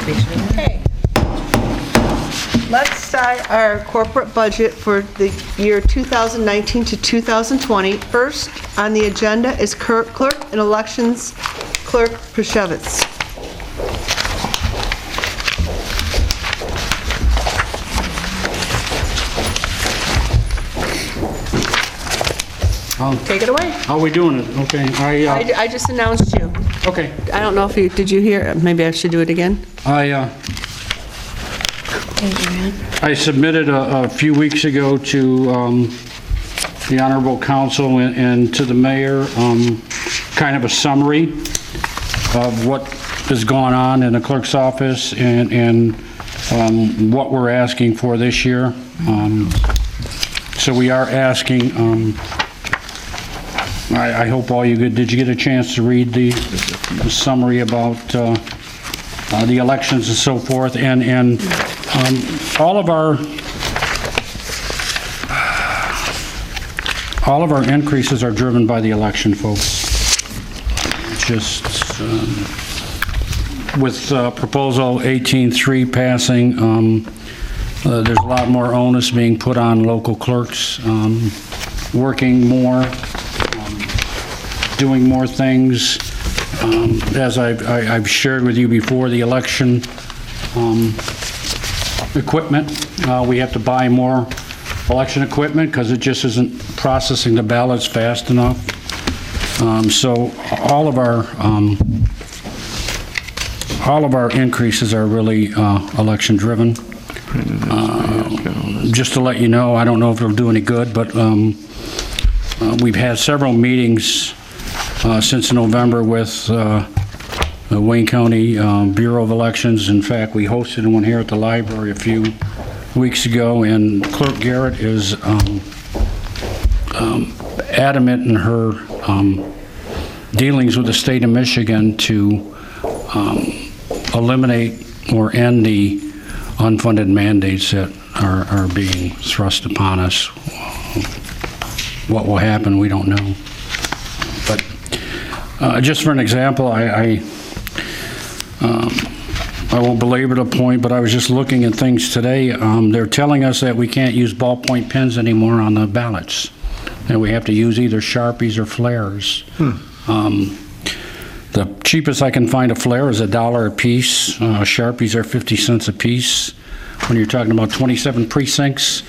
Okay. Let's start our corporate budget for the year 2019 to 2020. First on the agenda is Clerk and Elections Clerk Pashevitz. Take it away. How are we doing it? Okay. I just announced you. Okay. I don't know if you, did you hear? Maybe I should do it again. I submitted a few weeks ago to the Honorable Council and to the Mayor kind of a summary of what has gone on in the clerk's office and what we're asking for this year. So we are asking, I hope all you did you get a chance to read the summary about the elections and so forth, and all of our increases are driven by the election, folks. Just with Proposal 18-3 passing, there's a lot more onus being put on local clerks, working more, doing more things. As I've shared with you before, the election equipment, we have to buy more election equipment because it just isn't processing the ballots fast enough. So all of our increases are really election driven. Just to let you know, I don't know if it'll do any good, but we've had several meetings since November with the Wayne County Bureau of Elections. In fact, we hosted one here at the library a few weeks ago, and Clerk Garrett is adamant in her dealings with the state of Michigan to eliminate or end the unfunded mandates that are being thrust upon us. What will happen, we don't know. But just for an example, I won't belabor the point, but I was just looking at things today. They're telling us that we can't use ballpoint pens anymore on the ballots, and we have to use either Sharpies or flares. The cheapest I can find a flare is $1 a piece. Sharpies are 50 cents a piece. When you're talking about 27 precincts,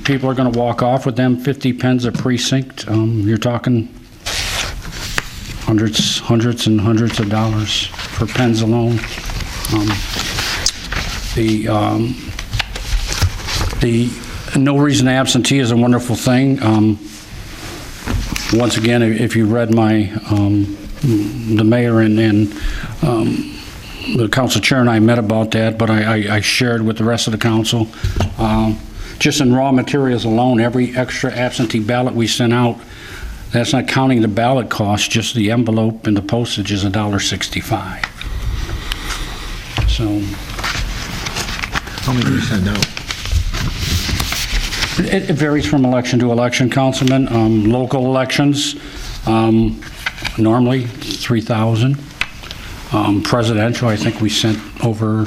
people are going to walk off with them 50 pens a precinct. You're talking hundreds and hundreds of dollars for pens alone. The no reason absentee is a wonderful thing. Once again, if you read my the mayor and the council chair and I met about that, but I shared with the rest of the council. Just in raw materials alone, every extra absentee ballot we sent out, that's not counting the ballot cost, just the envelope and the postage is $1.65. So. How many do you send out? It varies from election to election, Councilman. Local elections, normally 3,000. Presidential, I think we sent over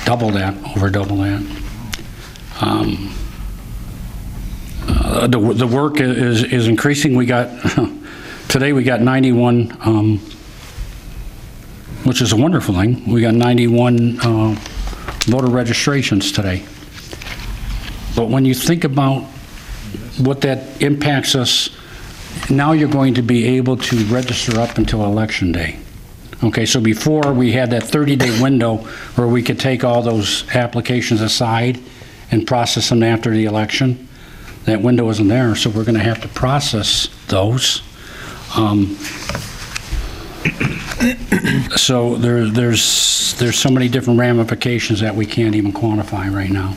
double that. The work is increasing. We got, today we got 91, which is a wonderful thing. We got 91 voter registrations today. But when you think about what that impacts us, now you're going to be able to register up until Election Day. Okay, so before we had that 30-day window where we could take all those applications aside and process them after the election. That window isn't there, so we're going to have to process those. So there's so many different ramifications that we can't even quantify right now.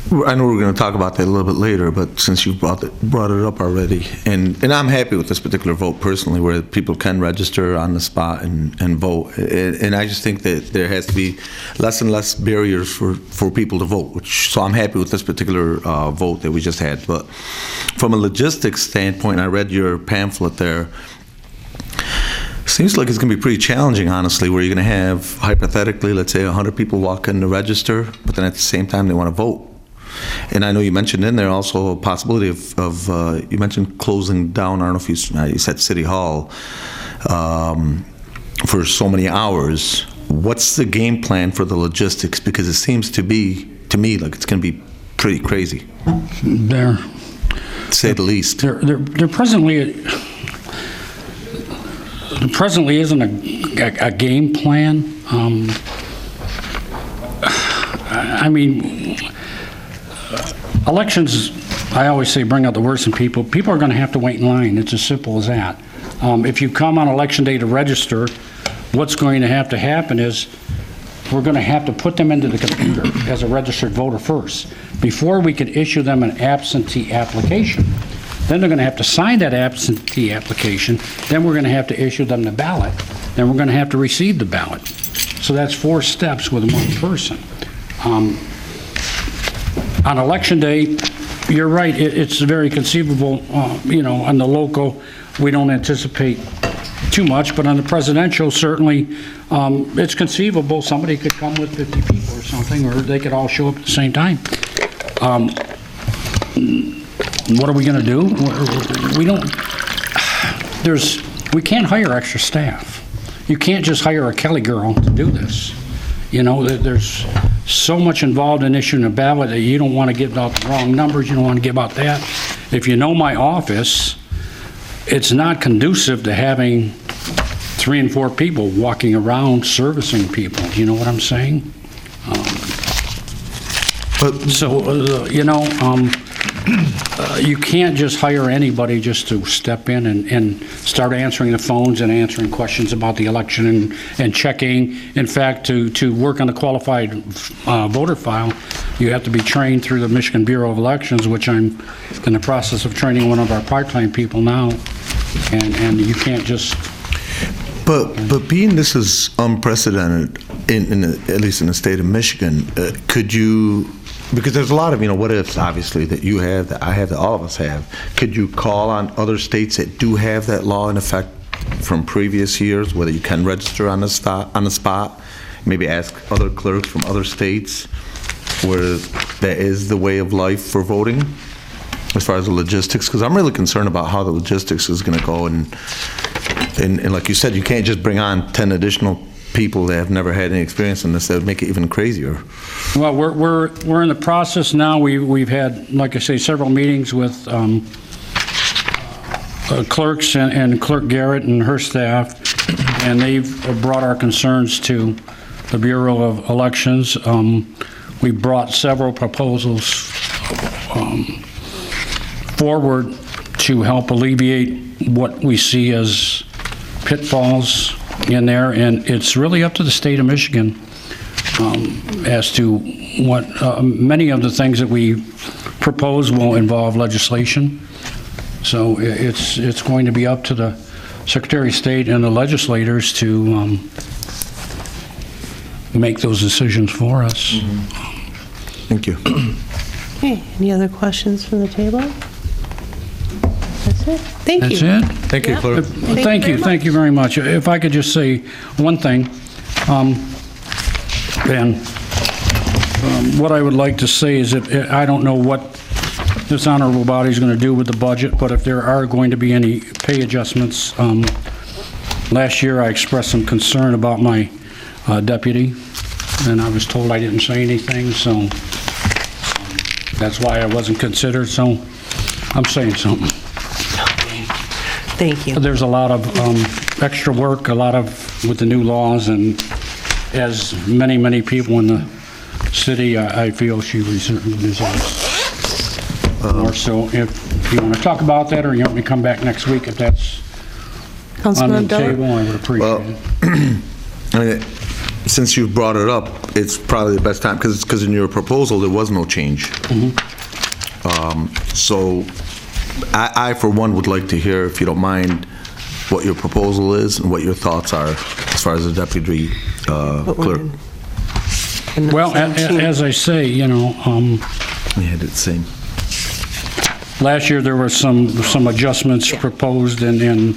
I know we're going to talk about that a little bit later, but since you brought it up already, and I'm happy with this particular vote personally, where people can register on the spot and vote. And I just think that there has to be less and less barriers for people to vote. So I'm happy with this particular vote that we just had. But from a logistics standpoint, I read your pamphlet there. Seems like it's going to be pretty challenging, honestly, where you're going to have, hypothetically, let's say 100 people walk in to register, but then at the same time they want to vote. And I know you mentioned in there also a possibility of you mentioned closing down, I don't know if you said City Hall, for so many hours. What's the game plan for the logistics? Because it seems to me, like it's going to be pretty crazy, There to say the least. There presently isn't a game plan. I mean, elections, I always say, bring out the worst in people. People are going to have to wait in line. It's as simple as that. If you come on election day to register, what's going to happen is we're going to have to put them into the computer as a registered voter first before we could issue them an absentee application. Then they're going to have to sign that absentee application. Then we're going to have to issue them the ballot. Then we're going to have to receive the ballot. So that's 4 steps with one person. On election day, you're right, it's very conceivable, on the local, we don't anticipate too much, but on the presidential, certainly, it's conceivable somebody could come with 50 people or something, or they could all show up at the same time. What are we going to do? We can't hire extra staff. You can't just hire a Kelly girl to do this. There's so much involved in issuing a ballot that you don't want to give out the wrong numbers. You don't want to give out that. If you know my office, it's not conducive to having 3 and 4 people walking around servicing people. Do you know what I'm saying? You can't just hire anybody just to step in and start answering the phones and answering questions about the election and checking. In fact, to work on the qualified voter file, you have to be trained through the Michigan Bureau of Elections, which I'm in the process of training one of our part-time people now. And you can't just... But being this is unprecedented, at least in the state of Michigan, could you... Because there's a lot of, what ifs, obviously, that you have, that I have, that all of us have. Could you call on other states that do have that law in effect from previous years, whether you can register on the spot, maybe ask other clerks from other states where that is the way of life for voting, as far as the logistics? Because I'm really concerned about how the logistics is going to go. And like you said, you can't just bring on 10 additional people that have never had any experience in this. That would make it even crazier. Well, we're in the process now. We've had, like I say, several meetings with clerks and Clerk Garrett and her staff, and they've brought our concerns to the Bureau of Elections. We brought several proposals forward to help alleviate what we see as pitfalls in there, and it's really up to the state of Michigan as to what many of the things that we propose will involve legislation. So it's going to be up to the Secretary of State and the legislators to make those decisions for us. Thank you. Okay, any other questions from the table? That's it. Thank you. That's it? Thank you, Clerk. Thank you very much. If I could just say one thing, what I would like to say is that I don't know what this honorable body is going to do with the budget, but if there are going to be any pay adjustments, last year I expressed some concern about my deputy, and I was told I didn't say anything, so that's why I wasn't considered, so I'm saying something. Thank you. There's a lot of extra work, with the new laws, and as many people in the city, I feel she deserves more. So if you want to talk about that, or you want me to come back next week, if that's on Councilman the table, Abdullah? I would appreciate it. I mean, since you brought it up, it's probably the best time, because in your proposal, there was no change. So I, for one, would like to hear, if you don't mind, what your proposal is and what your thoughts are as far as the deputy clerk. Well, as I say, We had it the same. last year there were some adjustments proposed, and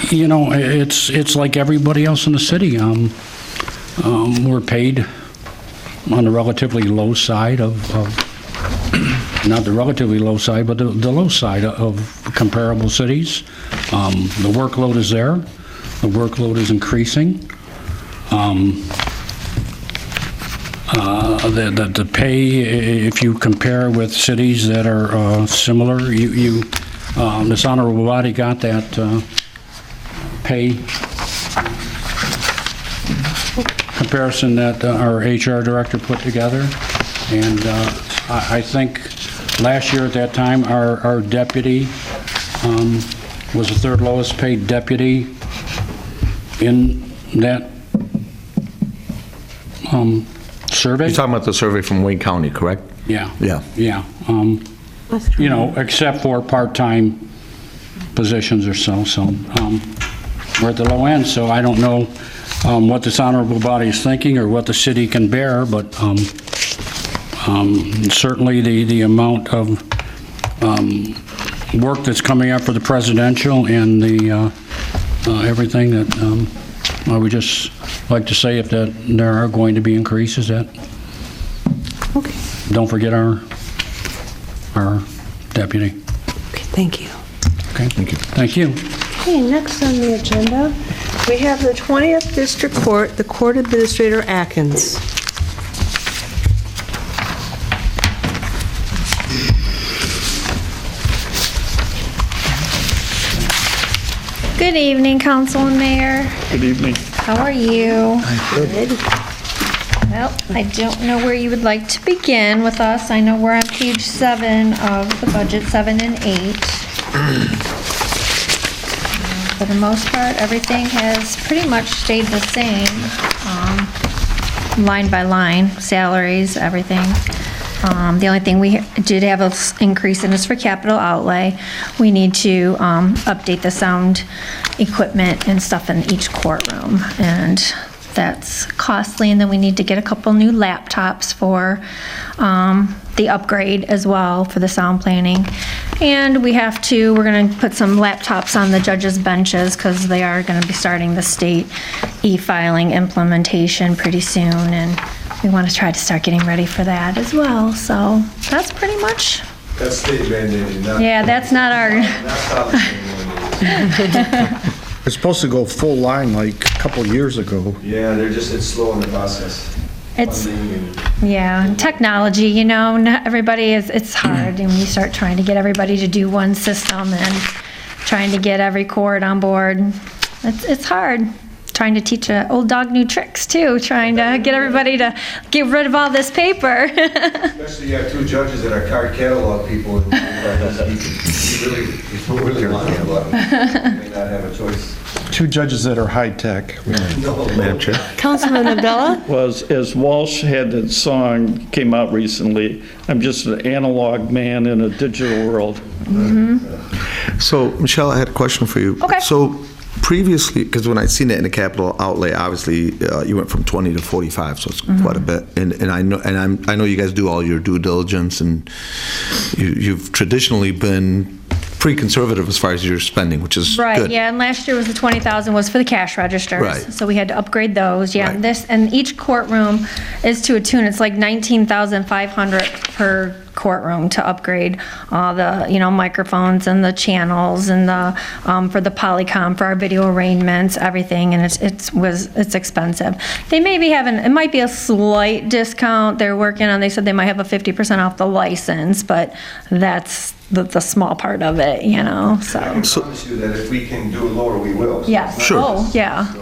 You know, it's like everybody else in the city. We're paid on the relatively low side of not the relatively low side, but the low side of comparable cities. The workload is there. The workload is increasing. The pay, if you compare with cities that are similar, this honorable body got that pay comparison that our HR director put together, and I think last year at that time, our deputy was the third lowest paid deputy in that survey. You're talking about the survey from Wayne County, correct? Yeah. Yeah. Yeah. You know, except for part-time positions or so. We're at the low end, so I don't know what this honorable body is thinking or what the city can bear, but certainly the amount of work that's coming up for the presidential and the everything that I would just like to say if that there are going to be increases that don't forget our deputy. Okay, thank you. Okay. Thank you. Thank you. Okay, next on the agenda, we have the 20th District Court, the Court Administrator Atkins. Good evening, Council and Mayor. Good evening. How are you? Good. Well, I don't know where you would like to begin with us. I know we're on page 7 of the budget, 7 and 8. For the most part, everything has pretty much stayed the same, line by line, salaries, everything. The only thing we did have an increase in is for capital outlay. We need to update the sound equipment and stuff in each courtroom, and that's costly. And then we need to get a couple new laptops for the upgrade as well for the sound planning. And we're going to put some laptops on the judges' benches because they are going to be starting the state e-filing implementation pretty soon, and we want to try to start getting ready for that as well. So that's pretty much. That's state mandated, not. Yeah, that's not our. That's not mandated. It's supposed to go full line like a couple years ago. Yeah, it's slow in the process. It's, Funding and- yeah, technology, you know, not everybody it's hard. And when you start trying to get everybody to do one system and trying to get every court on board, it's hard. Trying to teach an old dog new tricks too, trying to get everybody to get rid of all this paper. Especially you have two judges that are card catalog people, and you really want to, but you may not have a choice. Two judges that are high-tech. Madam Chair? Councilman Abdullah? Was, as Walsh had that song came out recently, I'm just an analog man in a digital world. So, Michelle, I had a question for you. Okay. So, previously, because when I seen it in the capital outlay, obviously you went from 20 to 45, so it's quite a bit. And I know you guys do all your due diligence, and you've traditionally been pretty conservative as far as your spending, which is Right, good. yeah, and last year was the 20,000 was for the cash registers. Right. So we had to upgrade those, yeah. Right. And each courtroom is to a tune, it's like 19,500 per courtroom to upgrade all the, microphones and the channels and the, for the Polycom, for our video arraignments, everything, and it's expensive. They may be having, it might be a slight discount they're working on, they said they might have a 50% off the license, but that's the small part of it, so. I promise you that if we can do it lower, we will. So Yes. it's not- Oh, yeah.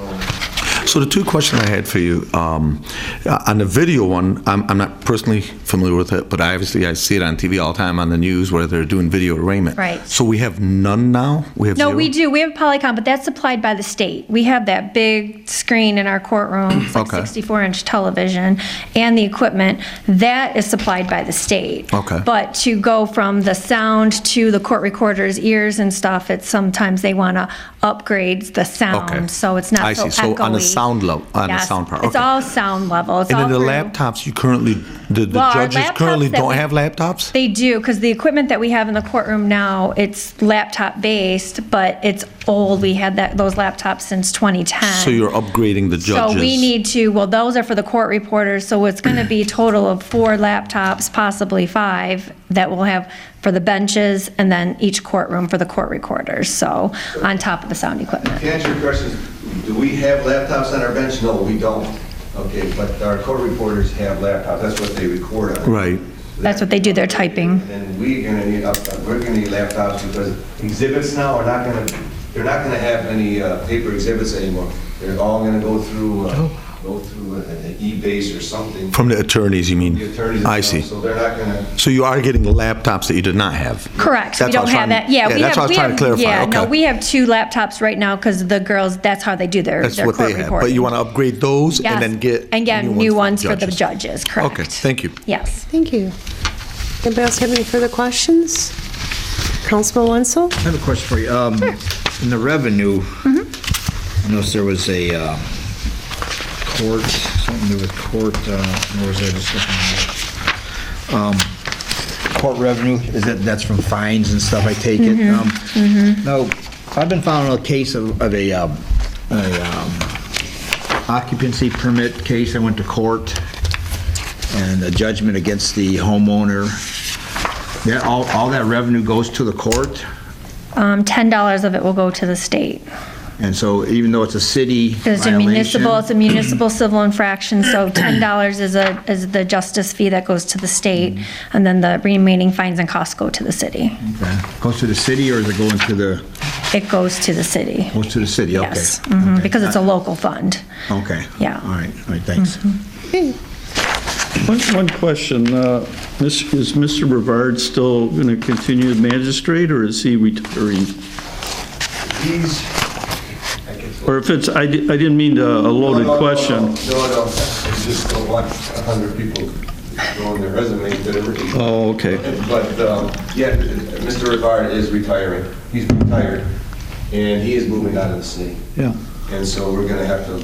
So the two questions I had for you, on the video one, I'm not personally familiar with it, but I see it on TV all the time on the news where they're doing video arraignment. Right. So we have none now? We have No, zero? we do. We have Polycom, but that's supplied by the state. We have that big screen in our courtroom, it's like Okay. 64-inch television, and the equipment. That is supplied by the state. Okay. But to go from the sound to the court recorder's ears and stuff, it's sometimes they want to upgrade the sound, Okay. so it's not so I echoey. see. So on the sound level, on the Yes, sound part. It's okay. all sound level. It's And all then the through- laptops, you currently, the Well, our judges laptops currently that don't we- have laptops? They do, because the equipment that we have in the courtroom now, it's laptop-based, but it's old. We had those laptops since 2010. So you're upgrading the judges? So we need to, well, those are for the court reporters, so it's going to be a total of 4 laptops, possibly 5, that we'll have for the benches, and then each courtroom for the court recorders, so on top of the sound equipment. To answer your question, do we have laptops on our bench? No, we don't. Okay, but our court reporters have laptops, that's what they record on. Right. That's what they do, their typing. And we're gonna need laptops because exhibits now are not gonna, they're not gonna have any paper exhibits anymore. They're all gonna go through an e-base or something. From the attorneys, you mean? The attorneys. I see. So they're not gonna, So you are getting laptops that you did not have? Correct, we That's what I don't was have trying- that, yeah. yeah, we that's have- what I was we trying to have- clarify, Yeah, no, okay. we have 2 laptops right now, because the girls, that's how they do their That's court what they reporting. have. But you want to upgrade those and Yes, then get and get new ones for the judges, correct. Okay, thank you. Yes. Thank you. Anybody else have any further questions? Councilman Wenzel? I have a question for you. In the revenue, I noticed there was a court, something to do with court, where was I just looking at? Court revenue, that's from fines and stuff, I take it? No, I've been following a case of a occupancy permit case. I went to court, and a judgment against the homeowner. All that revenue goes to the court? $10 of it will go to the state. And so even though it's a city It's a violation? municipal civil infraction, so $10 is the justice fee that goes to the state, and then the remaining fines and costs go to the city. Okay. Goes to the city, or is it going to the, It goes to the city. goes to the city? Okay. Yes, Okay. because it's a local fund. Okay. Yeah. All right, thanks. One question, is Mr. Brevard still going to continue as magistrate, or is he retiring? he's, Or if it's, I didn't mean a loaded question. No, I just don't want 100 people throwing their resumes at everything. Oh, okay. But, yeah, Mr. Rivard is retiring. He's retired, and he is moving out of the city. Yeah. And so we're gonna have to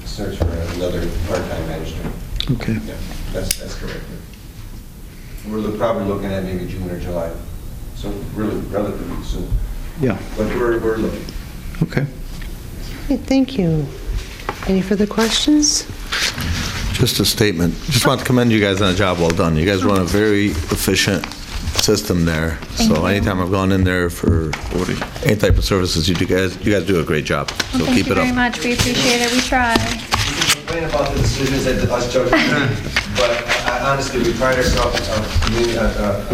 search for another part-time magistrate. Okay. Yeah, that's correct. Probably looking at maybe June or July, so really relatively soon. Yeah, But we're looking. okay. Okay, thank you. Any further questions? Just a statement. Just want to commend you guys on a job well done. You guys run a very efficient system there. So anytime I've gone in there for any type of services, you guys do a great job. So Thank keep you it very up. much, we appreciate it, we try. We complain about the decisions that us judges make, but honestly, we pride ourselves on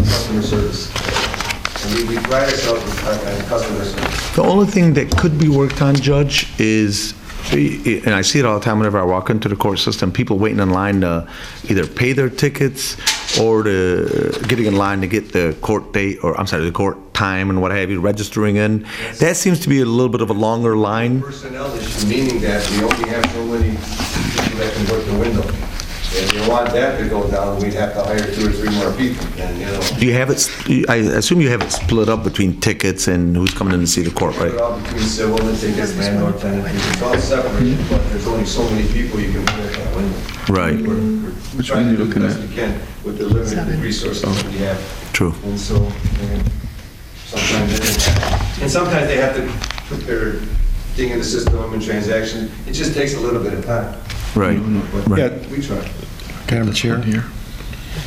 customer service. And we pride ourselves on customer service. The only thing that could be worked on, Judge, is, and I see it all the time whenever I walk into the court system, people waiting in line to either pay their tickets or to getting in line to get the court date, or I'm sorry, the court time and what have you, registering in. That seems to be a little bit of a longer line. Personnel issue, meaning that we only have so many people that can work the window. If you want that to go down, we'd have to hire 2 or 3 more people, and, you know. Do you have it, I assume you have it split up between tickets and who's coming in to see the court, Put it right? all between civil and tickets, landlord, tenant, it's all separated, but there's only so many people you can put at that window. Right, We're trying to do the best we can with the limited resources that we have. true. And so, sometimes they have to put their thing in the system and transaction. It just takes a little bit of time. Right, But right. we try. Madam Chair.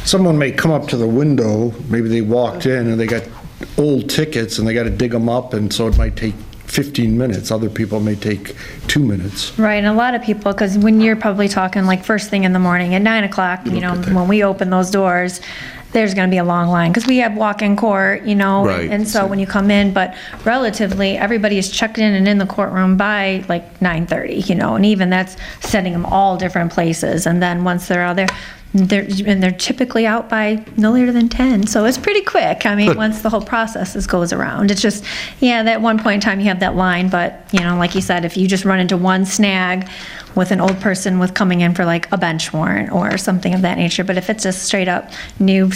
Someone may come up to the window, maybe they walked in and they got old tickets and they got to dig them up, and so it might take 15 minutes. Other people may take 2 minutes. Right, and a lot of people, because when you're probably talking like first thing in the morning at 9 o'clock, you know, when we open those doors, there's going to be a long line, because we have walk-in court, you know, Right. and so when you come in, but relatively, everybody is checked in and in the courtroom by like 9:30, you know, and even that's setting them all different places, and then once they're out there, they're typically out by no later than 10, so it's pretty quick. I mean, Good. once the whole process goes around, it's just, yeah, that one point in time you have that line, but, you know, like you said, if you just run into one snag with an old person with coming in for like a bench warrant or something of that nature, but if it's just straight up new,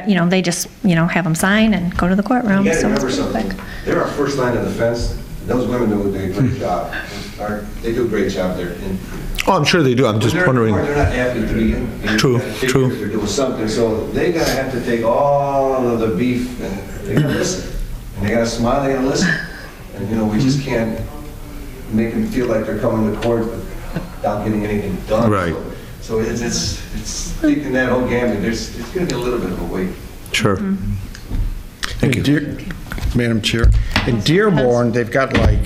you know, they just, you know, have them sign and go to the courtroom. You gotta So it's remember pretty something. quick. They're our first line of defense. Those women do a great job. They do a great job there. And Oh, I'm sure they do, I'm just wondering. They're not happy to begin. True, true. They're doing something, so they gotta have to take all of the beef and they gotta listen. And they gotta smile, they gotta listen. And, you know, we just can't make them feel like they're coming to court without getting anything done. Right. So it's taking that whole gamut, it's gonna be a little bit of a wait. Sure. Thank you. Madam Chair, in Dearborn, they've got like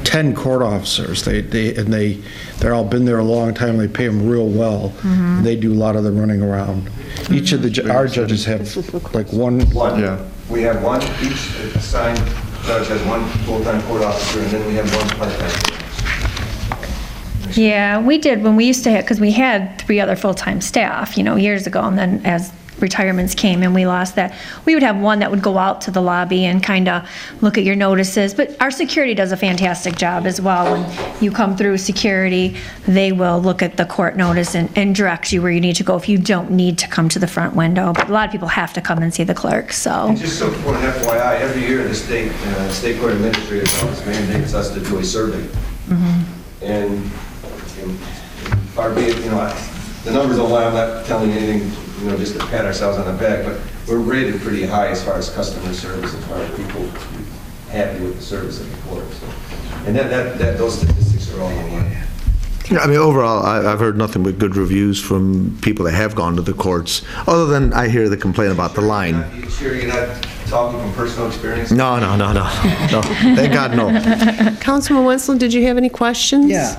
10 court officers. They're all been there a long time. They pay them real well. And they do a lot of the running around. Each of our judges have like one. One. We have one, each assigned judge has one full-time court officer, and then we have one part-time. Yeah, we did when we used to have, because we had 3 other full-time staff, years ago, and then as retirements came and we lost that, we would have one that would go out to the lobby and kind of look at your notices. But our security does a fantastic job as well. When you come through security, they will look at the court notice and direct you where you need to go if you don't need to come to the front window. But a lot of people have to come and see the clerk, so. And just so for an FYI, every year the state court administrator's office mandates us to do a survey. And far be it, the numbers don't lie, I'm not telling you anything, just to pat ourselves on the back, but we're rated pretty high as far as customer service, as far as people happy with the service of the court. So. And those statistics are all online. I mean, overall, I've heard nothing but good reviews from people that have gone to the courts, other than I hear the complaint about the line. You sure you're not talking from personal experience? No. Thank God, no. Councilman Wenzel, did you have any questions? Yeah.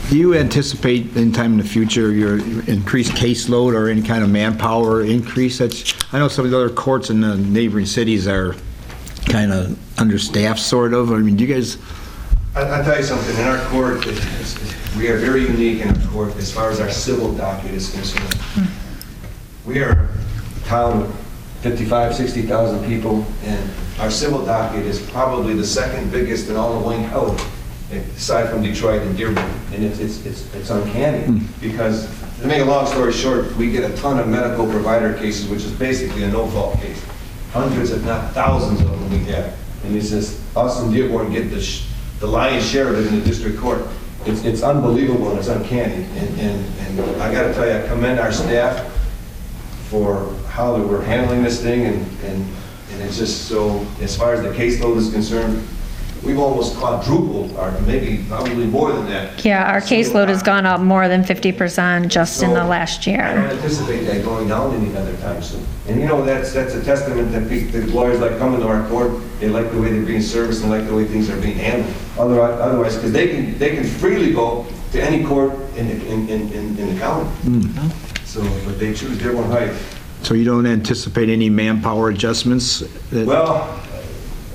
Do you anticipate in time in the future your increased caseload or any kind of manpower increase? I know some of the other courts in the neighboring cities are kind of understaffed, sort of. I mean, do you guys? I'll tell you something. In our court, we are very unique in our court as far as our civil docket is concerned. We are a town of 55,000, 60,000 people, and our civil docket is probably the second biggest in all of Wayne County, aside from Detroit and Dearborn. And it's uncanny because, to make a long story short, we get a ton of medical provider cases, which is basically a no-fault case. Hundreds, if not thousands of them we have. And it's just us and Dearborn get the lion's share of it in the district court. It's unbelievable and it's uncanny. And I got to tell you, I commend our staff for how we're handling this thing. And it's just so, as far as the caseload is concerned, we've almost quadrupled, or maybe probably more than that. Yeah, our caseload has gone up more than 50% just in the last I don't year. anticipate that going down any other time soon. And that's a testament that the lawyers like coming to our court. They like the way they're being serviced and like the way things are being handled. Otherwise, because they can freely go to any court in the county. So, but they choose Dearborn Heights. So you don't anticipate any manpower adjustments? Well,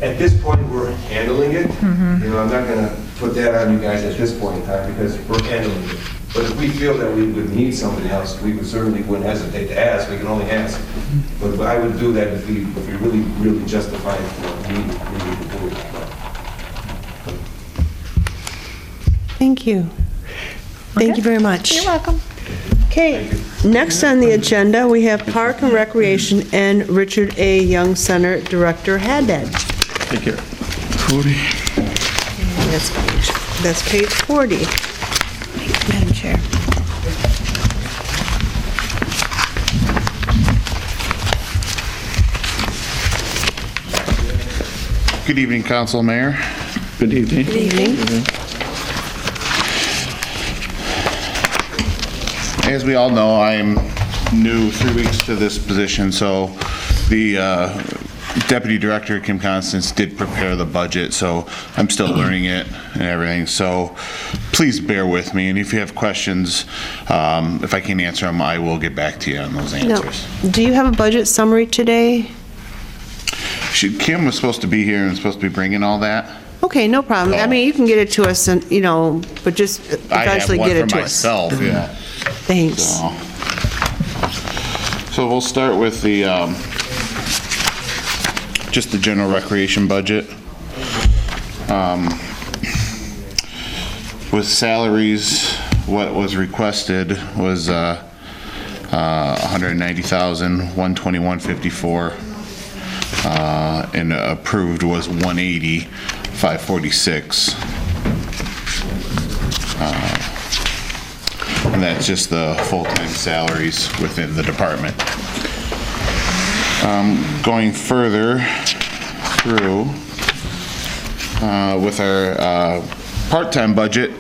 at this point, we're handling it. I'm not going to put that on you guys at this point in time because we're handling it. But if we feel that we would need somebody else, we certainly wouldn't hesitate to ask. We can only ask. But I would do that if we really, really justify it. We need to do it. Thank you. Thank you very much. You're welcome. Okay, next on the agenda, we have Park and Recreation and Richard A. Young Center Director Haddad. Take care. That's page 40. Madam Chair. Good evening, Council, Mayor. Good evening. Good evening. As we all know, I'm new 3 weeks to this position, so the Deputy Director, Kim Constance, did prepare the budget, so I'm still learning it and everything. So please bear with me, and if you have questions, if I can't answer them, I will get back to you on those Now, answers. do you have a budget summary today? Kim was supposed to be here and supposed to be bringing all that. Okay, no problem. I mean, you can get it to us and, but just I have eventually one get it for to us. myself, yeah. Thanks. So we'll start with the, just the general recreation budget. With salaries, what was requested was 190,121.54, and approved was 180,546. And that's just the full-time salaries within the department. Going further through, with our part-time budget,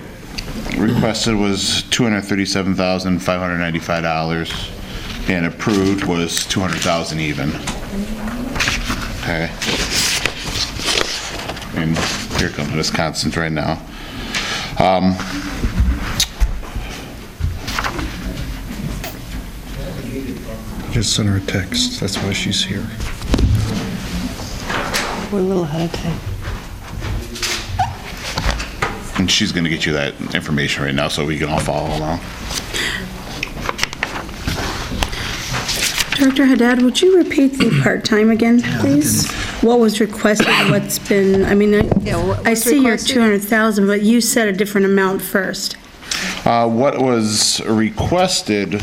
requested was $237,595, and approved was $200,000 even. Okay. And here comes Wisconsin right now. Just send her a text, that's why she's here. We're a little ahead of time. And she's gonna get you that information right now so we can all follow along. Director Haddad, would you repeat the part-time again, please? What was requested, what's been, I mean, I what's see your requested? 200,000, but you said a different amount first. What was requested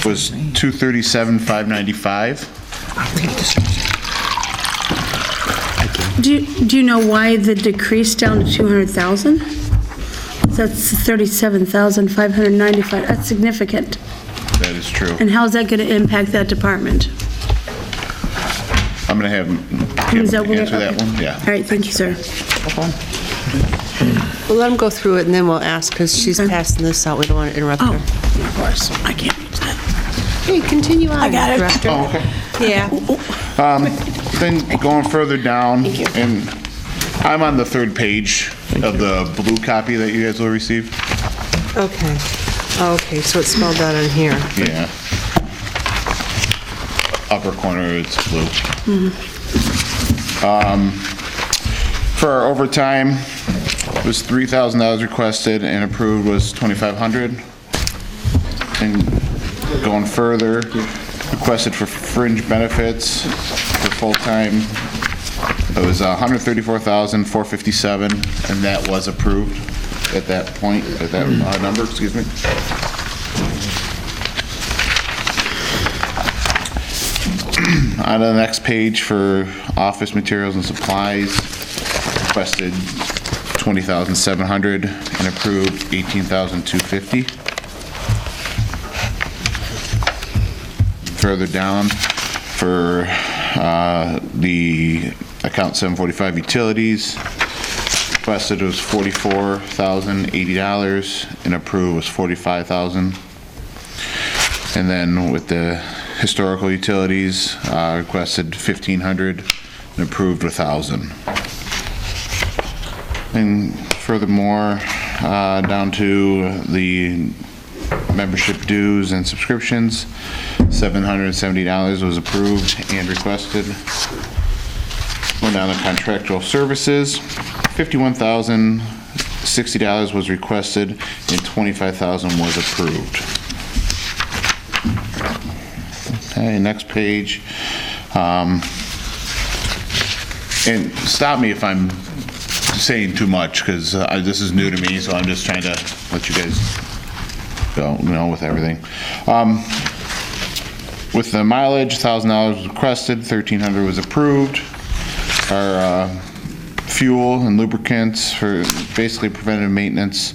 was $237,595. Do you know why the decrease down to 200,000? That's 37,595, that's significant. That is true. And how's that going to impact that department? I'm gonna have him Is that what- answer that okay. one, yeah. All right, thank you, sir. We'll let him go through it, and then we'll ask, because she's passing this out. We don't want to interrupt Oh, her. of course, I can't use that. Hey, continue on, I got it. Director. Oh, okay. Yeah. Then going further down, and I'm on the third page of the blue copy that you guys will receive. Okay. Okay, so it's spelled out on here. Yeah. Upper corner, it's blue. For our overtime, it was $3,000 requested, and approved was $2,500. And going further, requested for fringe benefits for full-time, it was $134,457, and that was approved at that point, at that number, excuse me. On to the next page for office materials and supplies, requested $20,700 and approved $18,250. Further down, for the account 745 utilities, requested was $44,080 and approved was $45,000. And then with the historical utilities, requested $1,500 and approved $1,000. And furthermore, down to the membership dues and subscriptions, $770 was approved and requested. Going down to contractual services, $51,060 was requested and $25,000 was approved. Okay, next page. And stop me if I'm saying too much, because this is new to me, so I'm just trying to let you guys go, with everything. With the mileage, $1,000 was requested, $1,300 was approved. Our fuel and lubricants for basically preventative maintenance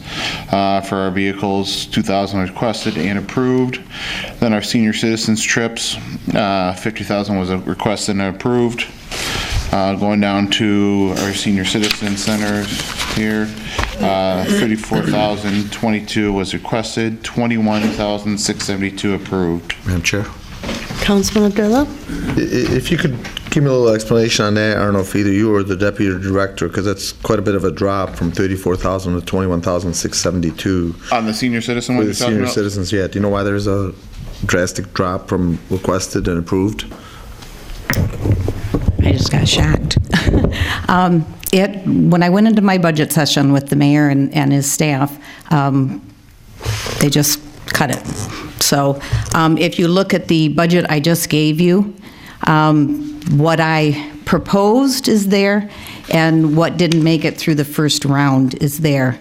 for our vehicles, $2,000 requested and approved. Then our senior citizens trips, $50,000 was requested and approved. Going down to our senior citizen centers here, $34,022 was requested, $21,672 approved. Madam Chair? Councilman Abdullah? If you could give me a little explanation on that, I don't know if either you or the deputy director, because that's quite a bit of a drop from 34,000 to 21,672. On the senior citizen one With the you're talking senior about? citizens, yeah. Do you know why there's a drastic drop from requested and approved? I just got shocked. When I went into my budget session with the mayor and his staff, they just cut it. So if you look at the budget I just gave you, what I proposed is there, and what didn't make it through the first round is there.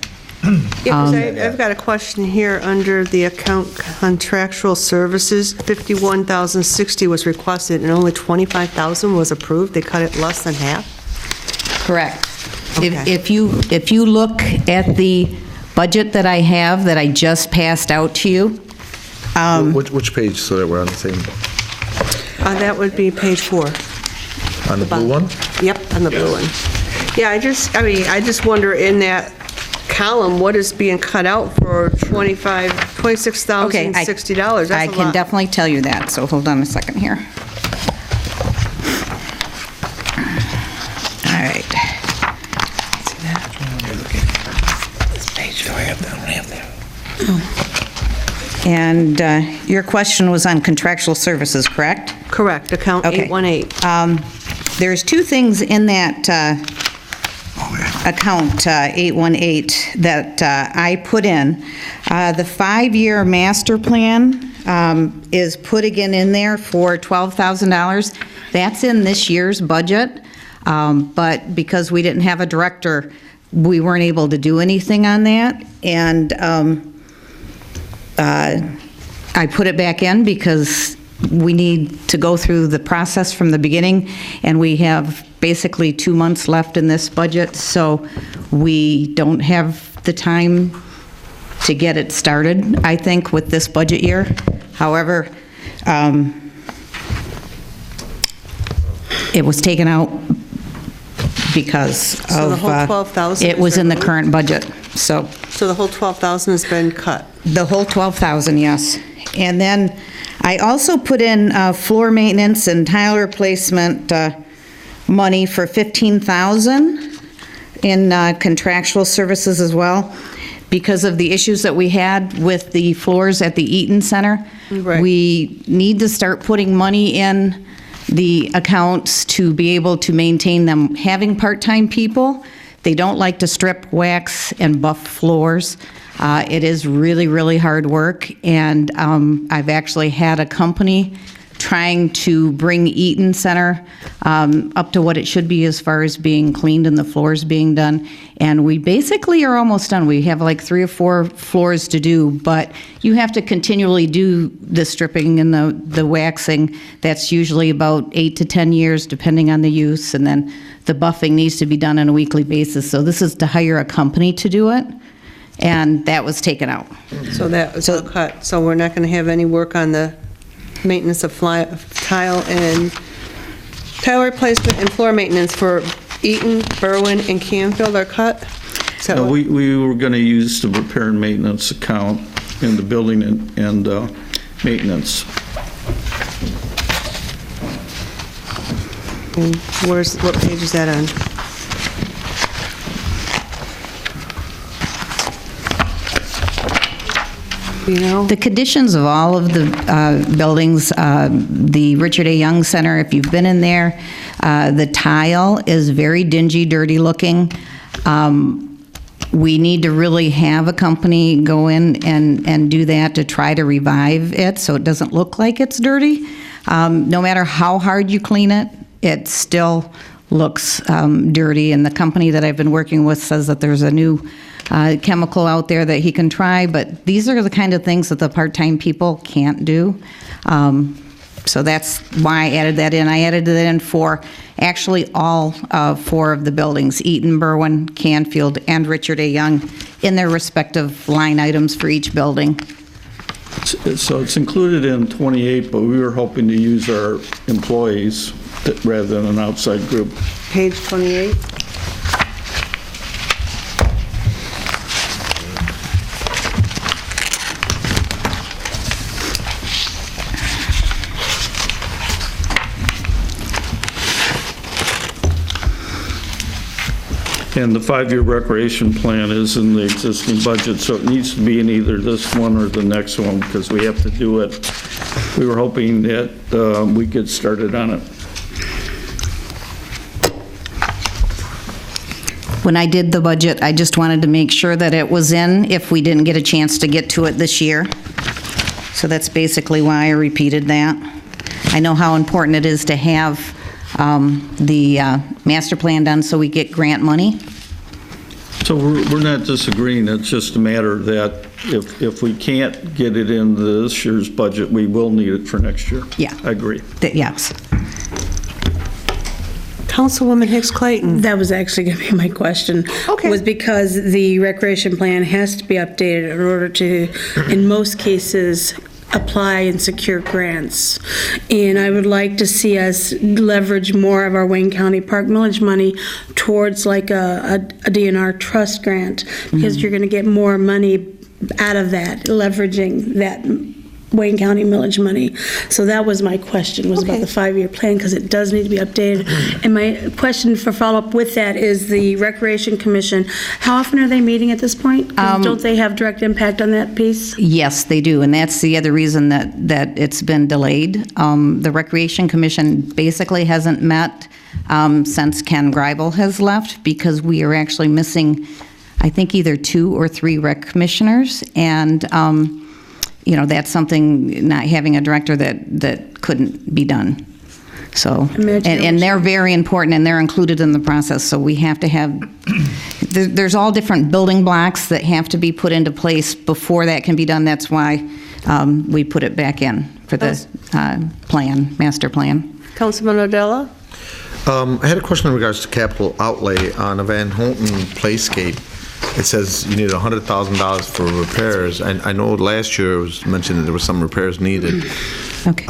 Yeah, 'cause I've got a question here under the account contractual services. $51,060 was requested and only $25,000 was approved. They cut it less than half? Correct. Okay. If you look at the budget that I have that I just passed out to you. Which page, so that we're on the same, That would be page 4. on the blue one? Yep, on the blue one. Yeah, I just wonder in that column, what is being cut out for $26,060? I can definitely tell you that, so hold on a second here. All right. This page, do I have that? I don't have that. And your question was on contractual services, correct? Correct, account Okay. 818. There's two things in that account 818 that I put in. The 5-year master plan is put again in there for $12,000. That's in this year's budget, but because we didn't have a director, we weren't able to do anything on that. And I put it back in because we need to go through the process from the beginning, and we have basically 2 months left in this budget, so we don't have the time to get it started, I think, with this budget year. However, it was taken out because So the of... whole 12,000 It was is in the removed? current budget, so... So the whole 12,000 has been cut? The whole 12,000, yes. And then I also put in floor maintenance and tile replacement money for $15,000 in contractual services as well, because of the issues that we had with the floors at the Eaton Center. Right. We need to start putting money in the accounts to be able to maintain them. Having part-time people, they don't like to strip, wax, and buff floors. It is really, really hard work, and I've actually had a company trying to bring Eaton Center up to what it should be as far as being cleaned and the floors being done. And we basically are almost done. We have like 3 or 4 floors to do, but you have to continually do the stripping and the waxing. That's usually about 8 to 10 years, depending on the use, and then the buffing needs to be done on a weekly basis. So this is to hire a company to do it, and that was taken out. So that was all cut. So we're not going to have any work on the maintenance of tile replacement and floor maintenance for Eaton, Berwin, and Canfield are cut? Is that No, what- we were going to use the repair and maintenance account in the building and maintenance. And what page is that on? You know? The conditions of all of the buildings, the Richard A. Young Center, if you've been in there, the tile is very dingy, dirty looking. We need to really have a company go in and do that to try to revive it so it doesn't look like it's dirty. No matter how hard you clean it, it still looks dirty, and the company that I've been working with says that there's a new chemical out there that he can try, but these are the kind of things that the part-time people can't do. So that's why I added that in. I added it in for actually all 4 of the buildings, Eaton, Berwin, Canfield, and Richard A. Young, in their respective line items for each building. So it's included in 28, but we were hoping to use our employees rather than an outside group. Page 28? And the 5-year recreation plan is in the existing budget, so it needs to be in either this one or the next one, because we have to do it. We were hoping that we get started on it. When I did the budget, I just wanted to make sure that it was in if we didn't get a chance to get to it this year. So that's basically why I repeated that. I know how important it is to have the master plan done so we get grant money. So we're not disagreeing, it's just a matter that if we can't get it in this year's budget, we will need it for next year. Yeah. I agree. Yes. Councilwoman Hicks Clayton. That was actually going to be my question. Okay. Was because the recreation plan has to be updated in order to, in most cases, apply and secure grants. And I would like to see us leverage more of our Wayne County Park millage money towards like a DNR trust grant, because you're going to get more money out of that, leveraging that Wayne County millage money. So that was my question, was about the 5-year plan, because it does need to be updated. And my question for follow-up with that is the Recreation Commission, how often are they meeting at this point? 'Cause don't they have direct impact on that piece? Yes, they do, and that's the other reason that it's been delayed. The Recreation Commission basically hasn't met since Ken Greibel has left, because we are actually missing, I think, either 2 or 3 rec commissioners, and that's something, not having a director that couldn't be done. So, and they're very important, and they're included in the process, so we have to have, there's all different building blocks that have to be put into place before that can be done. That's why we put it back in for the master plan. Councilman Odella? I had a question in regards to capital outlay on a Van Houten Playscape. It says you need $100,000 for repairs. I know last year it was mentioned that there were some repairs needed. Okay.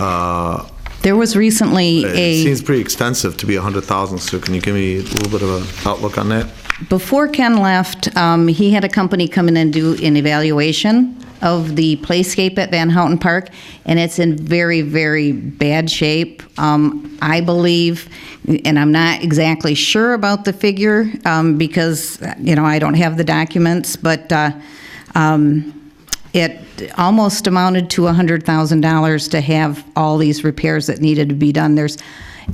There was recently It seems pretty extensive to be $100,000, so can you give me a little bit of an outlook on that? Before Ken left, he had a company come in and do an evaluation of the playscape at Van Houten Park, and it's in very, very bad shape. I believe, and I'm not exactly sure about the figure because, I don't have the documents, but it almost amounted to $100,000 to have all these repairs that needed to be done. There's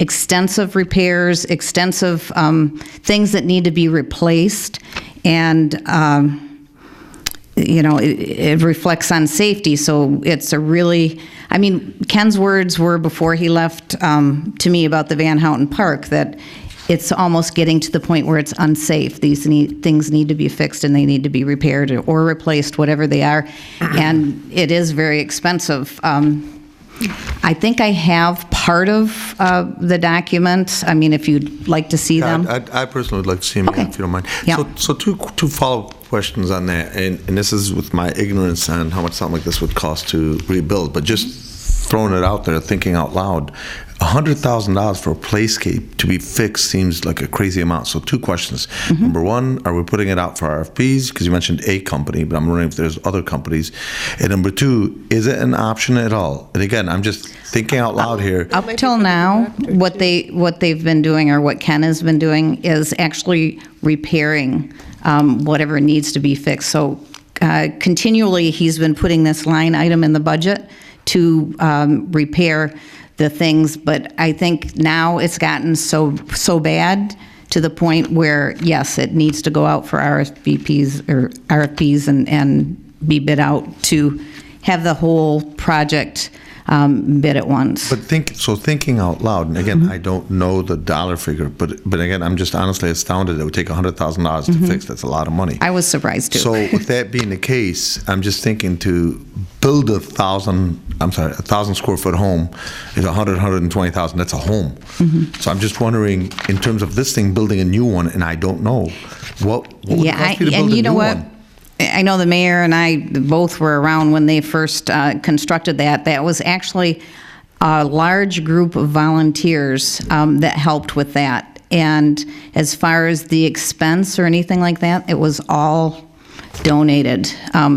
extensive repairs, extensive things that need to be replaced, and it reflects on safety. So it's a really, Ken's words were before he left to me about the Van Houten Park, that it's almost getting to the point where it's unsafe. These things need to be fixed, and they need to be repaired or replaced, whatever they are. And it is very expensive. I think I have part of the documents. If you'd like to see them. I personally would like to see them, if you don't mind. Yeah. So two follow-up questions on that, and this is with my ignorance on how much something like this would cost to rebuild, but just throwing it out there, thinking out loud, $100,000 for a playscape to be fixed seems like a crazy amount. So 2 questions. Number 1, are we putting it out for RFPs? Because you mentioned a company, but I'm wondering if there's other companies. And number 2, is it an option at all? And again, I'm just thinking out loud here. Up till now, what they've been doing, or what Ken has been doing, is actually repairing whatever needs to be fixed. So continually, he's been putting this line item in the budget to repair the things, but I think now it's gotten so bad to the point where, yes, it needs to go out for RFPs and be bid out to have the whole project bid at once. But thinking out loud, and again, I don't know the dollar figure, but again, I'm just honestly astounded it would take $100,000 to fix. That's a lot of money. I was surprised too. So with that being the case, I'm just thinking to build a 1,000 square foot home is $120,000. That's a home. So I'm just wondering, in terms of this thing, building a new one, and I don't know what would it cost you to build a new one? I know the mayor and I both were around when they first constructed that. That was actually a large group of volunteers that helped with that. And as far as the expense or anything like that, it was all donated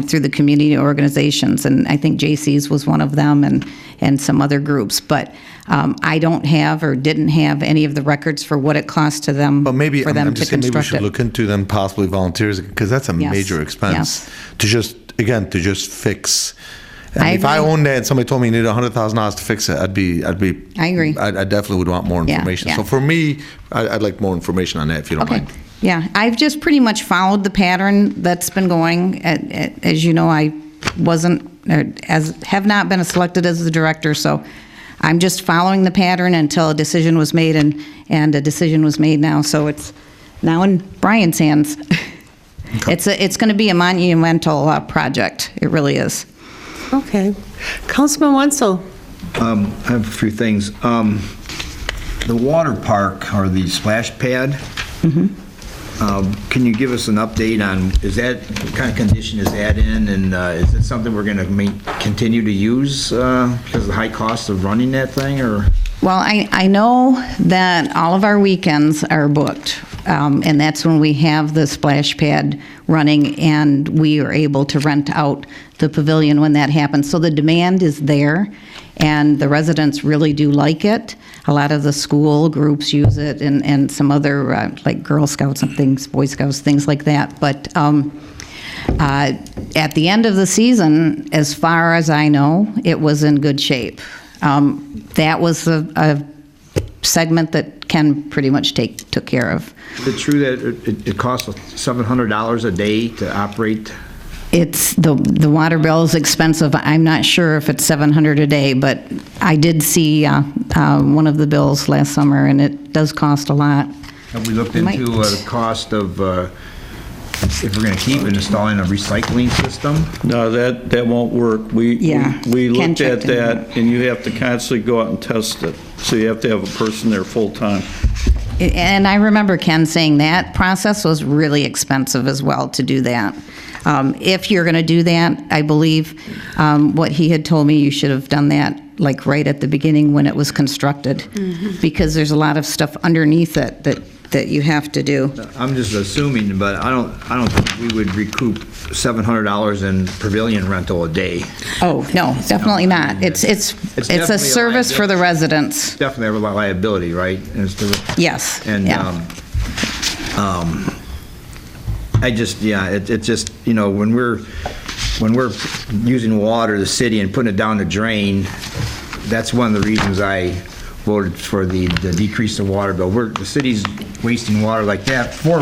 through the community organizations. And I think JC's was one of them, and some other groups. But I don't have or didn't have any of the records for what it cost to them, but maybe, for them to construct maybe we should it. look into them possibly volunteers, because that's a major expense to just fix. If I owned that and somebody told me you needed $100,000 to fix it, I'd be. I agree. I definitely would want more information. So for me, I'd like more information on that, if you don't mind. Yeah, I've just pretty much followed the pattern that's been going. As you know, I have not been selected as the director, so I'm just following the pattern until a decision was made, and a decision was made now, so it's now in Brian's hands. It's going to be a monumental project. It really is. Okay. Councilman Wenzel. I have a few things. The water park, or the splash pad, can you give us an update on, what kind of condition is that in? And is it something we're going to continue to use because of the high cost of running that thing, or? Well, I know that all of our weekends are booked, and that's when we have the splash pad running, and we are able to rent out the pavilion when that happens. So the demand is there, and the residents really do like it. A lot of the school groups use it, and some other, like Girl Scouts and things, Boy Scouts, things like that. But at the end of the season, as far as I know, it was in good shape. That was a segment that Ken pretty much took care of. Is it true that it costs $700 a day to operate? It's, the water bill is expensive. I'm not sure if it's $700 a day, but I did see one of the bills last summer, and it does cost a lot. Have we looked into the cost of, if we're going to keep installing a recycling system? No, that won't work. We Ken looked at checked into that, and you have to constantly go out and test it. So you have to have a person there full-time. And I remember Ken saying that process was really expensive as well to do that. If you're going to do that, I believe what he had told me, you should have done that like right at the beginning when it was constructed, because there's a lot of stuff underneath it that you have to do. I'm just assuming, but I don't think we would recoup $700 in pavilion rental a day. Oh, no, definitely not. It's a definitely a service for the residents. Definitely a liability, right? Yes, And, yeah. it just, when we're using water, the city, and putting it down the drain, that's one of the reasons I voted for the decrease of water bill. The city's wasting water like that for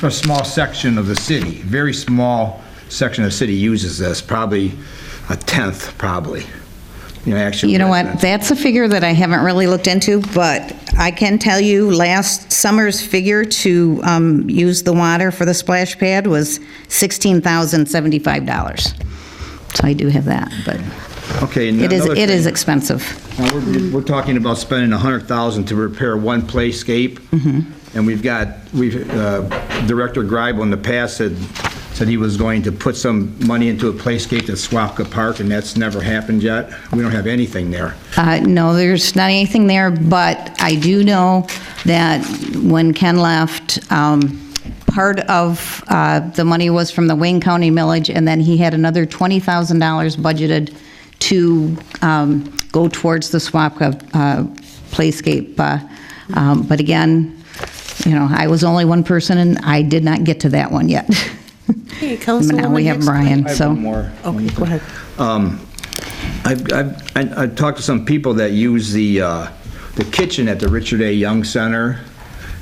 a small section of the city. Very small section of the city uses this, probably a tenth, probably. Actually. You know what, that's a figure that I haven't really looked into, but I can tell you last summer's figure to use the water for the splash pad was $16,075. So I do have that, but okay, it is expensive. Now we're talking about spending $100,000 to repair one playscape, and we've Director Greibel in the past said he was going to put some money into a playscape at Swapka Park, and that's never happened yet. We don't have anything there. No, there's not anything there, but I do know that when Ken left, part of the money was from the Wayne County millage, and then he had another $20,000 budgeted to go towards the Swapka playscape. But again, I was only one person, and I did not get to that one yet. Hey, But now we have Brian, so. Okay, go ahead. I've talked to some people that use the kitchen at the Richard A. Young Center,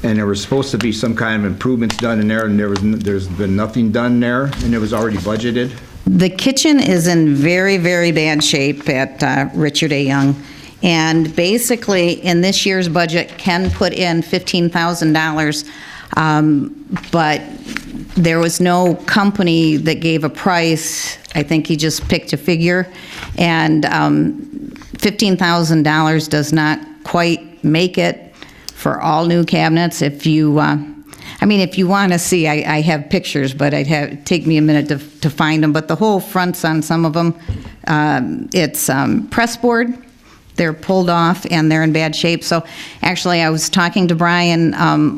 and there was supposed to be some kind of improvements done in there, and there's been nothing done there, and it was already budgeted. The kitchen is in very, very bad shape at Richard A. Young. And basically, in this year's budget, Ken put in $15,000, but there was no company that gave a price. I think he just picked a figure. And $15,000 does not quite make it for all new cabinets. If you if you want to see, I have pictures, but it'd take me a minute to find them. But the whole fronts on some of them, it's press board. They're pulled off, and they're in bad shape. So actually, I was talking to Brian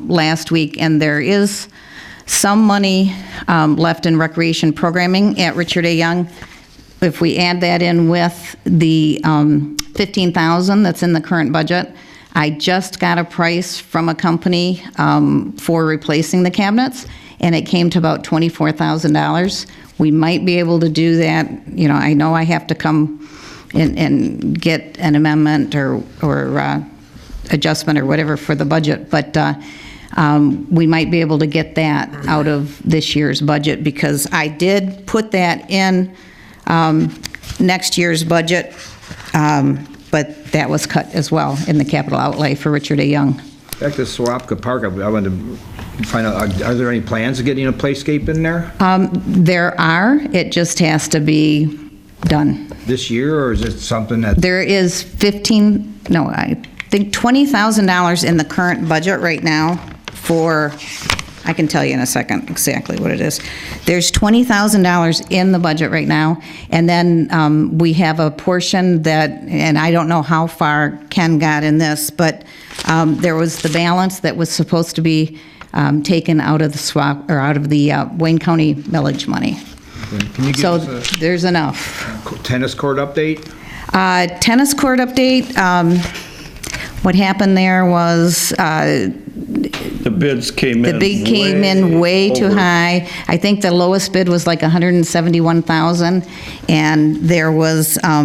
last week, and there is some money left in recreation programming at Richard A. Young. If we add that in with the $15,000 that's in the current budget, I just got a price from a company for replacing the cabinets, and it came to about $24,000. We might be able to do that. I know I have to come and get an amendment or adjustment or whatever for the budget, but we might be able to get that out of this year's budget, because I did put that in next year's budget, but that was cut as well in the capital outlay for Richard A. Young. Back to Swapka Park, I wanted to find out, are there any plans of getting a playscape in there? There are. It just has to be done. This year, or is it something that? There is think $20,000 in the current budget right now for, I can tell you in a second exactly what it is. There's $20,000 in the budget right now, and then we have a portion that, and I don't know how far Ken got in this, but there was the balance that was supposed to be taken out of the swap, or out of the Wayne County millage money. Can you give So us there's enough. a tennis court update? Tennis court update, what happened there was, The bids came in. the bid came in way too over. high. I think the lowest bid was like 171,000, and there was a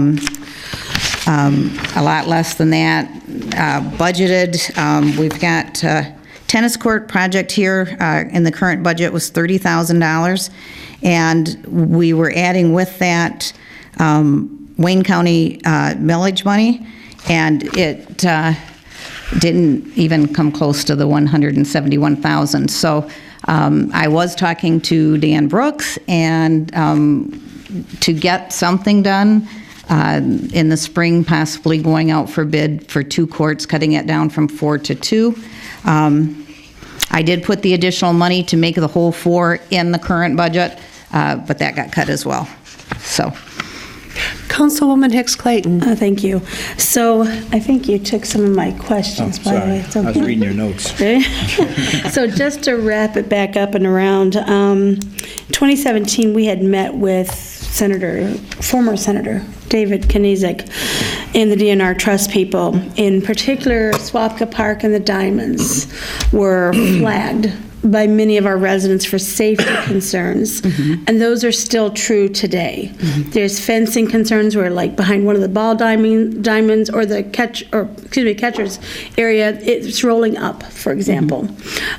lot less than that budgeted. We've got tennis court project here in the current budget was $30,000, and we were adding with that Wayne County millage money, and it didn't even come close to the 171,000. So I was talking to Dan Brooks, and to get something done in the spring, possibly going out for bid for 2 courts, cutting it down from 4 to 2. I did put the additional money to make the whole 4 in the current budget, but that got cut as well. So. Councilwoman Hicks Clayton. Thank you. So I think you took some of my questions, by the way. It's I was okay. reading your notes. So just to wrap it back up and around, 2017, we had met with former Senator David Kniezek and the DNR trust people. In particular, Swapka Park and the Diamonds were flagged by many of our residents for safety concerns, and those are still true today. There's fencing concerns where, like, behind one of the ball diamonds or the catcher's area, it's rolling up, for example.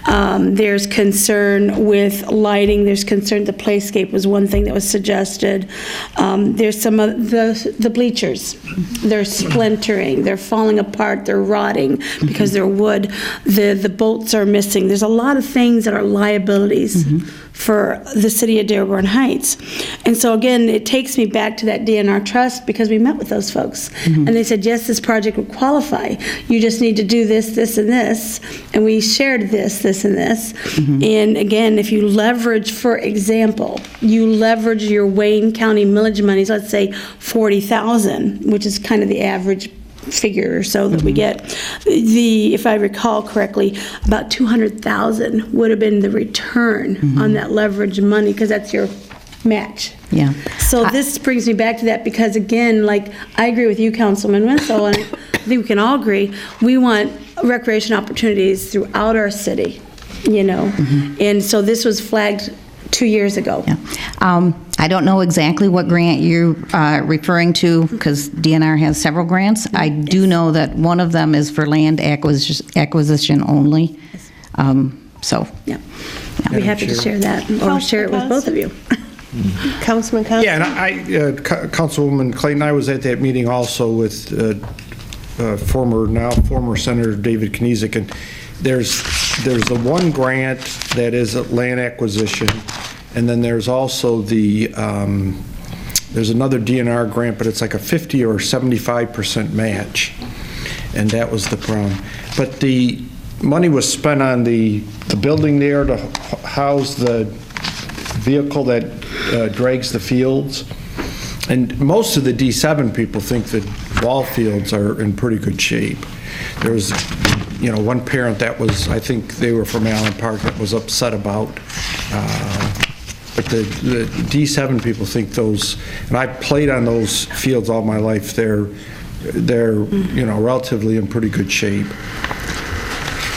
There's concern with lighting. There's concern, the playscape was one thing that was suggested. There's some of the bleachers. They're splintering, they're falling apart, they're rotting because they're wood. The bolts are missing. There's a lot of things that are liabilities for the city of Dearborn Heights. And so again, it takes me back to that DNR trust, because we met with those folks and they said, yes, this project would qualify. You just need to do this, this, and this. And we shared this, this, and this. And again, if you leverage, for example, you leverage your Wayne County millage monies, let's say 40,000, which is kind of the average figure or so that we get. If I recall correctly, about 200,000 would have been the return on that leverage money, because that's your match. Yeah. So this brings me back to that, because again, like, I agree with you, Councilman Winslow, and I think we can all agree, we want recreation opportunities throughout our city, you know? And so this was flagged 2 years ago. Yeah. I don't know exactly what grant you're referring to, because DNR has several grants. I do know that one of them is for land acquisition only. So. Yeah. I'll be happy to share that, or share it with both of you. Councilman Connell? Yeah, and Councilwoman Clayton, I was at that meeting also with former Senator David Kniezek, and there's the one grant that is land acquisition, and then there's also there's another DNR grant, but it's like a 50 or 75% match, and that was the problem. But the money was spent on the building there to house the vehicle that drags the fields. And most of the D7 people think that ball fields are in pretty good shape. There was, one parent that was, I think they were from Allen Park, that was upset about, but the D7 people think those, and I played on those fields all my life, they're relatively in pretty good shape.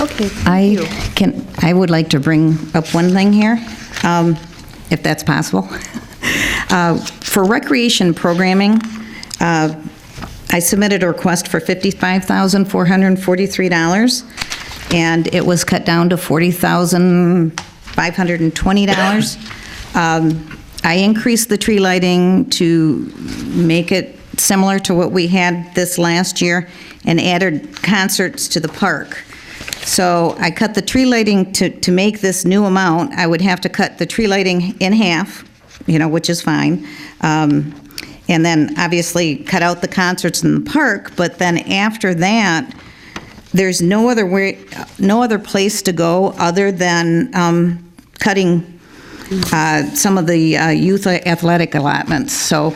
Okay, I would like to bring up one thing here, if that's possible. For recreation programming, I submitted a request for $55,443, and it was cut down to $40,520. I increased the tree lighting to make it similar to what we had this last year, and added concerts to the park. So I cut the tree lighting to make this new amount. I would have to cut the tree lighting in half, which is fine. And then obviously cut out the concerts in the park, but then after that, there's no other way, no other place to go other than cutting some of the youth athletic allotments. So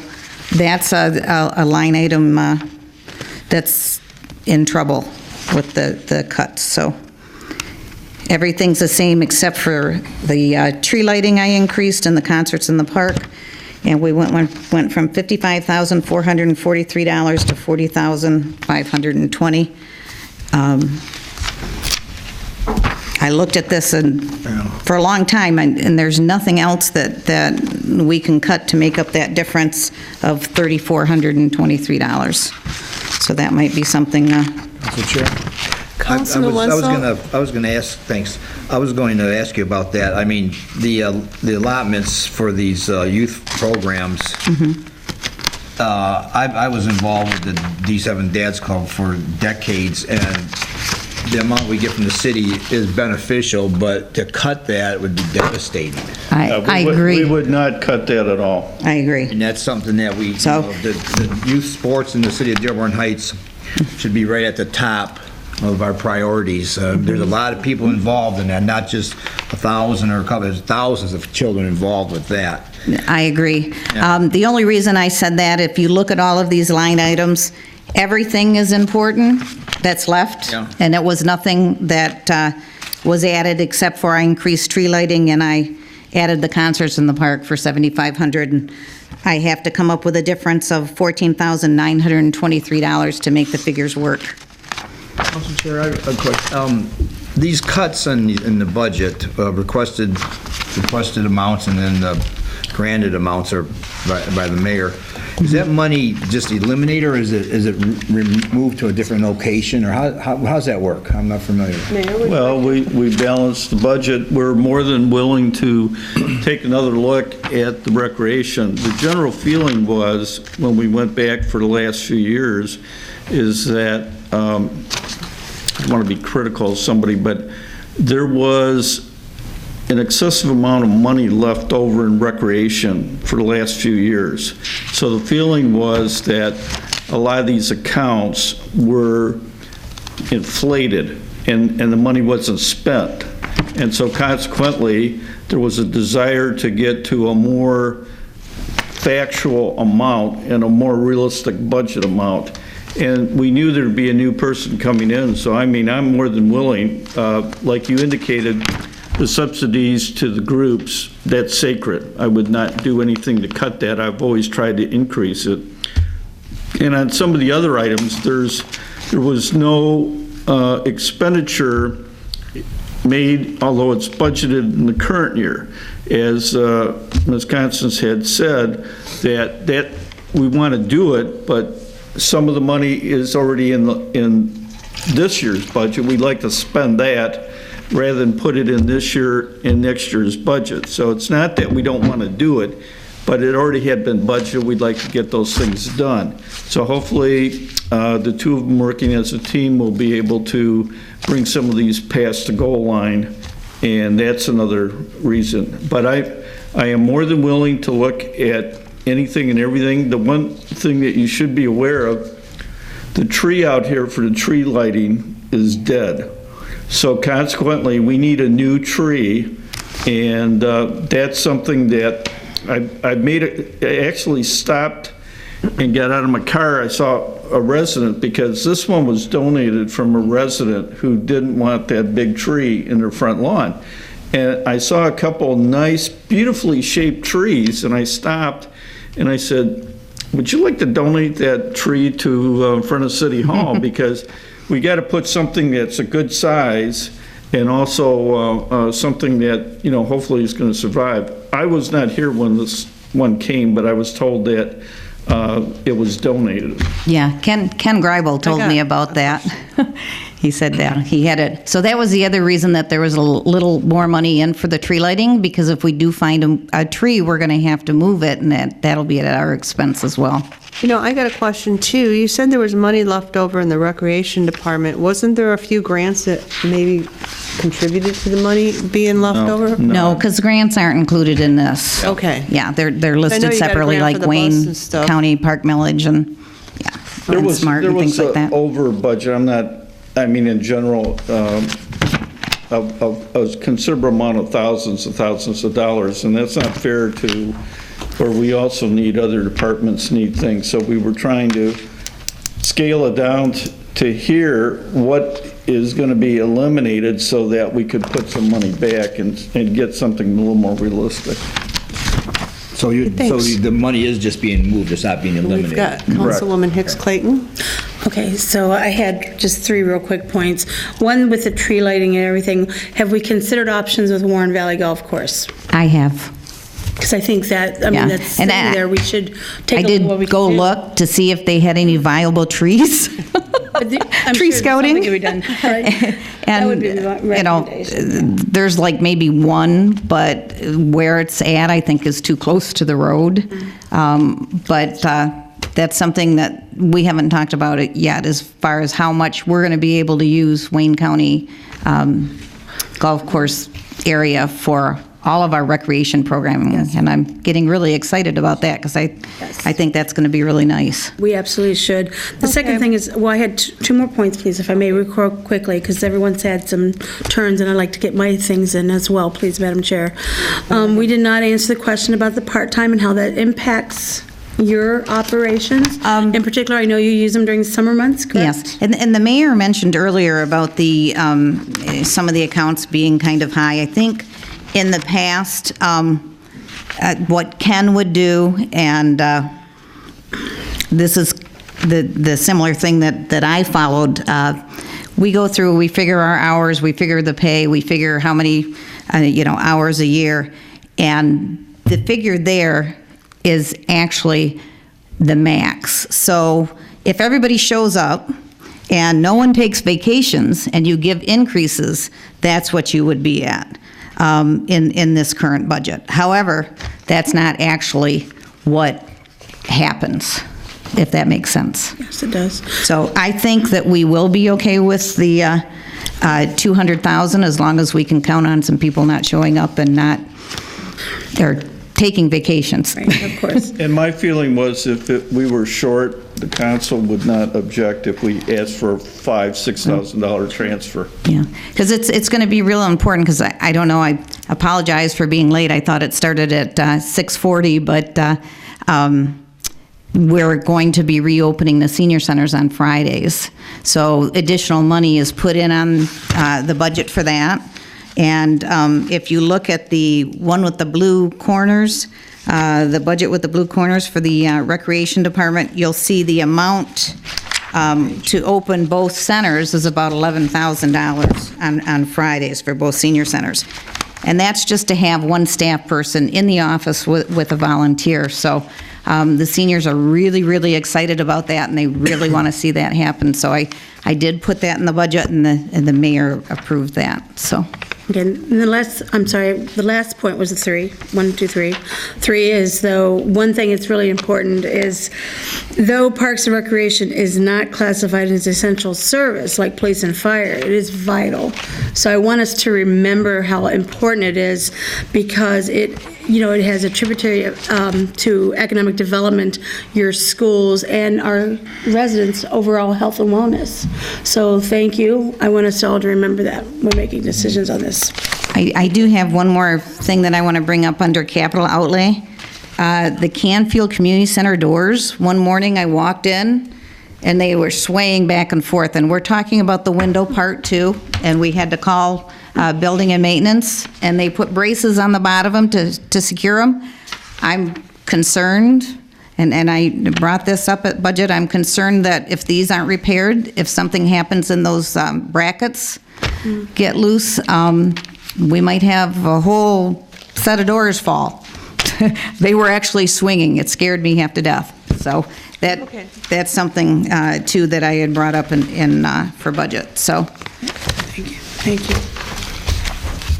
that's a line item that's in trouble with the cuts. So everything's the same except for the tree lighting I increased and the concerts in the park. And we went from $55,443 to $40,520. I looked at this for a long time, and there's nothing else that we can cut to make up that difference of $3,423. So that might be something. Council Chair? Councilman Wenzel? I was going to ask, thanks. I was going to ask you about that. I mean, the allotments for these youth programs, I was involved with the D7 Dads Club for decades, and the amount we get from the city is beneficial, but to cut that would be devastating. I agree. We would not cut that at all. I agree. And that's something that we, the youth sports in the city of Dearborn Heights should be right at the top of our priorities. There's a lot of people involved in that, not just 1,000 or a couple, there's thousands of children involved with that. I agree. The only reason I said that, if you look at all of these line items, everything is important that's left. Yeah. And it was nothing that was added except for I increased tree lighting and I added the concerts in the park for $7,500. And I have to come up with a difference of $14,923 to make the figures work. Council Chair, I have a question. These cuts in the budget, requested amounts and then the granted amounts are by the mayor. Is that money just eliminated, or is it removed to a different location, or how's that work? I'm not familiar. Well, we balanced the budget. We're more than willing to take another look at the recreation. The general feeling was, when we went back for the last few years, is that, I don't want to be critical of somebody, but there was an excessive amount of money left over in recreation for the last few years. So the feeling was that a lot of these accounts were inflated and the money wasn't spent. And so consequently, there was a desire to get to a more factual amount and a more realistic budget amount. And we knew there'd be a new person coming in, so I mean, I'm more than willing, like you indicated, the subsidies to the groups, that's sacred. I would not do anything to cut that. I've always tried to increase it. And on some of the other items, there was no expenditure made, although it's budgeted in the current year. As Ms. Constance had said, that we want to do it, but some of the money is already in this year's budget. We'd like to spend that rather than put it in this year and next year's budget. So it's not that we don't want to do it, but it already had been budgeted. We'd like to get those things done. So hopefully the two of them working as a team will be able to bring some of these past the goal line, and that's another reason. But I am more than willing to look at anything and everything. The one thing that you should be aware of, the tree out here for the tree lighting is dead. So consequently, we need a new tree, and that's something that I made it. I actually stopped and got out of my car. I saw a resident, because this one was donated from a resident who didn't want that big tree in their front lawn. And I saw a couple nice, beautifully shaped trees, and I stopped and I said, would you like to donate that tree to in front of City Hall? Because we got to put something that's a good size and also something that, you know, hopefully is going to survive. I was not here when this one came, but I was told that it was donated. Yeah, Ken Greibel told me about that. He said that he had it. So that was the other reason that there was a little more money in for the tree lighting, because if we do find a tree, we're going to have to move it, and that'll be at our expense as well. You know, I got a question too. You said there was money left over in the recreation department. Wasn't there a few grants that maybe contributed to the money being left over? No, because grants aren't included in this. Okay. Yeah, they're I know listed you got a separately, grant for like the bus Wayne and stuff. County Park Millage and, There and was Smart and things like that. over budget. I'm not I mean, in general, a considerable amount of thousands of dollars, and that's not fair to, or we also need, other departments need things, so we were trying to scale it down to here what is going to be eliminated so that we could put some money back and get something a little more realistic. So the money is just being moved, it's not being eliminated? We've got Councilwoman Hicks Clayton. Okay, so I had just 3 real quick points. One, with the tree lighting and everything, have we considered options with Warren Valley Golf Course? I have. Because I think that, I Yeah. mean, that's And sitting there, we should take I a look at what we did can go do. look to see if they had any viable trees. I'm Tree sure scouting. something could be done, right? That would be the You know, recommendation. there's like maybe one, but where it's at, I think, is too close to the road. But that's something that we haven't talked about it yet, as far as how much we're going to be able to use Wayne County Golf Course area for all of our recreation programming. And I'm getting really excited about that, because I think that's going to be really nice. We absolutely should. The second thing is, well, I had 2 more points, please, if I may, real quickly, because everyone's had some turns, and I'd like to get my things in as well, please, Madam Chair. We did not answer the question about the part-time and how that impacts your operations. In particular, I know you use them during the summer months, correct? Yes, and the mayor mentioned earlier about the, some of the accounts being kind of high. I think in the past, what Ken would do, and this is the similar thing that I followed, we go through, we figure our hours, we figure the pay, we figure how many, hours a year, and the figure there is actually the max. So if everybody shows up and no one takes vacations and you give increases, that's what you would be at in this current budget. However, that's not actually what happens, if that makes sense. Yes, it does. So I think that we will be okay with the 200,000, as long as we can count on some people not showing up and not, or taking vacations. Right, of course. And my feeling was if we were short, the council would not object if we asked for a $5,000-$6,000 transfer. Yeah, because it's going to be real important, because I don't know, I apologize for being late. I thought it started at 6:40, but we're going to be reopening the senior centers on Fridays. So additional money is put in on the budget for that. And if you look at the one with the blue corners, the budget with the blue corners for the Recreation Department, you'll see the amount to open both centers is about $11,000 on Fridays for both senior centers. And that's just to have one staff person in the office with a volunteer. So the seniors are really, really excited about that, and they really want to see that happen. So I did put that in the budget, and the mayor approved that, so. Again, the last point was the 3. 1, 2, 3. 3 is, though, one thing that's really important is, though Parks and Recreation is not classified as essential service like police and fire, it is vital. So I want us to remember how important it is, because it has a tributary to economic development, your schools, and our residents' overall health and wellness. So thank you. I want us all to remember that when making decisions on this. I do have one more thing that I want to bring up under capital outlay. The Canfield Community Center doors, one morning I walked in, and they were swaying back and forth, and we're talking about the window part too, and we had to call building and maintenance, and they put braces on the bottom of them to secure them. I'm concerned, and I brought this up at budget, I'm concerned that if these aren't repaired, if something happens in those brackets get loose, we might have a whole set of doors fall. They were actually swinging. It scared me half to death. So that's something, too, that I had brought up in for budget, so. Thank you.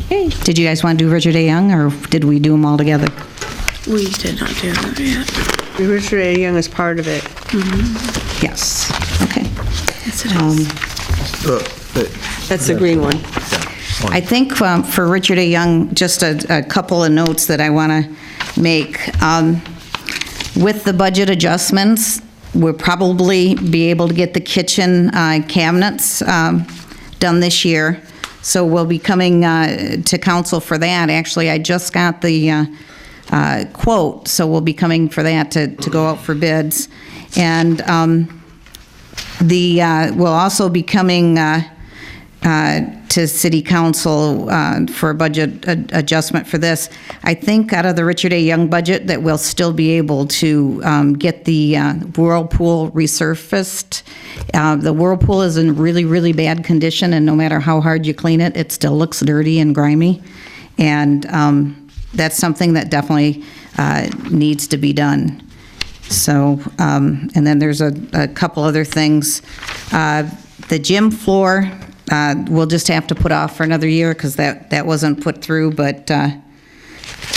Hey. Did you guys want to do Richard A. Young, or did we do them all together? We did not do that yet. Richard A. Young is part of it. Yes, okay. Yes, it is. That's the green one. I think for Richard A. Young, just a couple of notes that I want to make. With the budget adjustments, We'll probably be able to get the kitchen cabinets done this year. So we'll be coming to council for that. Actually, I just got the quote, so we'll be coming for that to go out for bids. And we'll also be coming to City Council for a budget adjustment for this. I think out of the Richard A. Young budget that we'll still be able to get the Whirlpool resurfaced. The Whirlpool is in really, really bad condition, and no matter how hard you clean it, it still looks dirty and grimy. And that's something that definitely needs to be done. So, and then there's a couple other things. The gym floor, we'll just have to put off for another year because that wasn't put through. But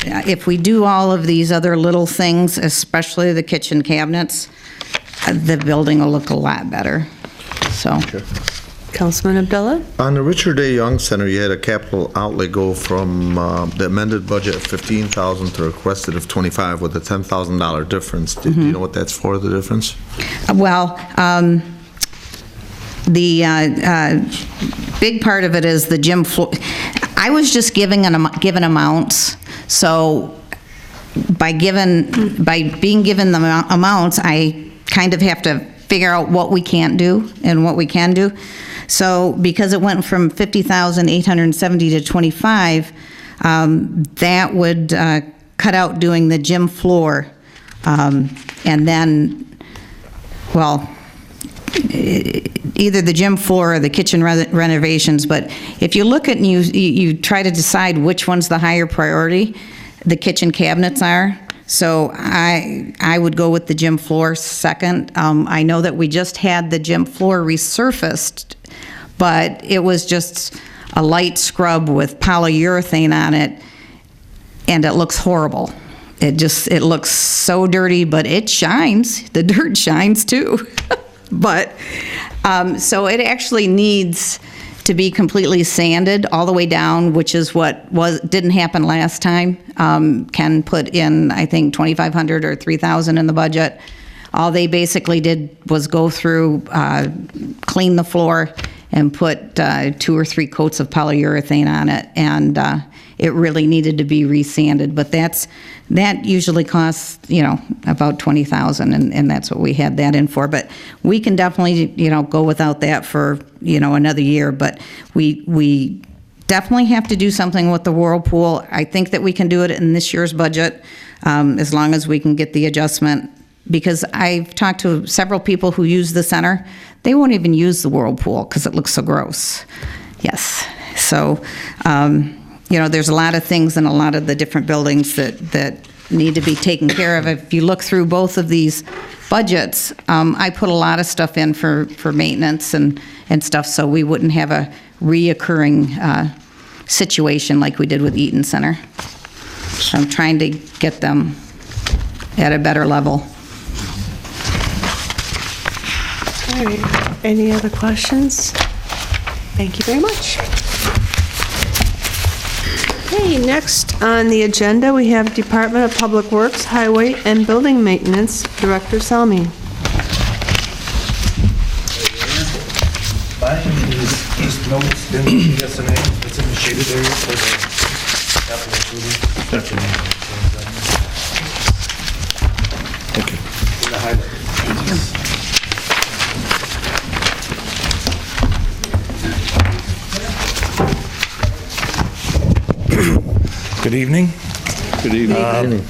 if we do all of these other little things, especially the kitchen cabinets, the building will look a lot better. So. Councilman Abdullah? On the Richard A. Young Center, you had a capital outlay go from the amended budget of $15,000 to requested of $25,000 with a $10,000 difference. Do you know what that's for, the difference? Well, the big part of it is the gym floor. I was just given amounts, so by being given the amounts, I kind of have to figure out what we can't do and what we can do. So because it went from $50,870 to $25,000, that would cut out doing the gym floor, and then, well, either the gym floor or the kitchen renovations. But if you look at and you try to decide which one's the higher priority, the kitchen cabinets are. So I would go with the gym floor second. I know that we just had the gym floor resurfaced, but it was just a light scrub with polyurethane on it, and it looks horrible. It looks so dirty, but it shines. The dirt shines too. But, so it actually needs to be completely sanded all the way down, which is what didn't happen last time. Ken put in, I think, $2,500 or $3,000 in the budget. All they basically did was go through, clean the floor, and put 2 or 3 coats of polyurethane on it, and it really needed to be resanded. But that usually costs, about $20,000, and that's what we had that in for. But we can definitely, go without that for, another year. But we definitely have to do something with the Whirlpool. I think that we can do it in this year's budget, as long as we can get the adjustment. Because I've talked to several people who use the center. They won't even use the Whirlpool because it looks so gross. Yes. So, there's a lot of things in a lot of the different buildings that need to be taken care of. If you look through both of these budgets, I put a lot of stuff in for maintenance and stuff, so we wouldn't have a reoccurring situation like we did with Eaton Center. So I'm trying to get them at a better level. All right. Any other questions? Thank you very much. Okay, next on the agenda, we have Department of Public Works, Highway, and Building Maintenance, Director Salmi. These notes in the SMA, it's in the shaded area for the capital improvement. Thank you. In the highlight. Good evening. Good evening.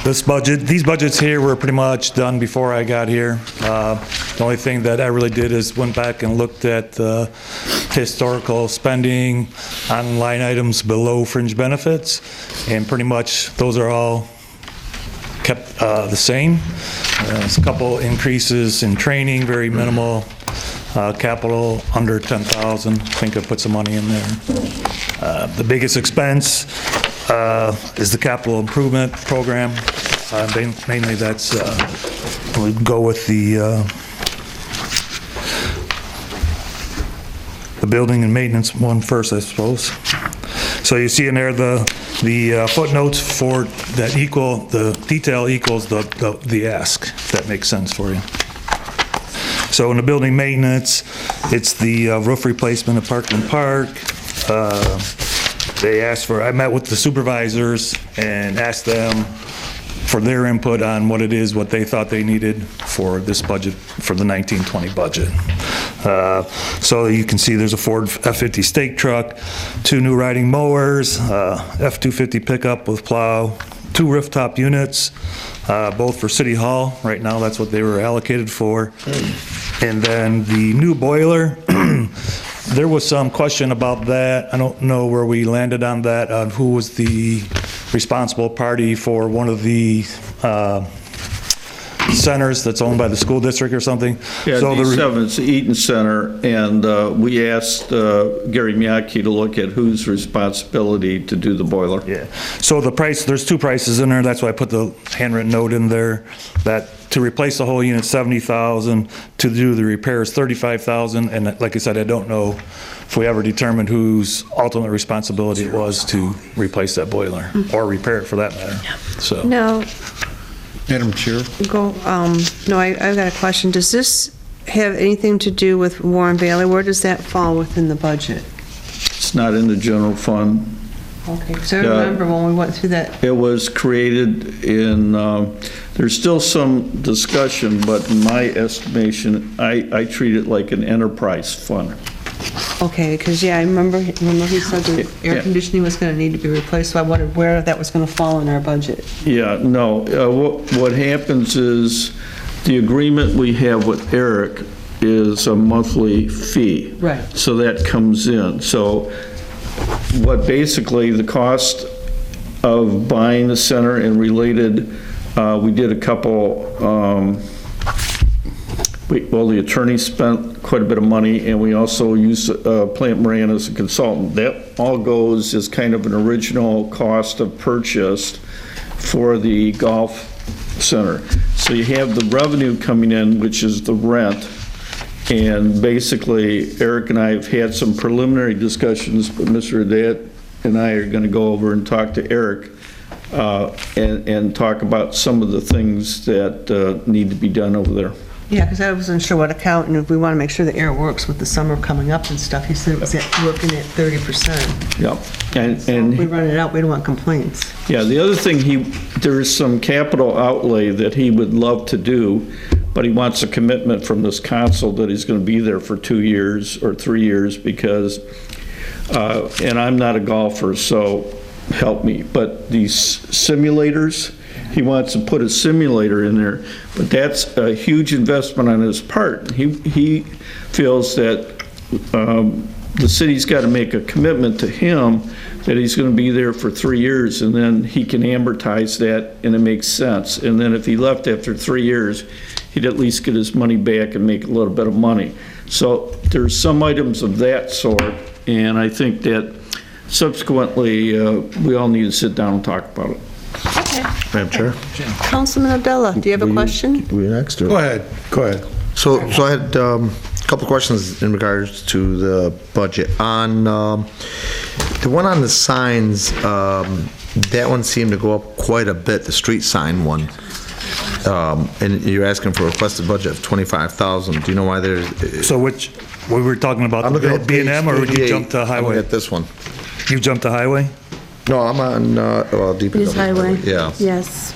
These budgets here were pretty much done before I got here. The only thing that I really did is went back and looked at historical spending on line items below fringe benefits, and pretty much those are all kept the same. There's a couple increases in training, very minimal. Capital under 10,000. I think I put some money in there. The biggest expense is the capital improvement program. Mainly that's, we go with the building and maintenance one first, I suppose. So you see in there the footnotes for that the detail equals the ask, if that makes sense for you. So in the building maintenance, it's the roof replacement at Parkland Park. They asked for, I met with the supervisors and asked them for their input on what it is, what they thought they needed for this budget, for the 1920 budget. So you can see there's a Ford F-50 stake truck, 2 new riding mowers, F-250 pickup with plow, 2 rooftop units, both for City Hall. Right now, that's what they were allocated for. And then the new boiler, there was some question about that. I don't know where we landed on that, on who was the responsible party for one of the centers that's owned by the school district or something. Yeah, So the D7, it's the Eaton Center, and we asked Gary Miyake to look at whose responsibility to do the boiler. Yeah, so the price, there's 2 prices in there, that's why I put the handwritten note in there, that to replace the whole unit, $70,000, to do the repairs, $35,000, and like I said, I don't know if we ever determined whose ultimate responsibility it was to replace that boiler, or repair it for that matter, so. Now, Madam Chair? no, I've got a question. Does this have anything to do with Warren Bailey? Where does that fall within the budget? It's not in the general fund. Okay, so I remember when we went through that. It was created in, there's still some discussion, but in my estimation, I treat it like an enterprise fund. Okay, because, yeah, I remember he said the air conditioning was going to need to be replaced, so I wondered where that was going to fall in our budget. Yeah, no, what happens is, the agreement we have with Eric is a monthly fee. Right. So that comes in. So what basically the cost of buying the center and related, we did a couple, well, the attorney spent quite a bit of money, and we also used Plant Moran as a consultant. That all goes as kind of an original cost of purchase for the golf center. So you have the revenue coming in, which is the rent, and basically Eric and I have had some preliminary discussions, but Mr. Adat and I are going to go over and talk to Eric and talk about some of the things that need to be done over there. Yeah, because I wasn't sure what account, and if we want to make sure the air works with the summer coming up and stuff, he said it was working at 30%. Yep. And if we run it out, we don't want complaints. Yeah, the other thing, there's some capital outlay that he would love to do, but he wants a commitment from this council that he's going to be there for 2 years or 3 years because, and I'm not a golfer, so help me, but these simulators, he wants to put a simulator in there, but that's a huge investment on his part. He feels that the city's got to make a commitment to him that he's going to be there for 3 years, and then he can amortize that, and it makes sense. And then if he left after 3 years, he'd at least get his money back and make a little bit of money. So there's some items of that sort, and I think that subsequently, we all need to sit down and talk about it. Madam Chair? Councilman Abdullah, do you have a question? Were you next? Or? Go ahead. So I had a couple questions in regards to the budget. On the one on the signs, that one seemed to go up quite a bit, the street sign one. And you're asking for a requested budget of $25,000. Do you know why there's... So we were talking about I'm looking at B&M, or would you jump to I'm highway? looking at this one. You jumped to highway? No, I'm on, well, DPW. It is highway. Yeah. Yes.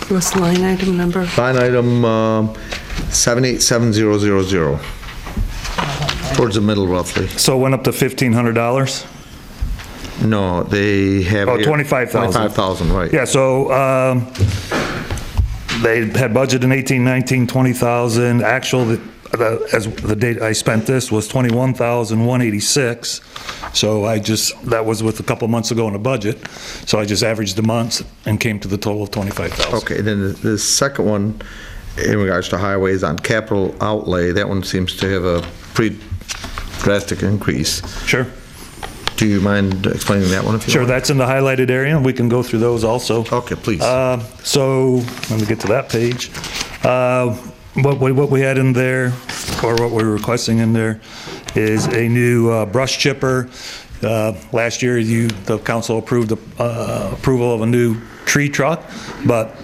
What's the line item number? Line item 787000. Towards the middle, roughly. So it went up to $1,500? No, they have... Oh, 25,000. 25,000, right. Yeah, so they had budget in 18, 19, 20,000. Actual, as the date I spent this was 21,186. So that was with a couple months ago in the budget. So I just averaged the months and came to the total of 25,000. Okay, then the second one, in regards to highways on capital outlay, that one seems to have a pretty drastic increase. Sure. Do you mind explaining that one if you Sure, want? that's in the highlighted area. We can go through those also. Okay, please. So let me get to that page. What we had in there, or what we're requesting in there, is a new brush chipper. Last year, the council approved approval of a new tree truck, but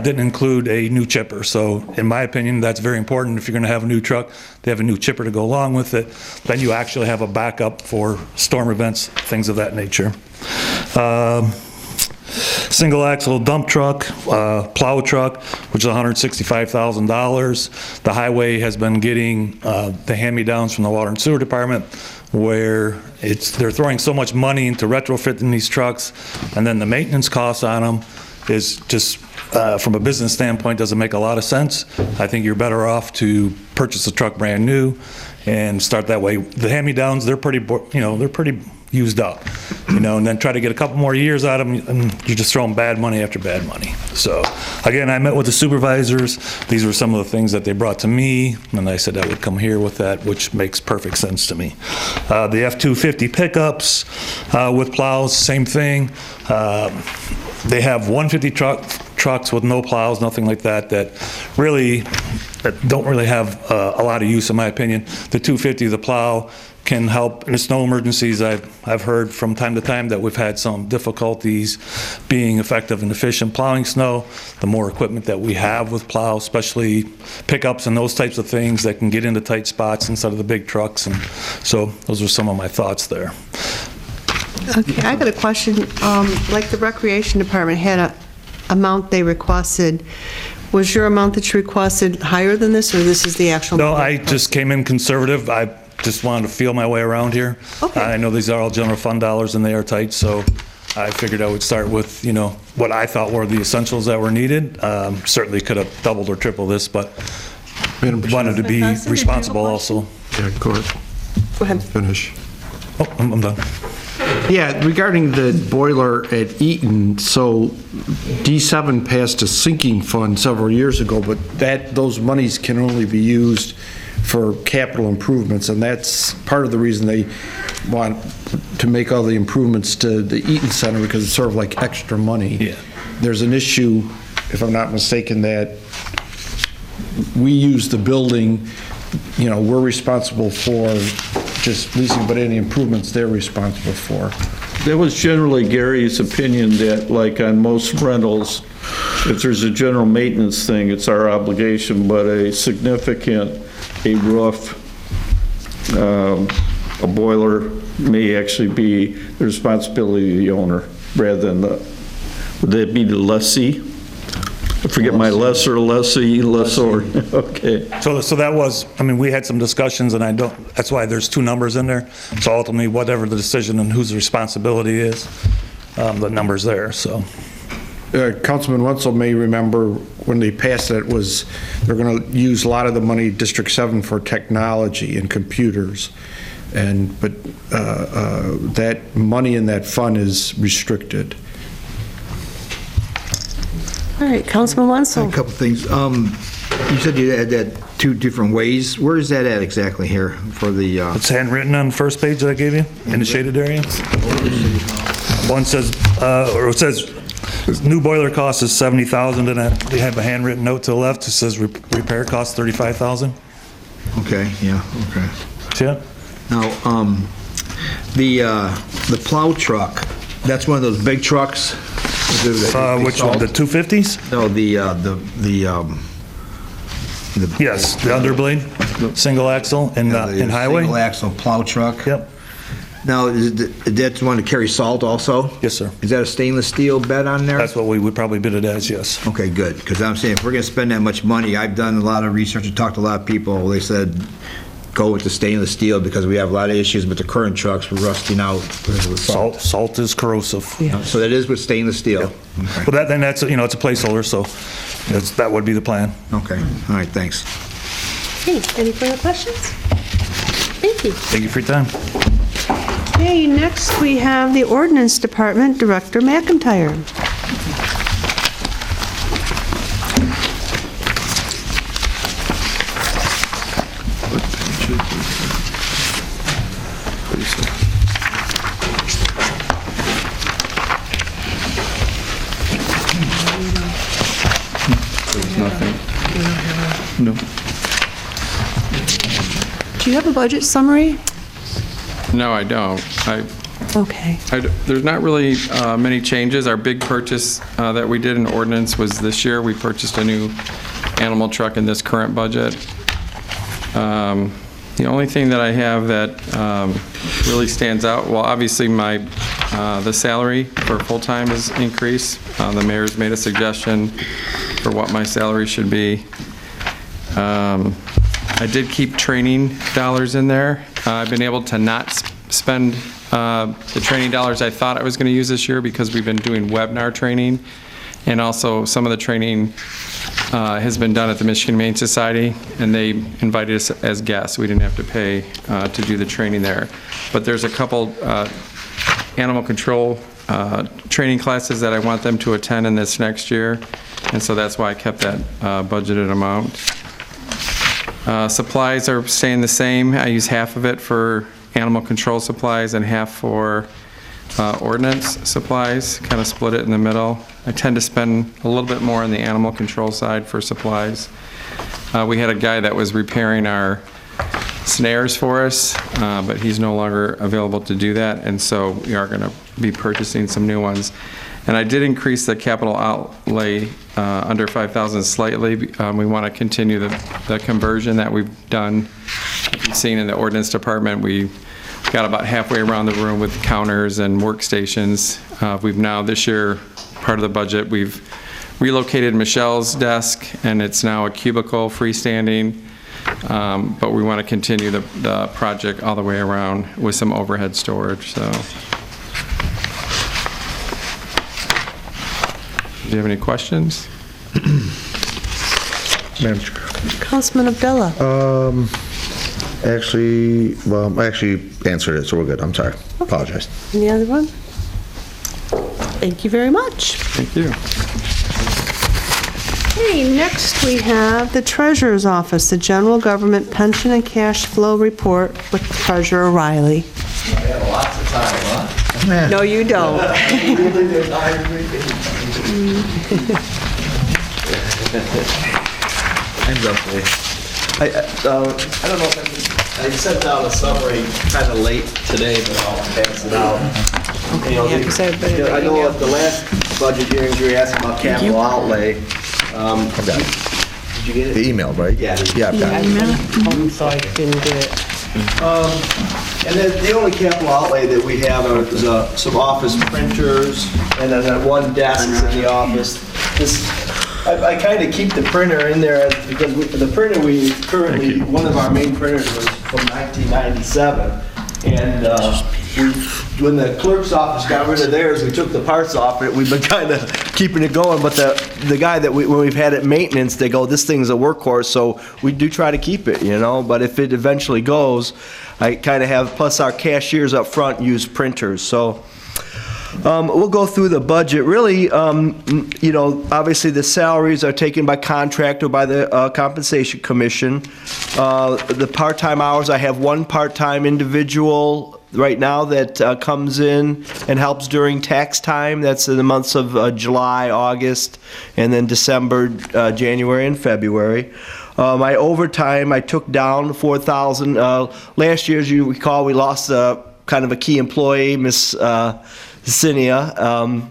didn't include a new chipper. So in my opinion, that's very important. If you're going to have a new truck, they have a new chipper to go along with it. Then you actually have a backup for storm events, things of that nature. Single axle dump truck, plow truck, which is $165,000. The highway has been getting the hand-me-downs from the Water and Sewer Department, where they're throwing so much money into retrofitting these trucks, and then the maintenance costs on them is just, from a business standpoint, doesn't make a lot of sense. I think you're better off to purchase a truck brand new and start that way. The hand-me-downs, they're pretty used up, and then try to get a couple more years out of them, and you're just throwing bad money after bad money. So, again, I met with the supervisors. These were some of the things that they brought to me, and I said I would come here with that, which makes perfect sense to me. The F-250 pickups with plows, same thing. They have 150 trucks with no plows, nothing like that, that don't really have a lot of use, in my opinion. The 250, the plow, can help in snow emergencies. I've heard from time to time that we've had some difficulties being effective and efficient plowing snow. The more equipment that we have with plow, especially pickups and those types of things that can get into tight spots instead of the big trucks. And so those are some of my thoughts there. Okay, I got a question. Like the Recreation Department had a amount they requested. Was your amount that you requested higher than this, or this is the actual? No, I just came in conservative. I just wanted to feel my way around here. Okay. I know these are all general fund dollars and they are tight, so I figured I would start with, what I thought were the essentials that were needed. Certainly could have doubled or tripled this, but wanted to be responsible also. Yeah, go ahead. Go ahead. Finish. Oh, I'm done. Yeah, regarding the boiler at Eaton, so D7 passed a sinking fund several years ago, but those monies can only be used for capital improvements, and that's part of the reason they want to make all the improvements to the Eaton Center, because it's sort of like extra money. Yeah. There's an issue, if I'm not mistaken, that we use the building, we're responsible for just leasing, but any improvements they're responsible for. That was generally Gary's opinion, that like on most rentals, if there's a general maintenance thing, it's our obligation, but a roof, a boiler may actually be the responsibility of the owner rather than would that be the lessee? I forget my lessor. Okay. So that was, we had some discussions, and that's why there's two numbers in there. So ultimately, whatever the decision and whose responsibility is, the number's there, so. Councilman Wenzel may remember when they passed it, they're going to use a lot of the money, District 7, for technology and computers. But that money in that fund is restricted. All right, Councilman Wenzel. A couple things. You said you had that two different ways. Where is that at exactly here for the? It's handwritten on the first page that I gave you in the shaded area. One says, it says, new boiler cost is $70,000, and they have a handwritten note to the left that says repair cost $35,000. Okay. Yeah. Okay. See it? Now, the plow truck. That's one of those big trucks. Which one? The 250s? No, Yes, the underblade, single axle, and in highway. Single axle plow truck. Yep. Now, that's one to carry salt also? Yes, sir. Is that a stainless steel bed on there? That's what we would probably bid it as, yes. Okay, good. Because I'm saying if we're going to spend that much money, I've done a lot of research and talked to a lot of people. They said go with the stainless steel because we have a lot of issues with the current trucks. We're rusting out because of the salt. Salt is corrosive. Yeah. So that is with stainless steel. Yep. Okay. But that's it's a placeholder, so that would be the plan. Okay. All right. Thanks. Okay, any further questions? Thank you. Thank you for your time. Okay, next we have the Ordinance Department Director McIntyre. There's nothing. No. Do you have a budget summary? No, I don't. Okay. There's not really many changes. Our big purchase that we did in ordinance was this year. We purchased a new animal truck in this current budget. The only thing that I have that really stands out, well, obviously the salary for full-time has increased. The mayor's made a suggestion for what my salary should be. I did keep training dollars in there. I've been able to not spend the training dollars I thought I was going to use this year because we've been doing webinar training, and also some of the training has been done at the Michigan Humane Society, and they invited us as guests. We didn't have to pay to do the training there. But there's a couple animal control training classes that I want them to attend in this next year, and so that's why I kept that budgeted amount. Supplies are staying the same. I use half of it for animal control supplies and half for ordinance supplies, kind of split it in the middle. I tend to spend a little bit more on the animal control side for supplies. We had a guy that was repairing our snares for us, but he's no longer available to do that, and so we are going to be purchasing some new ones. And I did increase the capital outlay under 5,000 slightly. We want to continue the conversion that we've done. You've seen in the ordinance department, we got about halfway around the room with counters and workstations. We've now, this year, part of the budget, we've relocated Michelle's desk, and it's now a cubicle, freestanding. But we want to continue the project all the way around with some overhead storage. So, do you have any questions? Madam Chair. Councilman Abdullah. Actually, well, I actually answered it, so we're good. I'm sorry. Apologize. Any other one? Thank you very much. Thank you. Okay, next we have the Treasurer's Office, the General Government Pension and Cash Flow Report with Treasurer Riley. I have lots of time, huh? No, you don't. Time's up, please. I don't know if I sent out a summary kind of late today, but I'll pass it out. You know, Yeah, 'cause everybody- I know at the last budget hearings, you were asking about capital outlay. Did you get it? The email, right? Yeah. Yeah, I've got it. So I didn't get it. And then the only capital outlay that we have is some office printers and then that one desk in the office. I kind of keep the printer in there because the printer we currently, one of our main printers was from 1997. And when the clerk's office got rid of theirs, we took the parts off it. We've been kind of keeping it going, but the guy that when we've had it maintenance, they go, this thing's a workhorse, so we do try to keep it, you know, but if it eventually goes, I kind of have, plus our cashiers up front use printers, so we'll go through the budget. Really, you know, obviously the salaries are taken by contract or by the Compensation Commission. The part-time hours, I have one part-time individual right now that comes in and helps during tax time. That's in the months of July, August, and then December, January, and February. My overtime, I took down 4,000. Last year, as you recall, we lost kind of a key employee, Miss Cinia,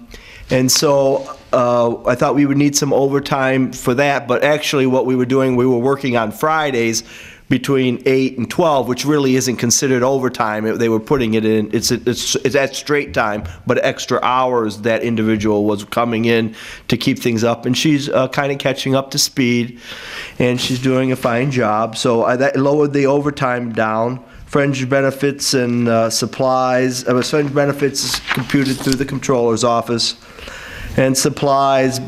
and so I thought we would need some overtime for that, but actually what we were doing, we were working on Fridays between 8 and 12, which really isn't considered overtime. They were putting it in, it's at straight time, but extra hours that individual was coming in to keep things up, and she's kind of catching up to speed, and she's doing a fine job, so that lowered the overtime down. Fringe benefits and supplies, fringe benefits is computed through the controller's office, and supplies,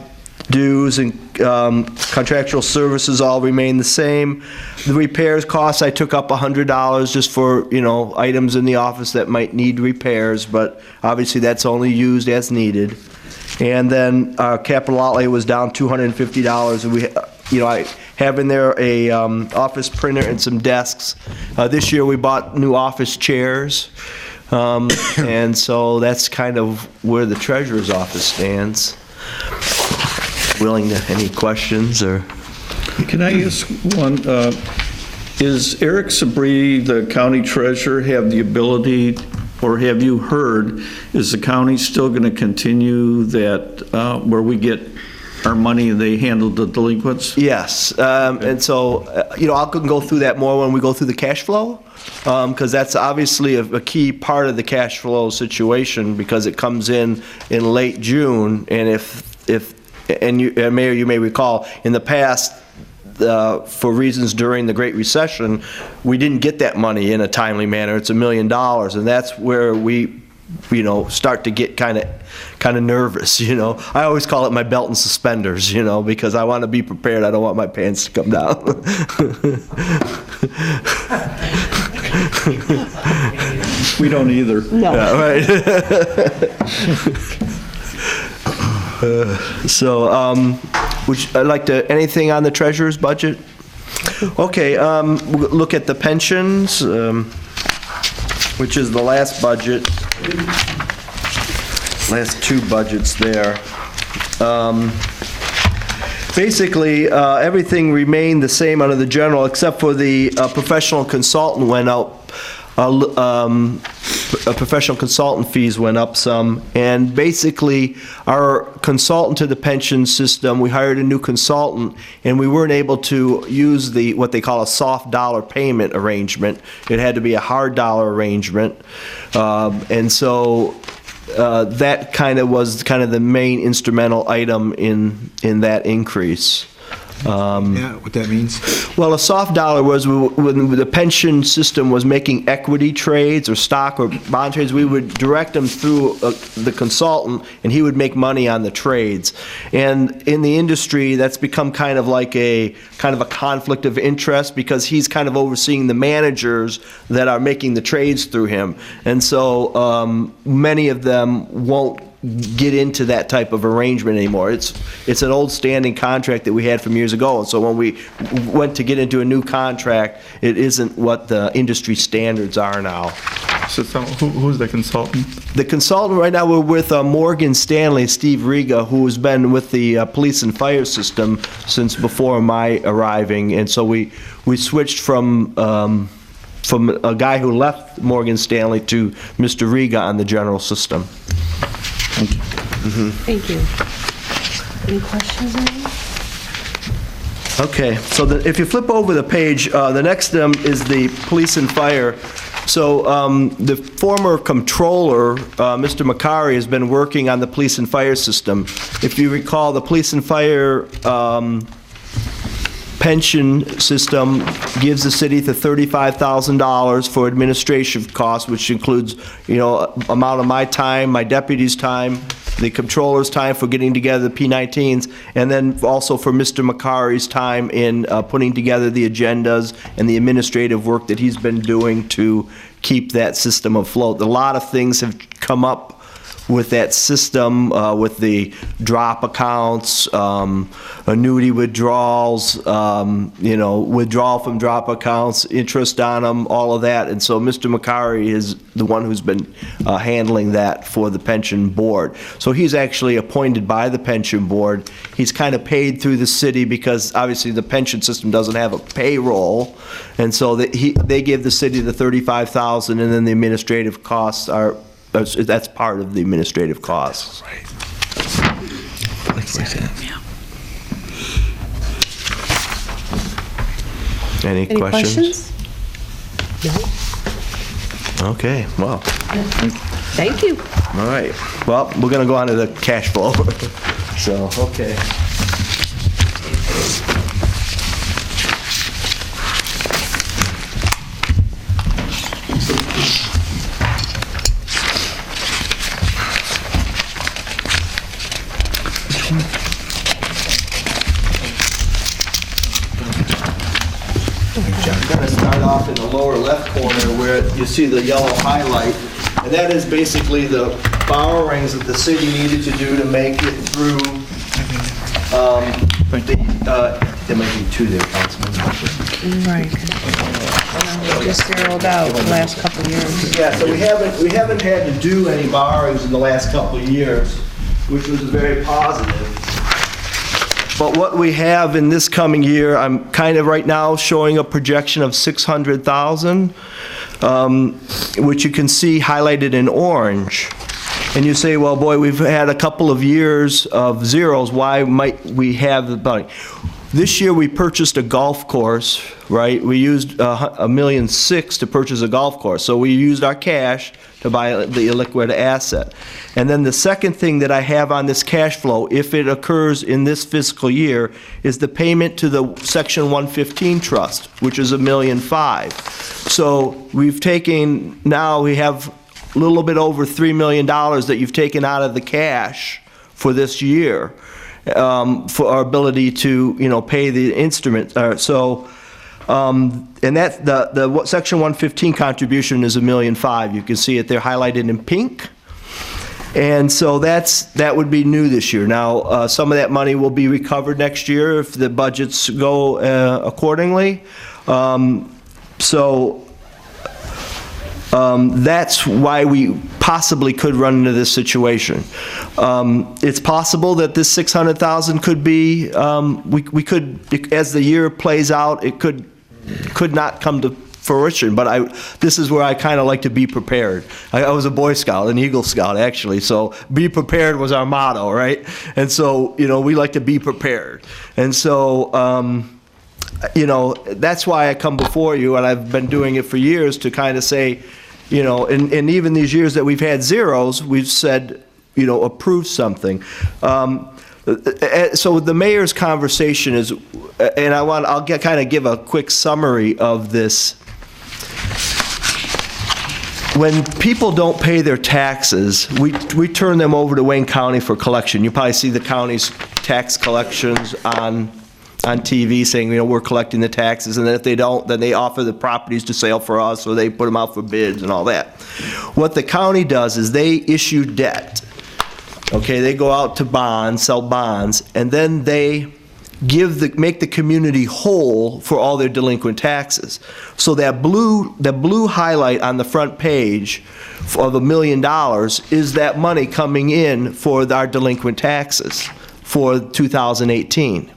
dues, and contractual services all remain the same. The repairs costs, I took up $100 just for, you know, items in the office that might need repairs, but obviously that's only used as needed. And then our capital outlay was down $250, and we, you know, I have in there a office printer and some desks. This year we bought new office chairs, and so that's kind of where the treasurer's office stands. Willing to, any questions or? Can I ask one? Is Eric Sabri, the county treasurer, have the ability or have you heard, is the county still going to continue that, where we get our money and they handle the delinquents? Yes, and so, I can go through that more when we go through the cash flow, because that's obviously a key part of the cash flow situation, because it comes in late June, and Mayor, you may recall, in the past, for reasons during the Great Recession, we didn't get that money in a timely manner. It's $1 million, and that's where we, start to get kind of nervous. I always call it my belt and suspenders, because I want to be prepared. I don't want my pants to come down. We don't either. No. Yeah, right. I'd like to, anything on the treasurer's budget? Okay, we'll look at the pensions, which is the last budget, last two budgets there. Basically, everything remained the same under the general, except for the professional consultant went up. Professional consultant fees went up some, and basically our consultant to the pension system, we hired a new consultant, and we weren't able to use what they call a soft dollar payment arrangement. It had to be a hard dollar arrangement, and so that was the main instrumental item in that increase. What that means? Well, a soft dollar was when the pension system was making equity trades or stock or bond trades, we would direct them through the consultant, and he would make money on the trades. And in the industry, that's become kind of a conflict of interest, because he's kind of overseeing the managers that are making the trades through him. And so many of them won't get into that type of arrangement anymore. It's an old standing contract that we had from years ago, and so when we went to get into a new contract, it isn't what the industry standards are now. So who's the consultant? The consultant right now, we're with Morgan Stanley, Steve Riga, who has been with the police and fire system since before my arriving, and so we switched from a guy who left Morgan Stanley to Mr. Riga on the general system. Thank you. Any questions on that? Okay, so if you flip over the page, the next is the police and fire. So the former controller, Mr. Macari, has been working on the police and fire system. If you recall, the police and fire pension system gives the city the $35,000 for administration costs, which includes, amount of my time, my deputy's time, the controller's time for getting together the P19s, and then also for Mr. Macari's time in putting together the agendas and the administrative work that he's been doing to keep that system afloat. A lot of things have come up with that system, with the drop accounts, annuity withdrawals, withdrawal from drop accounts, interest on them, all of that. And so Mr. Macari is the one who's been handling that for the pension board. So he's actually appointed by the pension board. He's kind of paid through the city, because obviously the pension system doesn't have a payroll. And so they give the city the $35,000, and then the administrative costs that's part of the administrative costs. Right. Any questions? No. Okay, well. Thank you. All right. Well, we're going to go on to the cash flow. So, okay. I'm going to start off in the lower left corner where you see the yellow highlight, and that is basically the borrowings that the city needed to do to make it through there might be two there, Councilman. Right. Just zeroed out the last couple of years. Yeah, so we haven't had to do any borrowings in the last couple of years, which was very positive. But what we have in this coming year, I'm kind of right now showing a projection of 600,000, which you can see highlighted in orange. And you say, well, boy, we've had a couple of years of zeros. Why might we have the money? This year, we purchased a golf course, right? We used $1.6 million to purchase a golf course. So we used our cash to buy the liquid asset. And then the second thing that I have on this cash flow, if it occurs in this fiscal year, is the payment to the Section 115 trust, which is $1.5 million. So we've taken, now we have a little bit over $3 million that you've taken out of the cash for this year. For our ability to, pay the instrument. And that the Section 115 contribution is $1.5 million. You can see it there highlighted in pink. And so that would be new this year. Now, some of that money will be recovered next year if the budgets go accordingly. That's why we possibly could run into this situation. It's possible that this 600,000 could be, we could, as the year plays out, it could not come to fruition, but this is where I kind of like to be prepared. I was a Boy Scout, an Eagle Scout actually, so be prepared was our motto, right? And so, we like to be prepared. And so, that's why I come before you, and I've been doing it for years to kind of say, and even these years that we've had zeros, we've said, approve something. So the mayor's conversation is, and I'll kind of give a quick summary of this. When people don't pay their taxes, we turn them over to Wayne County for collection. You probably see the county's tax collections on TV saying, we're collecting the taxes, and then if they don't, then they offer the properties to sale for us, or they put them out for bids and all that. What the county does is they issue debt. Okay, they go out to bonds, sell bonds, and then they make the community whole for all their delinquent taxes. So that blue highlight on the front page of $1 million is that money coming in for our delinquent taxes for 2018.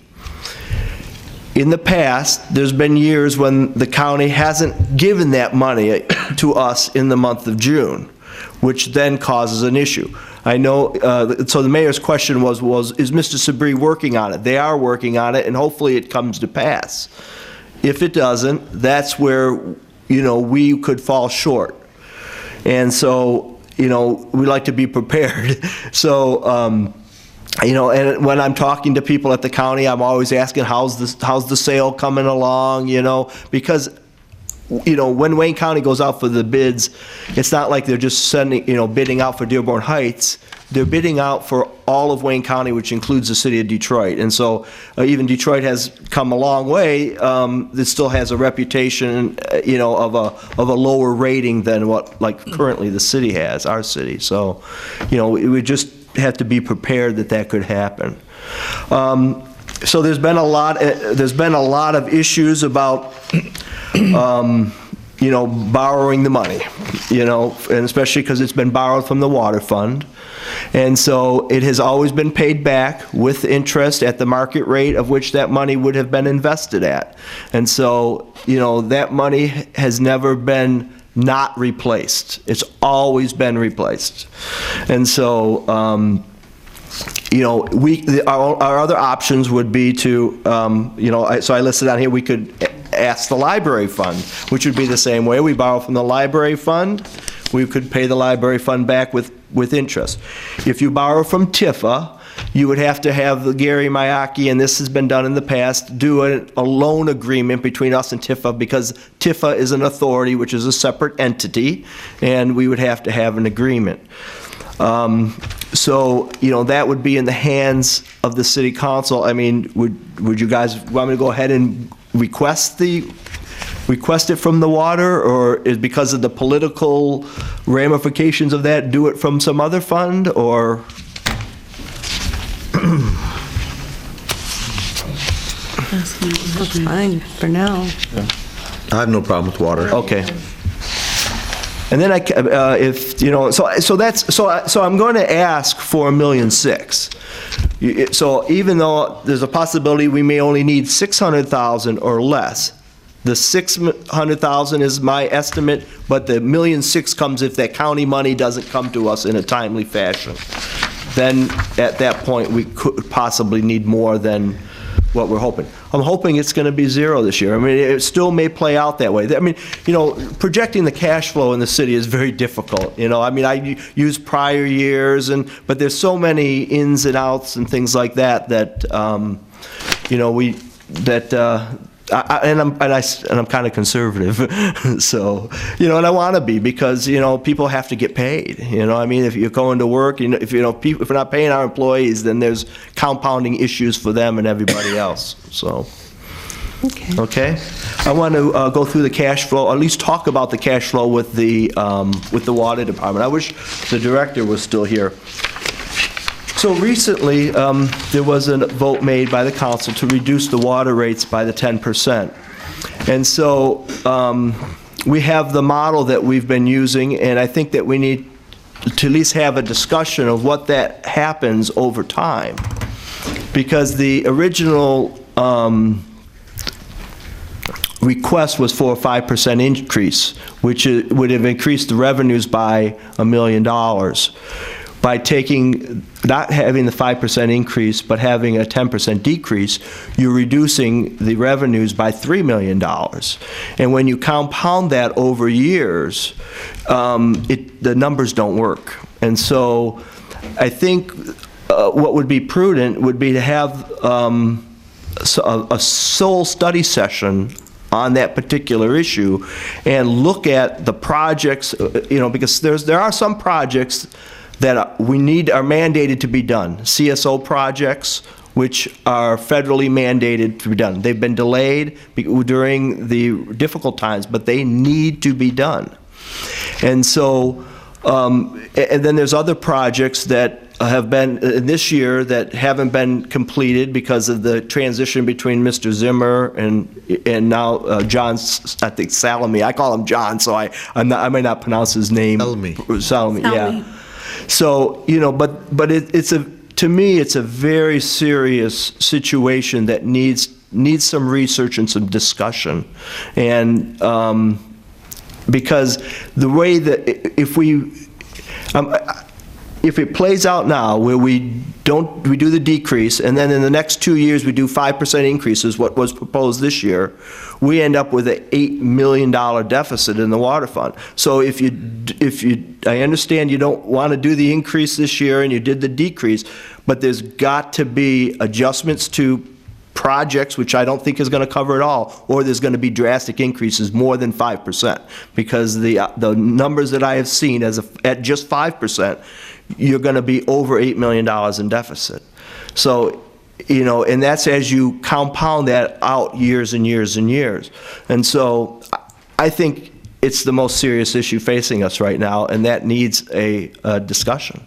In the past, there's been years when the county hasn't given that money to us in the month of June, which then causes an issue. I know, so the mayor's question was, is Mr. Sabri working on it? They are working on it, and hopefully it comes to pass. If it doesn't, that's where, we could fall short. And so, we like to be prepared. So, and when I'm talking to people at the county, I'm always asking, how's the sale coming along, because when Wayne County goes out for the bids, it's not like they're just bidding out for Dearborn Heights. They're bidding out for all of Wayne County, which includes the city of Detroit. And so even Detroit has come a long way. It still has a reputation, of a lower rating than what, currently the city has, our city. So, we just have to be prepared that could happen. So there's been a lot of issues about borrowing the money, and especially because it's been borrowed from the water fund. And so it has always been paid back with interest at the market rate of which that money would have been invested at. And so, that money has never been not replaced. It's always been replaced. And so, our other options would be to, so I listed on here, we could ask the library fund, which would be the same way. We borrow from the library fund. We could pay the library fund back with interest. If you borrow from Tifa, you would have to have the Gary Miyake, and this has been done in the past, do a loan agreement between us and Tifa, because Tifa is an authority, which is a separate entity, and we would have to have an agreement. So, that would be in the hands of the city council. I mean, would you guys want me to go ahead and request it from the water, or is because of the political ramifications of that, do it from some other fund, or? That's fine for now. I have no problem with water. Okay. And then so I'm going to ask for $1.6 million. So even though there's a possibility we may only need 600,000 or less, the 600,000 is my estimate, but the $1.6 million comes if that county money doesn't come to us in a timely fashion. Then, at that point, we could possibly need more than what we're hoping. I'm hoping it's going to be zero this year. I mean, it still may play out that way. I mean, projecting the cash flow in the city is very difficult. I mean, I use prior years, but there's so many ins and outs and things like that I'm kind of conservative, so, and I want to be, because, people have to get paid, I mean, if you're going to work, if we're not paying our employees, then there's compounding issues for them and everybody else, so. Okay? I want to go through the cash flow, or at least talk about the cash flow with the water department. I wish the director was still here. So recently, there was a vote made by the council to reduce the water rates by the 10%. And so we have the model that we've been using, and I think that we need to at least have a discussion of what that happens over time. Because the original request was for a 5% increase, which would have increased the revenues by $1 million. By not having the 5% increase, but having a 10% decrease, you're reducing the revenues by $3 million. And when you compound that over years, the numbers don't work. And so I think what would be prudent would be to have a sole study session on that particular issue and look at the projects, because there are some projects that are mandated to be done. CSO projects, which are federally mandated to be done. They've been delayed during the difficult times, but they need to be done. And so, and then there's other projects that have been this year that haven't been completed because of the transition between Mr. Zimmer and now John, I think Salome. I call him John, so I may not pronounce his name. Salome, yeah. So, but to me, it's a very serious situation that needs some research and some discussion. And because the way that if it plays out now where we do the decrease, and then in the next 2 years we do 5% increases, what was proposed this year, we end up with an $8 million deficit in the water fund. So I understand you don't want to do the increase this year and you did the decrease, but there's got to be adjustments to projects, which I don't think is going to cover it all, or there's going to be drastic increases more than 5%, because the numbers that I have seen at just 5%, you're going to be over $8 million in deficit. So, and that's as you compound that out years and years and years. And so I think it's the most serious issue facing us right now, and that needs a discussion.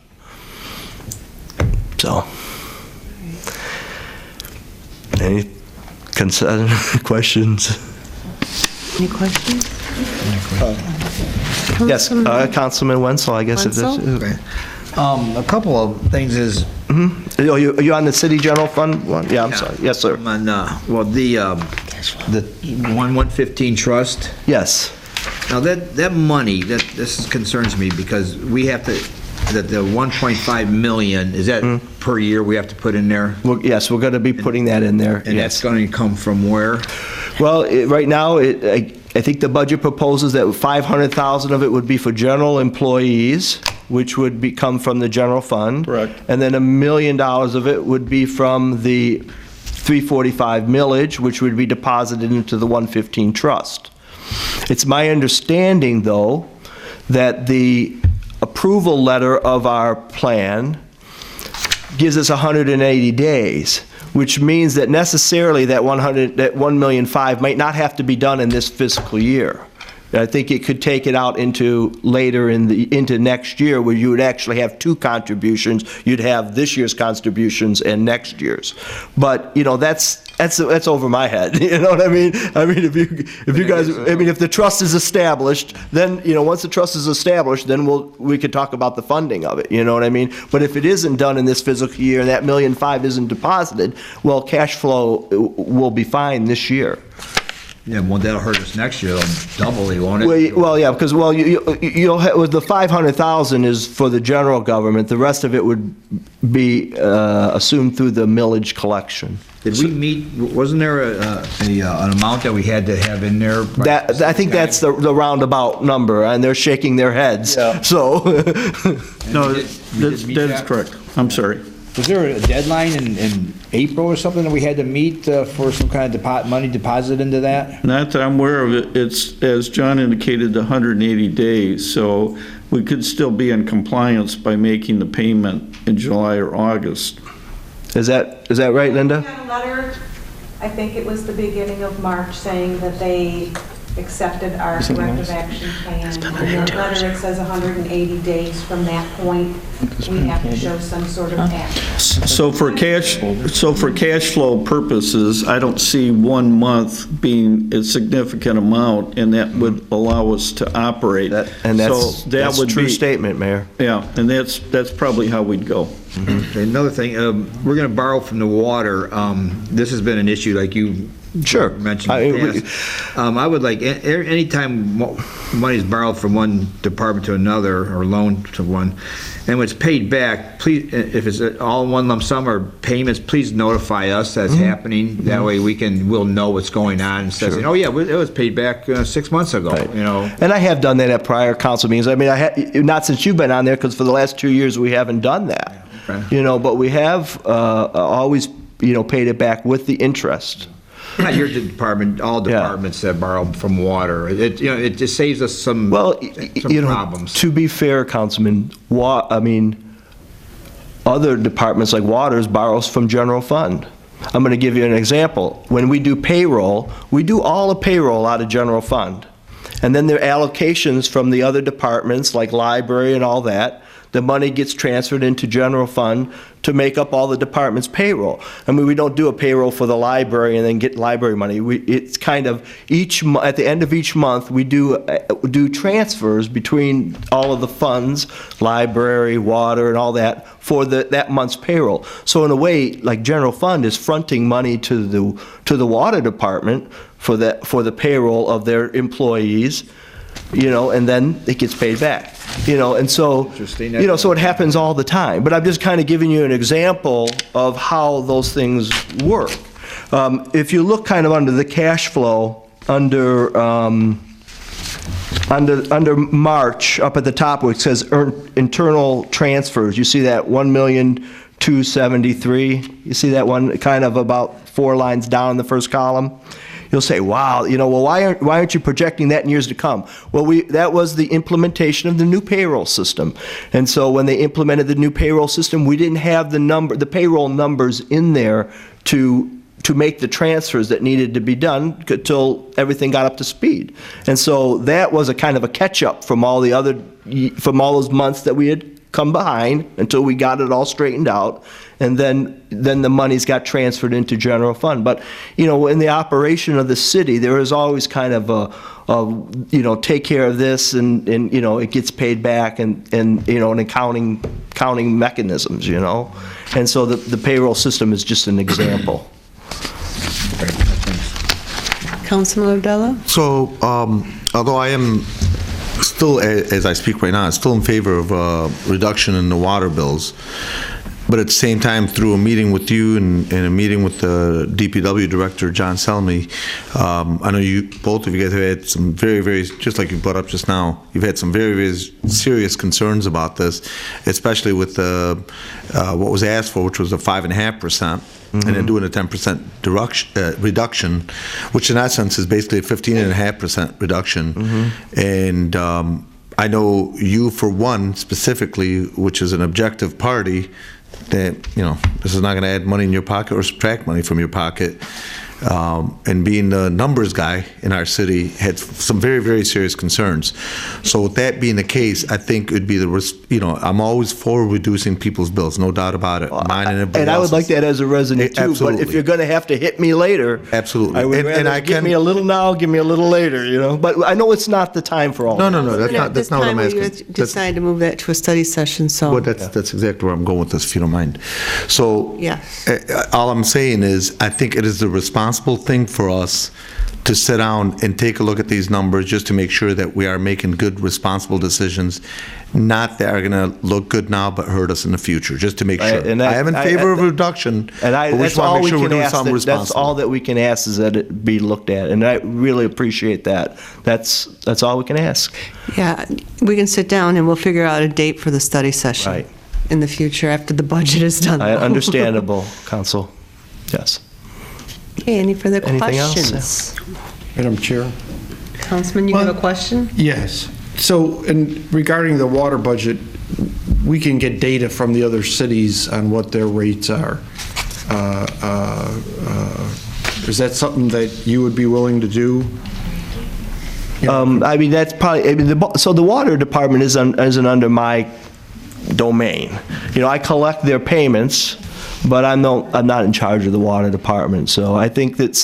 So, any questions? Any questions? Yes, Councilman Wenzel, I guess. Okay. A couple of things is... Mm-hmm. Are you on the City General Fund one? Yeah, I'm sorry. Yes, sir. I'm on, the 115 trust. Yes. Now, that money, this concerns me, because we have to, that the 1.5 million, is that per year we have to put in there? Well, yes, we're going to be putting that in there. And that's going to come from where? Well, right now, I think the budget proposes that 500,000 of it would be for general employees, which would come from the general fund. Correct. And then $1 million of it would be from the 345 millage, which would be deposited into the 115 trust. It's my understanding, though, that the approval letter of our plan gives us 180 days, which means that necessarily that 1.5 million might not have to be done in this fiscal year. I think it could take it out into later into next year, where you would actually have two contributions. You'd have this year's contributions and next year's. But, you know, that's over my head. You know what I mean? I mean, if you guys, I mean, if the trust is established, then, you know, once the trust is established, then we could talk about the funding of it. You know what I mean? But if it isn't done in this fiscal year and that $1.5 million isn't deposited, well, cash flow will be fine this year. Yeah, well, that'll hurt us next year, doubly, won't it? Well, yeah, because, well, you'll have, with the $500,000 is for the general government. The rest of it would be assumed through the millage collection. Did we meet, wasn't there an amount that we had to have in there? I think that's the roundabout number, and they're shaking their heads, so. No, that's correct. I'm sorry. Was there a deadline in April or something that we had to meet for some kind of money deposit into that? Not that I'm aware of it. It's, as John indicated, 180 days, so we could still be in compliance by making the payment in July or August. Is that right, Linda? We got a letter, I think it was the beginning of March, saying that they accepted our corrective action plan. In the letter, it says 180 days from that point, we have to show some sort of action. So for cash flow purposes, I don't see 1 month being a significant amount, and that would allow us to operate. That's a true statement, Mayor. Yeah, and that's probably how we'd go. Okay, another thing, we're going to borrow from the water. This has been an issue, like you mentioned in the past. I would like, anytime money is borrowed from one department to another, or loaned to one, and when it's paid back, please, if it's all in one lump sum or payments, please notify us that's happening. That way we'll know what's going on, instead of saying, oh yeah, it was paid back 6 months ago, you know. And I have done that at prior council meetings. I mean, not since you've been on there, because for the last 2 years we haven't done that. Okay. You know, but we have always, you know, paid it back with the interest. Not your department, all departments that borrow from water. It, you know, it just saves us some problems. To be fair, Councilman, other departments like waters borrows from general fund. I'm going to give you an example. When we do payroll, we do all the payroll out of general fund. And then there are allocations from the other departments like library and all that. The money gets transferred into general fund to make up all the department's payroll. I mean, we don't do a payroll for the library and then get library money. It's kind of at the end of each month, we do transfers between all of the funds, library, water, and all that for that month's payroll. So in a way, like general fund is fronting money to the water department for the payroll of their employees, you know, and then it gets paid back. You know, and so, you know, so it happens all the time. But I'm just kind of giving you an example of how those things work. If you look kind of under the cash flow, under March, up at the top where it says internal transfers, you see that 1,273,000. You see that one kind of about 4 lines down the first column? You'll say, wow, you know, well, why aren't you projecting that in years to come? Well, that was the implementation of the new payroll system. And so when they implemented the new payroll system, we didn't have the payroll numbers in there to make the transfers that needed to be done until everything got up to speed. And so that was a kind of a catch-up from all those months that we had come behind until we got it all straightened out, and then the monies got transferred into general fund. But, you know, in the operation of the city, there is always kind of a you know, take care of this, and you know, it gets paid back, and you know, and counting mechanisms, you know. And so the payroll system is just an example. Councilman Abdullah? So, although I am still, as I speak right now, still in favor of a reduction in the water bills, but at the same time, through a meeting with you and a meeting with the DPW Director, John Selmy, I know both of you guys have had some very, very, just like you brought up just now, you've had some very, very serious concerns about this, especially with what was asked for, which was a 5.5%. And then doing a 10% reduction, which in essence is basically a 15.5% reduction. And I know you, for one, specifically, which is an objective party, that, you know, this is not going to add money in your pocket or subtract money from your pocket. and being the numbers guy in our city, had some very, very serious concerns. So with that being the case, I think it'd be I'm always for reducing people's bills, no doubt about it. Mine and everybody And I would like else's. that as a resident too, but Absolutely. if you're going to have to hit me later, Absolutely. I would rather give me a little now, give me a little later, But I know it's not the time for all that. No, that's not what I'm asking. This time we decided to move that to a study session, so. Well, that's exactly where I'm going with this, if you don't mind. So, Yes. all I'm saying is, I think it is the responsible thing for us to sit down and take a look at these numbers just to make sure that we are making good, responsible decisions, not that are going to look good now but hurt us in the future, just to make sure. And I am in favor of a reduction, And but we that's just want all to make we sure we're can doing ask. something That's responsible. all that we can ask is that it be looked at, and I really appreciate that. That's all we can ask. Yeah, we can sit down and we'll figure out a date for the study session. Right. In the future, after the budget is done. Understandable, Council. Yes. Okay, any further Anything else? questions? Madam Chair? Councilman, you have a question? Yes. So, regarding the water budget, we can get data from the other cities on what their rates are. Is that something that you would be willing to do? I mean, that's probably, so the water department isn't under my domain. I collect their payments, but I'm not in charge of the water department, so I think that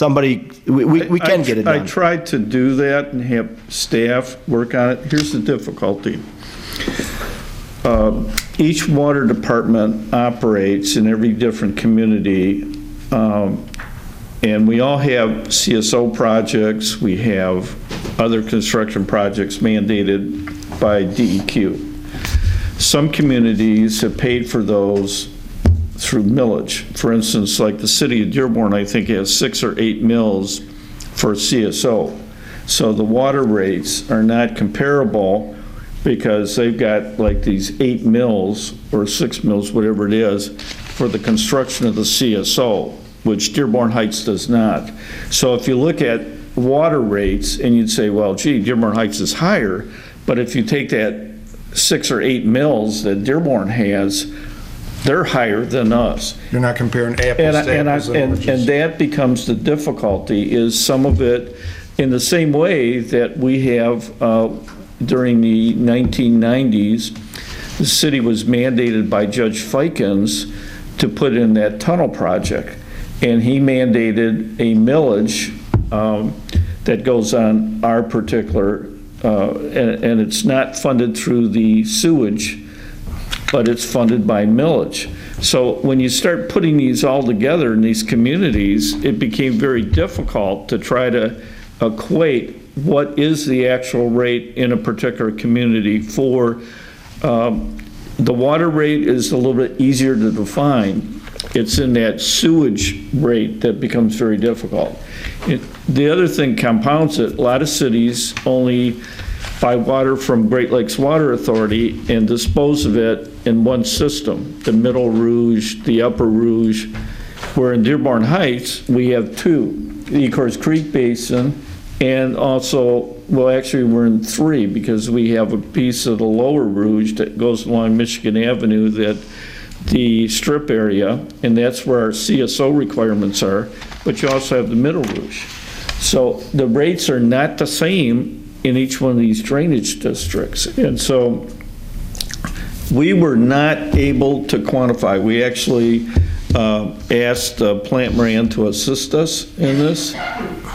we can get it I done. tried to do that and have staff work on it. Here's the difficulty. Each water department operates in every different community, and we all have CSO projects, we have other construction projects mandated by DEQ. Some communities have paid for those through millage. For instance, like the city of Dearborn, I think has 6 or 8 mills for CSO. So the water rates are not comparable because they've got like these 8 mills or 6 mills, whatever it is, for the construction of the CSO, which Dearborn Heights does not. So if you look at water rates and you'd say, well, gee, Dearborn Heights is higher, but if you take that 6 or 8 mills that Dearborn has, they're higher than us. You're not comparing apples to apples. And that becomes the difficulty, is some of it in the same way that we have during the 1990s, the city was mandated by Judge Fikens to put in that tunnel project. And he mandated a millage that goes on our particular, and it's not funded through the sewage, but it's funded by millage. So when you start putting these all together in these communities, it became very difficult to try to equate what is the actual rate in a particular community for, the water rate is a little bit easier to define. It's in that sewage rate that becomes very difficult. The other thing compounds it, a lot of cities only buy water from Great Lakes Water Authority and dispose of it in one system, the Middle Rouge, the Upper Rouge, where in Dearborn Heights, we have 2, the Ecorse Creek Basin, and also, well, actually, we're in 3 because we have a piece of the Lower Rouge that goes along Michigan Avenue, that the strip area, and that's where our CSO requirements are, but you also have the Middle Rouge. So the rates are not the same in each one of these drainage districts. And so we were not able to quantify. We actually asked Plant Moran to assist us in this,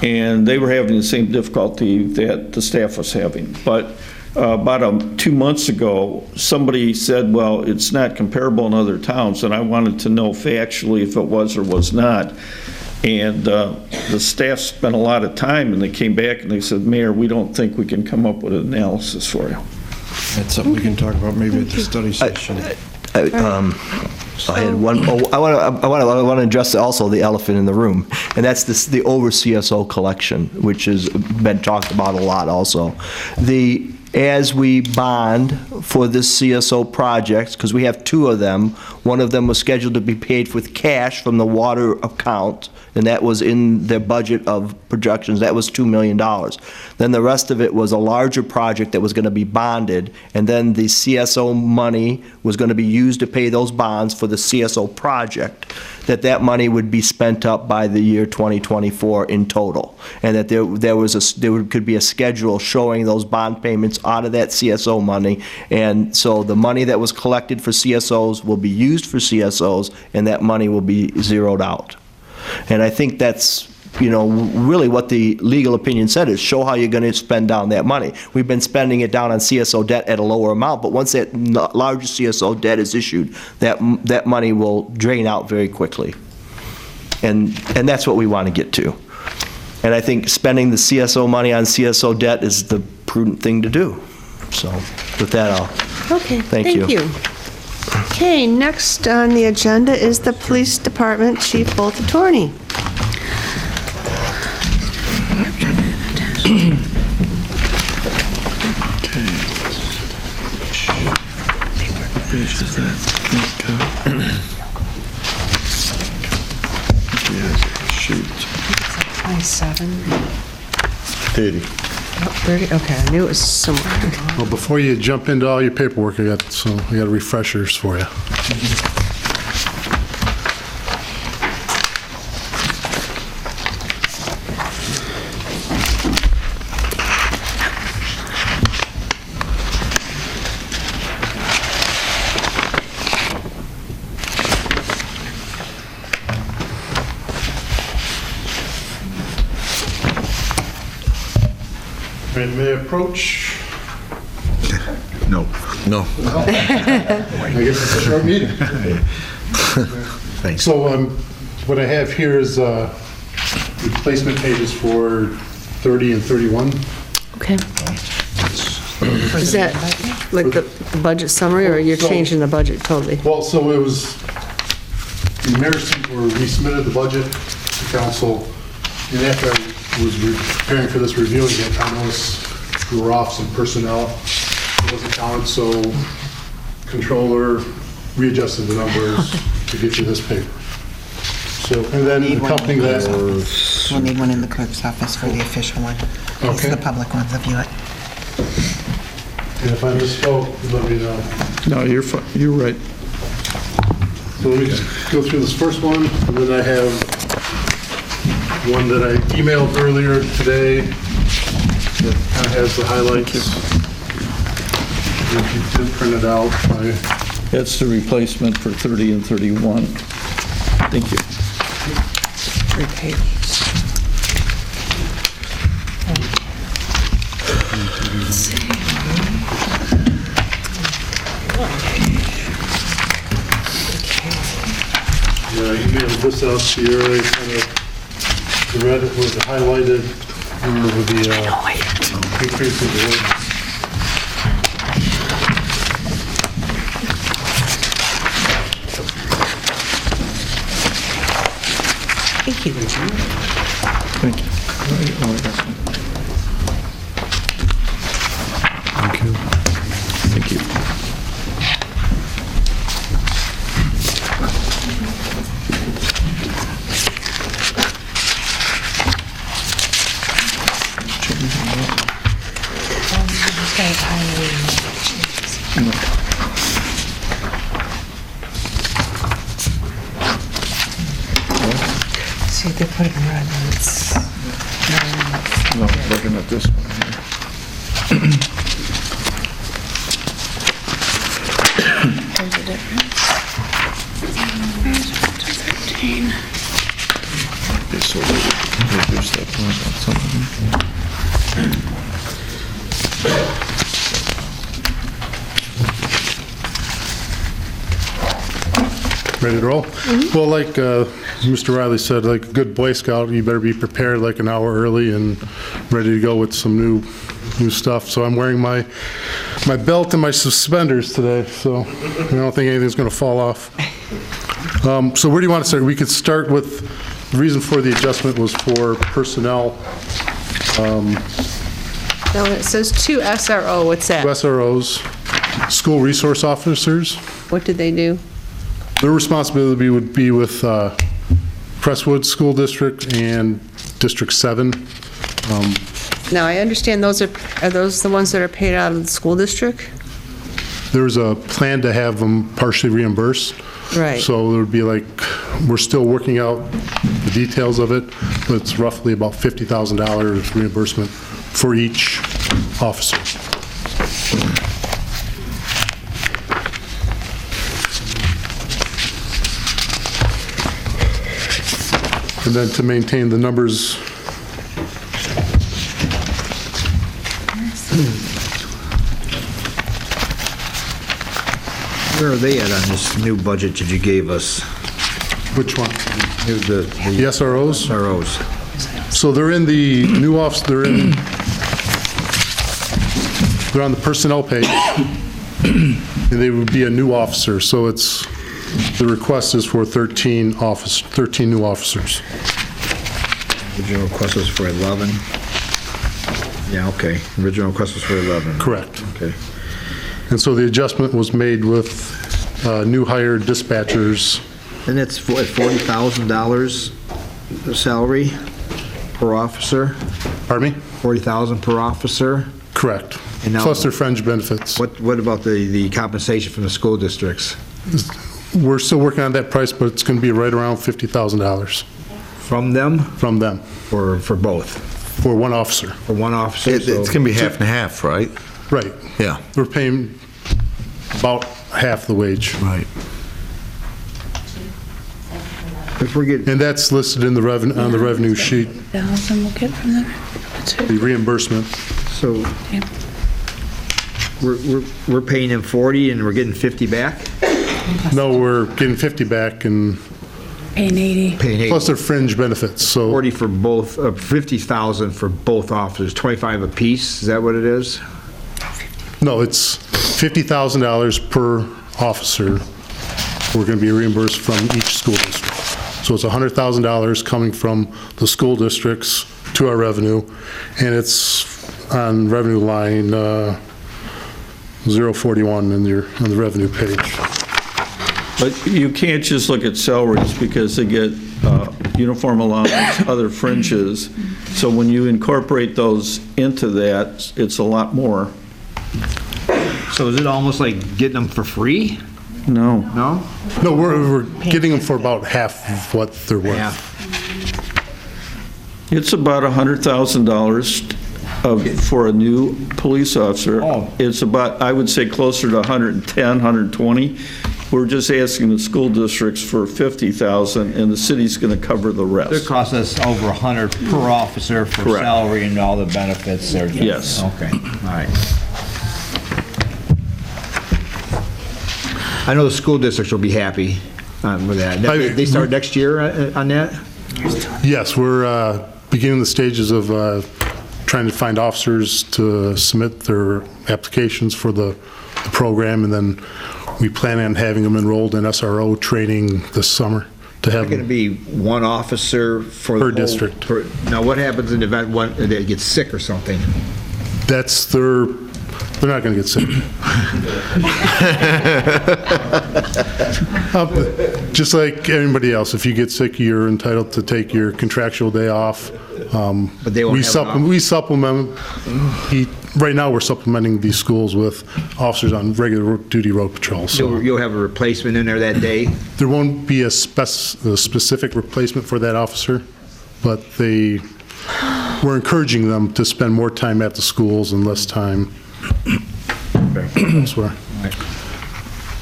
and they were having the same difficulty that the staff was having. But about 2 months ago, somebody said, well, it's not comparable in other towns, and I wanted to know factually if it was or was not. And the staff spent a lot of time, and they came back and they said, Mayor, we don't think we can come up with an analysis for you. That's something we can talk about maybe at the study session. I had one. I want to address also the elephant in the room, and that's the over CSO collection, which has been talked about a lot also. As we bond for this CSO project, because we have 2 of them, one of them was scheduled to be paid with cash from the water account, and that was in their budget of projections, that was $2 million. Then the rest of it was a larger project that was going to be bonded, and then the CSO money was going to be used to pay those bonds for the CSO project, that money would be spent up by the year 2024 in total, and that there could be a schedule showing those bond payments out of that CSO money, and so the money that was collected for CSOs will be used for CSOs, and that money will be zeroed out. And I think that's, really what the legal opinion said is show how you're going to spend down that money. We've been spending it down on CSO debt at a lower amount, but once that larger CSO debt is issued, that money will drain out very quickly. And that's what we want to get to. And I think spending the CSO money on CSO debt is the prudent thing to do. So with that, thank you. Okay, next on the agenda is the Police Department Chief Bolt Attorney. Shoot. 27. 30. 30, okay, I knew it was somewhere. Well, before you jump into all your paperwork, I got refreshers for you. May I approach? No. No. I guess it's a short meeting. Thanks. So what I have here is replacement pages for 30 and 31. Okay. Is that like the budget summary, or you're changing the budget totally? Well, so it was, we submitted the budget to council, and after I was preparing for this review again, I noticed we were off some personnel. It wasn't counted, so controller readjusted the numbers to get you this paper. So, and then the company that... We'll need one in the clerk's office for the official one. These are the public ones, if you like. And if I misspoke, let me know. No, you're fine. You're right. So let me just go through this first one, and then I have one that I emailed earlier today that kind of has the highlights. If you did print it out, That's the replacement for 30 and 31. Thank you. 3 pages. Let's see. Yeah, I emailed this out to you, I kind of read it with the highlighted, with the increase in the Thank you. Thank you. Thank you. See, they put it in red, and it's... No, looking at this one here. There's a difference. Okay, so reduce that one on some of them. Ready to roll? Well, like Mr. Riley said, like a good Boy Scout, you better be prepared like an hour early and ready to go with some new stuff. So I'm wearing my belt and my suspenders today, so I don't think anything's going to fall off. So where do you want to start? We could start with the reason for the adjustment was for personnel. Now, it says 2 SRO, what's that? 2 SROs, school resource officers. What did they do? Their responsibility would be with Crestwood School District and District 7. Now, I understand those are those the ones that are paid out of the school district? There's a plan to have them partially reimbursed. Right. So there would be like, we're still working out the details of it, but it's roughly about $50,000 reimbursement for each officer. And then to maintain the numbers. Where are they at on this new budget that you gave us? Which one? The SROs? SROs. So they're in the new office, they're on the personnel page, and they would be a new officer, so it's, the request is for 13 new officers. Original request was for 11? Yeah, okay. Original request was for 11. Correct. Okay. And so the adjustment was made with new hired dispatchers. And that's at $40,000 salary per officer? Pardon me? $40,000 per officer? Correct. And now- Plus their fringe benefits. What about the compensation from the school districts? We're still working on that price, but it's going to be right around $50,000. From them? From them. For both? For one officer. For one officer? It's going to be half and half, right? Right. Yeah. We're paying about half the wage. Right. If we're getting... And that's listed in the on the revenue sheet, 1,000 we'll get from them. the reimbursement. So we're paying them 40 and we're getting 50 back? No, we're getting 50 back and Paying 80. Paying 80. plus their fringe benefits, so 40 for both, 50,000 for both officers, 25 apiece, is that what it is? no, it's $50,000 per officer. We're going to be reimbursed from each school district. So it's $100,000 coming from the school districts to our revenue, and it's on revenue line 041 on the revenue page. But you can't just look at salaries because they get uniform allowance, other fringes. So when you incorporate those into that, it's a lot more. So is it almost like getting them for free? No. No? No, we're getting them for about half of what they're worth. It's about $100,000 for a new police officer. Oh. It's about, I would say, closer to 110, 120. We're just asking the school districts for 50,000, and the city's going to cover the It rest. costs us over 100 per officer for Correct. salary and all the benefits. Yes. Okay, all right. I know the school districts will be happy with that. They start next year on that? Yes, we're beginning the stages of trying to find officers to submit their applications for the program, and then we plan on having them enrolled in SRO training this summer to have Going to be one officer for the Per whole- district. Now, what happens in the event one, they get sick or something? That's they're not going to get sick. Just like anybody else, if you get sick, you're entitled to take your contractual day off. But they won't We have an off- we supplement, right now, we're supplementing these schools with officers on regular duty road patrol. So You'll have a replacement in there that day? there won't be a specific replacement for that officer, but we're encouraging them to spend more time at the schools and less time elsewhere.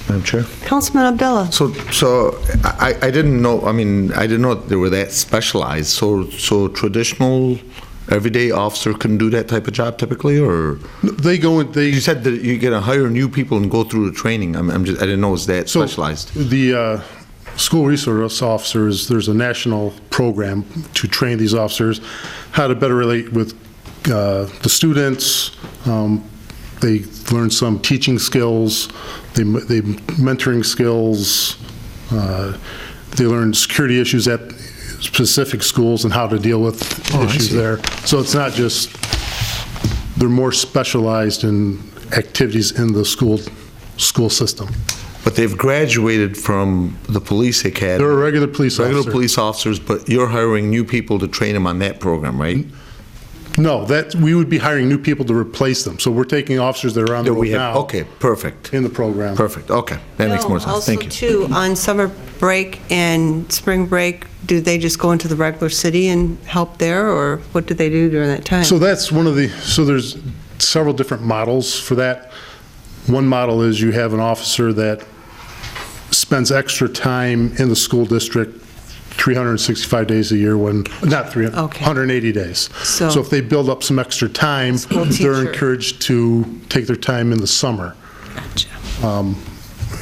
Madam Chair? Councilman Abdullah. So I didn't know, I didn't know they were that specialized. So traditional, everyday officer couldn't do that type of job typically, or? You said that you're going to hire new people and go through the training. I didn't know it was that specialized. The school resource officers, there's a national program to train these officers how to better relate with the students. They learn some teaching skills, they mentoring skills, they learn security issues at specific schools and how to deal with issues there. So it's not just, they're more specialized in activities in the school system. But they've graduated from the police academy. They're regular police officers. Regular police officers, but you're hiring new people to train them on that program, right? No, we would be hiring new people to replace them. So we're taking officers that are on the road now. Okay, perfect. In the program. Perfect, okay. That makes more sense. Thank you. Also, too, on summer break and spring break, do they just go into the regular city and help there, or what do they do during that time? So that's one of the, so there's several different models for that. One model is you have an officer that spends extra time in the school district 365 days a year when, not 300, 180 days. So if they build up some extra time, they're encouraged to take their time in the summer. Gotcha.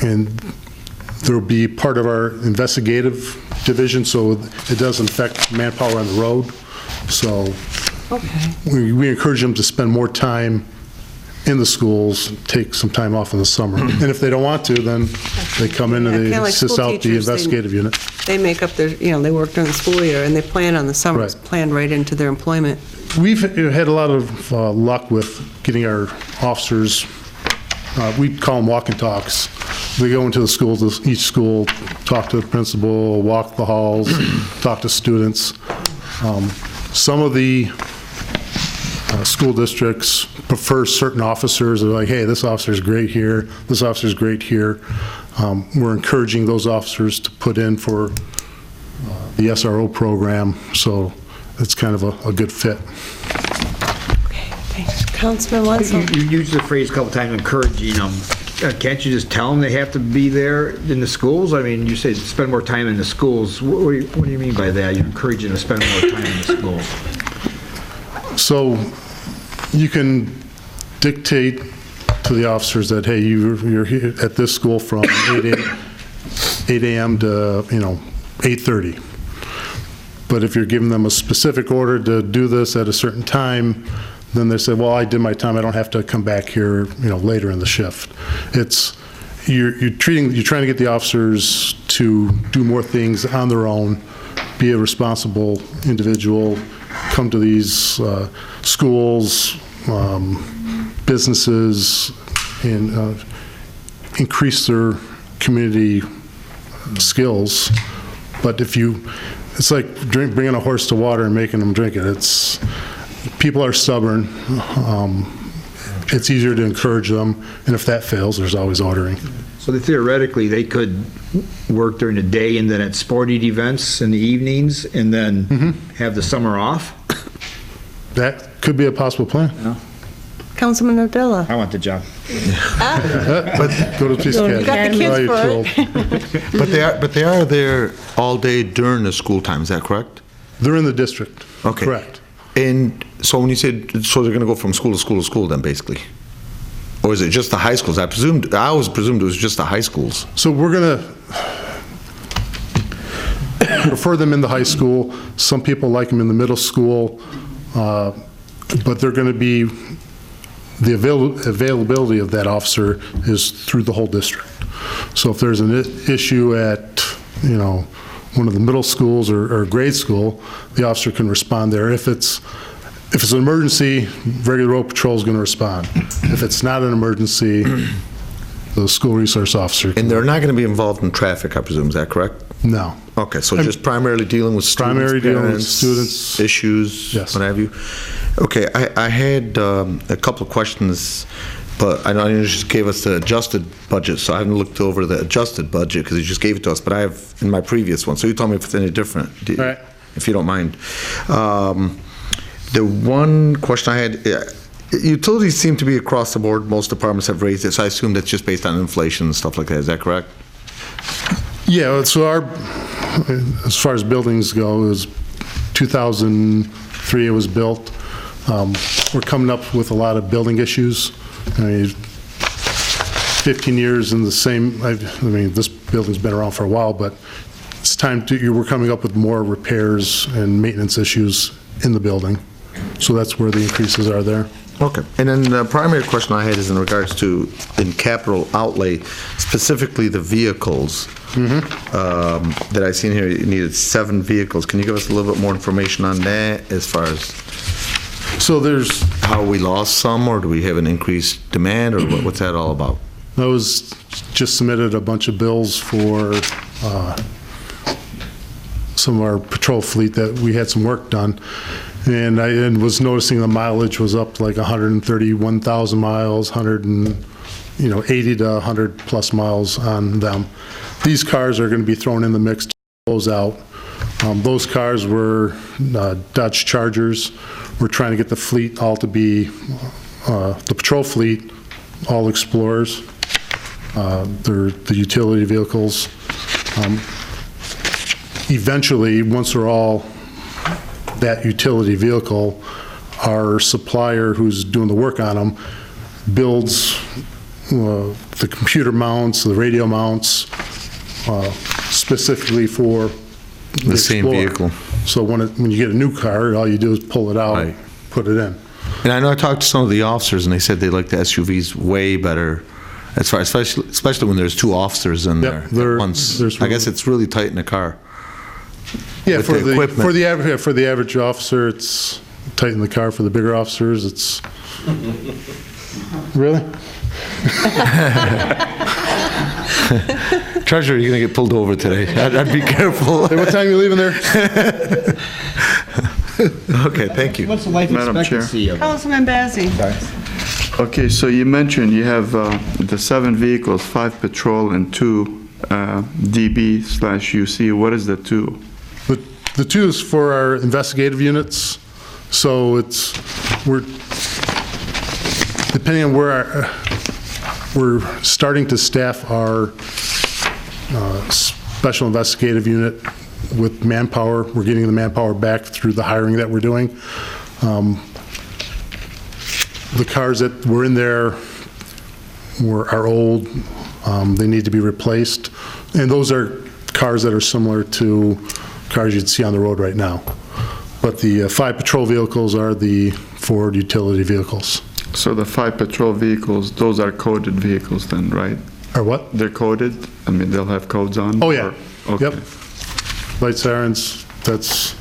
And there'll be part of our investigative division, so it doesn't affect manpower on the road. So we encourage them to spend more time in the schools, take some time off in the summer. And if they don't want to, then they come in and they assist out the investigative unit. They make up their, they work during the school year, and they plan on the summer. It's planned right into their employment. We've had a lot of luck with getting our officers, we call them walk and talks. They go into the schools, each school, talk to the principal, walk the halls, talk to students. Some of the school districts prefer certain officers. They're like, hey, this officer's great here, this officer's great here. We're encouraging those officers to put in for the SRO program, so it's kind of a good fit. Okay, thanks. Councilman Wenzel. You used the phrase a couple times, encouraging them. Can't you just tell them they have to be there in the schools? I mean, you say spend more time in the schools. What do you mean by that? You're encouraging them to spend more time in the schools. So you can dictate to the officers that, hey, you're here at this school from 8 a.m. to 8:30. But if you're giving them a specific order to do this at a certain time, then they say, well, I did my time, I don't have to come back here later in the shift. It's you're trying to get the officers to do more things on their own, be a responsible individual, come to these schools, businesses, and increase their community skills. But it's like bringing a horse to water and making them drink it. People are stubborn. It's easier to encourage them, and if that fails, there's always ordering. So theoretically, they could work during the day and then at sporting events in the evenings, and then have the summer off? That could be a possible plan. Yeah. Councilman Abdullah. I want the job. But go to police academy. You got the kids for it. But they are there all day during the school time, is that correct? They're in the district. Okay. Correct. And so when you said, so they're going to go from school to school to school then, basically? Or is it just the high schools? I always presumed it was just the high schools. So we're going to prefer them in the high school. Some people like them in the middle school, but they're going to be, the availability of that officer is through the whole district. So if there's an issue at, one of the middle schools or grade school, the officer can respond there. If it's an emergency, regular road patrol is going to respond. If it's not an emergency, the school resource officer can. And they're not going to be involved in traffic, I presume, is that correct? No. Okay, so just primarily dealing with students, Primarily dealing with parents, students. issues, Yes. what have you. Okay, I had a couple of questions, but I know you just gave us the adjusted budget, so I haven't looked over the adjusted budget because you just gave it to us, but I have in my previous one, so you tell me if it's any different, Right. if you don't mind. The one question I had, utilities seem to be across the board, most departments have raised it, so I assume that's just based on inflation and stuff like that, is that correct? Yeah, so as far as buildings go, it was 2003 it was built. We're coming up with a lot of building issues. 15 years in the same, this building's been around for a while, but it's time we're coming up with more repairs and maintenance issues in the building. So that's where the increases are there. Okay. And then the primary question I had is in regards to, in capital outlay, specifically the vehicles that I seen here, you needed 7 vehicles. Can you give us a little bit more information on that as far as so there's how we lost some, or do we have an increased demand, or what's that all about? I just submitted a bunch of bills for some of our patrol fleet that we had some work done. And I was noticing the mileage was up like 131,000 miles, 80 to 100 plus miles on them. These cars are going to be thrown in the mix to close out. Those cars were Dodge Chargers. We're trying to get the fleet all to be, the patrol fleet, all Explorers. They're the utility vehicles. Eventually, once they're all that utility vehicle, our supplier who's doing the work on them builds the computer mounts, the radio mounts, specifically for the same Explorer. vehicle. So when you get a new car, all you do is pull it out, put it in. And I know I talked to some of the officers, and they said they like the SUVs way better, as far, especially when there's two officers in there at once. I guess it's really tight in the car. Yeah, with for the equipment. for the average officer, it's tight in the car. For the bigger officers, it's really. Treasurer, you're going to get pulled over today. I'd be careful. Hey, what time are you leaving there? Okay, thank you. What's the life Madam expectancy of? Councilman Bazey. Okay, so you mentioned you have the 7 vehicles, 5 patrol and 2 DB/UC. What is the 2? The 2 is for our investigative units. So we're depending on where we're starting to staff our special investigative unit with manpower. We're getting the manpower back through the hiring that we're doing. The cars that were in there are old. They need to be replaced. And those are cars that are similar to cars you'd see on the road right now. But the 5 patrol vehicles are the Ford utility vehicles. So the 5 patrol vehicles, those are coded vehicles then, right? Are what? They're coded? I mean, they'll have codes on? Oh, yeah. Okay. Yep. Light sirens, that's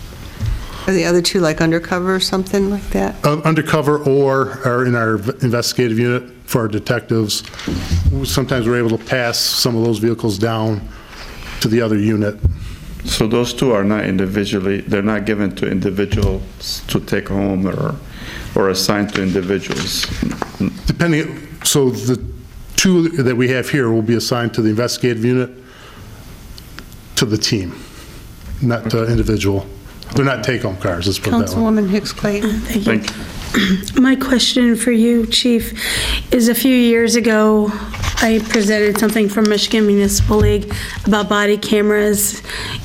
Are the other 2 like undercover or something like that? undercover or are in our investigative unit for our detectives. Sometimes we're able to pass some of those vehicles down to the other unit. So those 2 are not individually, they're not given to individuals to take home or assigned to individuals? So the 2 that we have here will be assigned to the investigative unit, to the team, not to individual. They're not take-home cars, let's put it that way. Councilwoman Hicks Clayton. Thank you. My question for you, Chief, is a few years ago, I presented something from Michigan Municipal League about body cameras,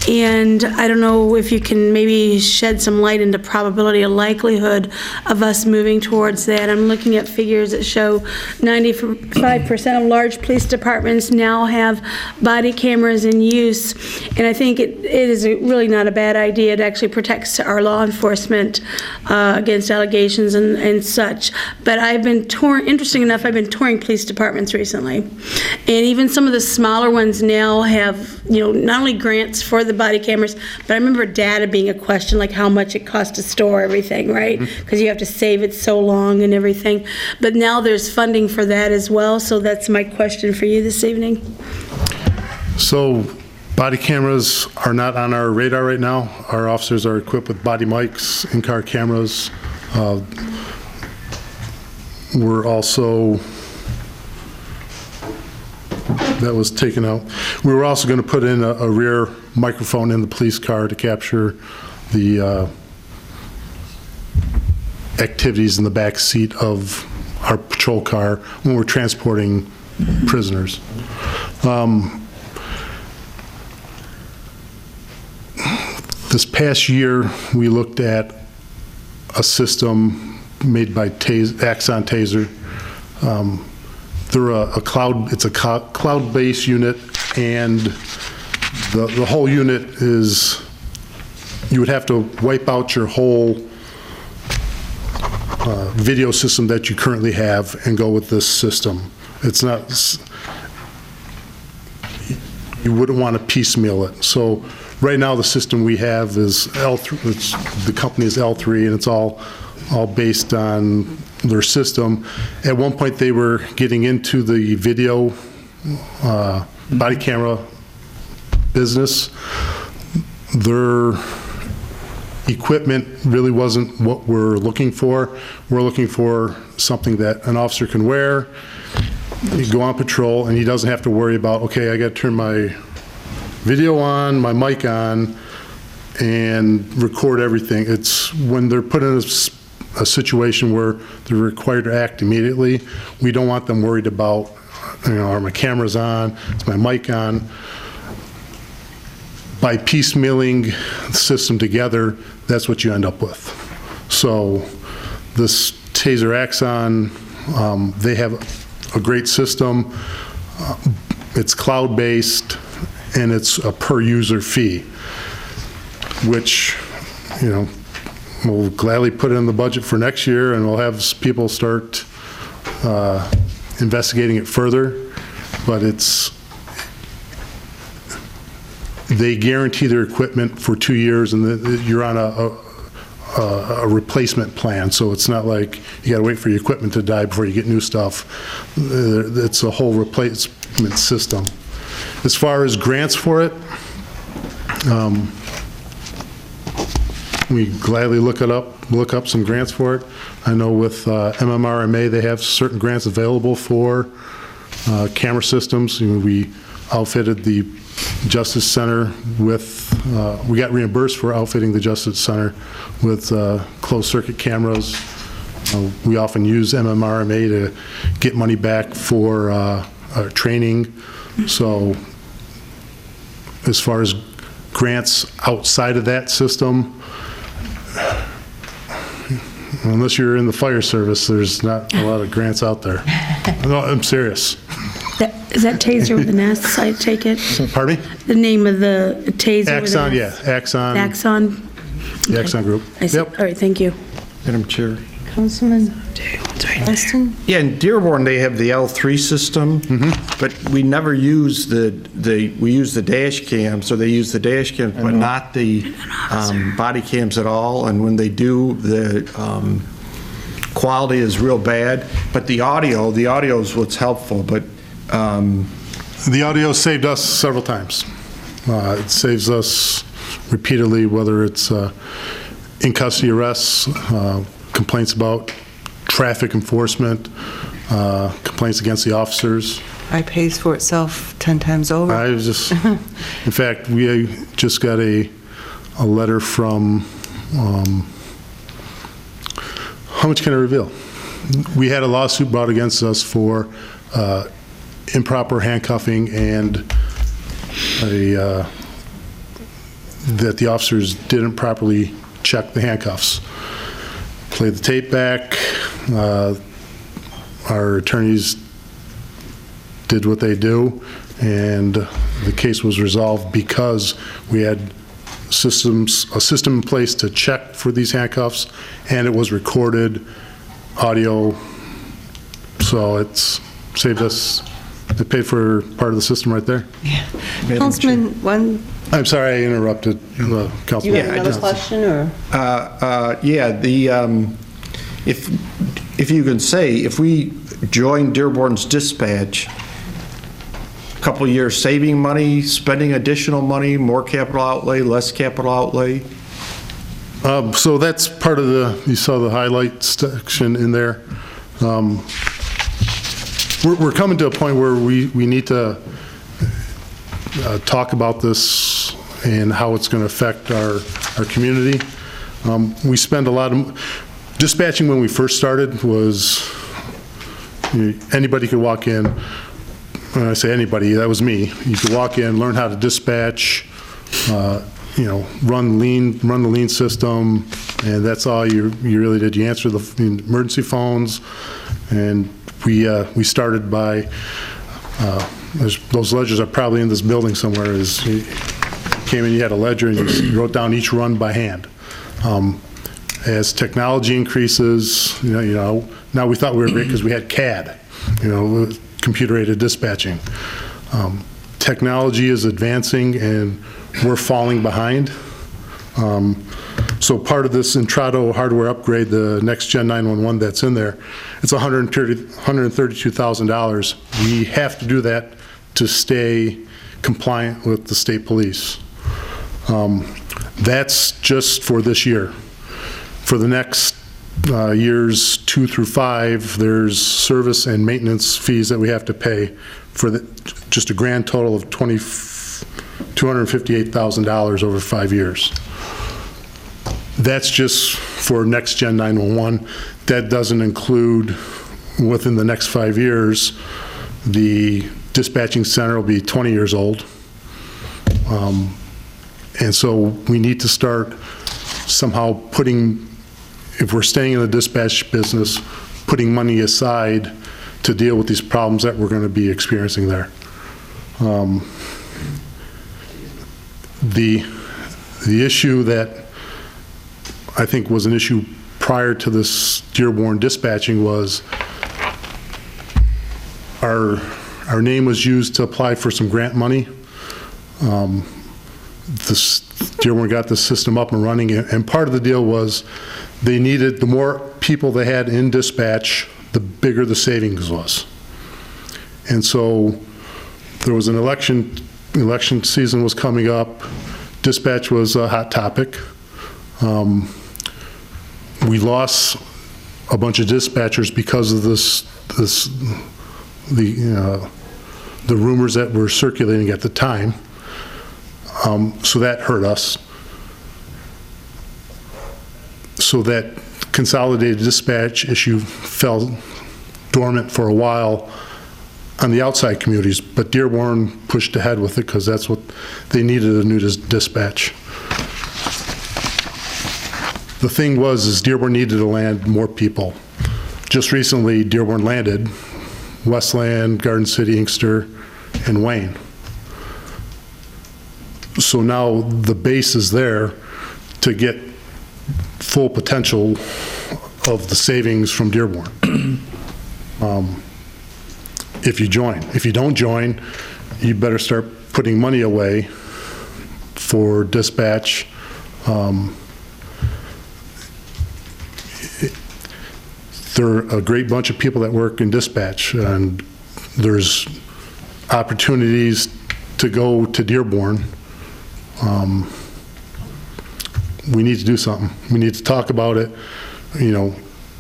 and I don't know if you can maybe shed some light into probability or likelihood of us moving towards that. I'm looking at figures that show 95% of large police departments now have body cameras in use, and I think it is really not a bad idea. It actually protects our law enforcement against allegations and such. But I've been interesting enough, I've been touring police departments recently. And even some of the smaller ones now have, not only grants for the body cameras, but I remember data being a question, like how much it costs to store everything, right? Because you have to save it so long and everything. But now there's funding for that as well. So that's my question for you this evening. So body cameras are not on our radar right now. Our officers are equipped with body mics, in-car cameras. We're also, that was taken out. We were also going to put in a rear microphone in the police car to capture the activities in the back seat of our patrol car when we're transporting prisoners. This past year, we looked at a system made by Axon Taser. They're it's a cloud-based unit, and the whole unit is, you would have to wipe out your whole video system that you currently have and go with this system. It's not, you wouldn't want to piecemeal it. So right now, the system we have is L3, the company is L3, and it's all based on their system. At one point, they were getting into the video body camera business. Their equipment really wasn't what we're looking for. We're looking for something that an officer can wear, you go on patrol, and he doesn't have to worry about, okay, I got to turn my video on, my mic on, and record everything. It's when they're put in a situation where they're required to act immediately, we don't want them worried about, are my cameras on, is my mic on? By piecemealing the system together, that's what you end up with. So this TASER Axon, they have a great system. It's cloud-based, and it's a per-user fee, which, we'll gladly put it in the budget for next year, and we'll have people start investigating it further. But they guarantee their equipment for 2 years, and you're on a replacement plan. So it's not like you got to wait for your equipment to die before you get new stuff. It's a whole replacement system. As far as grants for it, we gladly look up some grants for it. I know with MMRMA, they have certain grants available for camera systems. We outfitted the Justice Center with, we got reimbursed for outfitting the Justice Center with closed circuit cameras. We often use MMRMA to get money back for training. So as far as grants outside of that system, unless you're in the fire service, there's not a lot of grants out there. No, I'm serious. Is that TASER with an S, I take it? Pardon me? The name of the TASER with Axon, an yeah, S? Axon. Axon? The Axon Group. I see. Yep. All right, thank you. Madam Chair. Councilman Weston? Yeah, in Dearborn, they have the L3 system, but we never use we use the dash cams, so they use the dash cams, but not the body cams at all, and when they do, the quality is real bad, but the audio is what's helpful, but the audio saved us several times. It saves us repeatedly, whether it's in custody arrests, complaints about traffic enforcement, complaints against the officers. It pays for itself 10 times over. I was just, in fact, we just got a letter from, how much can I reveal? We had a lawsuit brought against us for improper handcuffing and that the officers didn't properly check the handcuffs. Played the tape back. Our attorneys did what they do, and the case was resolved because we had a system in place to check for these handcuffs, and it was recorded audio, so it's saved us. It paid for part of the system right there. Yeah. Councilman, I'm sorry I interrupted, Councilman. You have another question, or? If you can say, if we join Dearborn's dispatch, a couple of years saving money, spending additional money, more capital outlay, less capital outlay? So that's part of you saw the highlight section in there. We're coming to a point where we need to talk about this and how it's going to affect our community. We spend a lot of, dispatching when we first started was, anybody could walk in. When I say anybody, that was me. You could walk in, learn how to dispatch, run the lean system, and that's all you really did. You answer the emergency phones, and we started by, those ledgers are probably in this building somewhere, is you came in, you had a ledger, and you wrote down each run by hand. As technology increases, now we thought we were great because we had CAD, computer-aided dispatching. Technology is advancing and we're falling behind. So part of this Intrado hardware upgrade, the next Gen 911 that's in there, it's $132,000. We have to do that to stay compliant with the state police. That's just for this year. For the next years 2 through 5, there's service and maintenance fees that we have to pay for just a grand total of $258,000 over 5 years. That's just for next Gen 911. That doesn't include, within the next 5 years, the dispatching center will be 20 years old. And so we need to start somehow putting, if we're staying in the dispatch business, putting money aside to deal with these problems that we're going to be experiencing there. The issue that I think was an issue prior to this Dearborn dispatching was our name was used to apply for some grant money. Dearborn got the system up and running, and part of the deal was they needed, the more people they had in dispatch, the bigger the savings was. And so there was an election season was coming up. Dispatch was a hot topic. We lost a bunch of dispatchers because of the rumors that were circulating at the time. So that hurt us. So that consolidated dispatch issue fell dormant for a while on the outside communities, but Dearborn pushed ahead with it because that's what they needed, a new dispatch. The thing is Dearborn needed to land more people. Just recently, Dearborn landed Westland, Garden City, Inkster, and Wayne. So now the base is there to get full potential of the savings from Dearborn. If you join. If you don't join, you better start putting money away for dispatch. There are a great bunch of people that work in dispatch, and there's opportunities to go to Dearborn. We need to do something. We need to talk about it,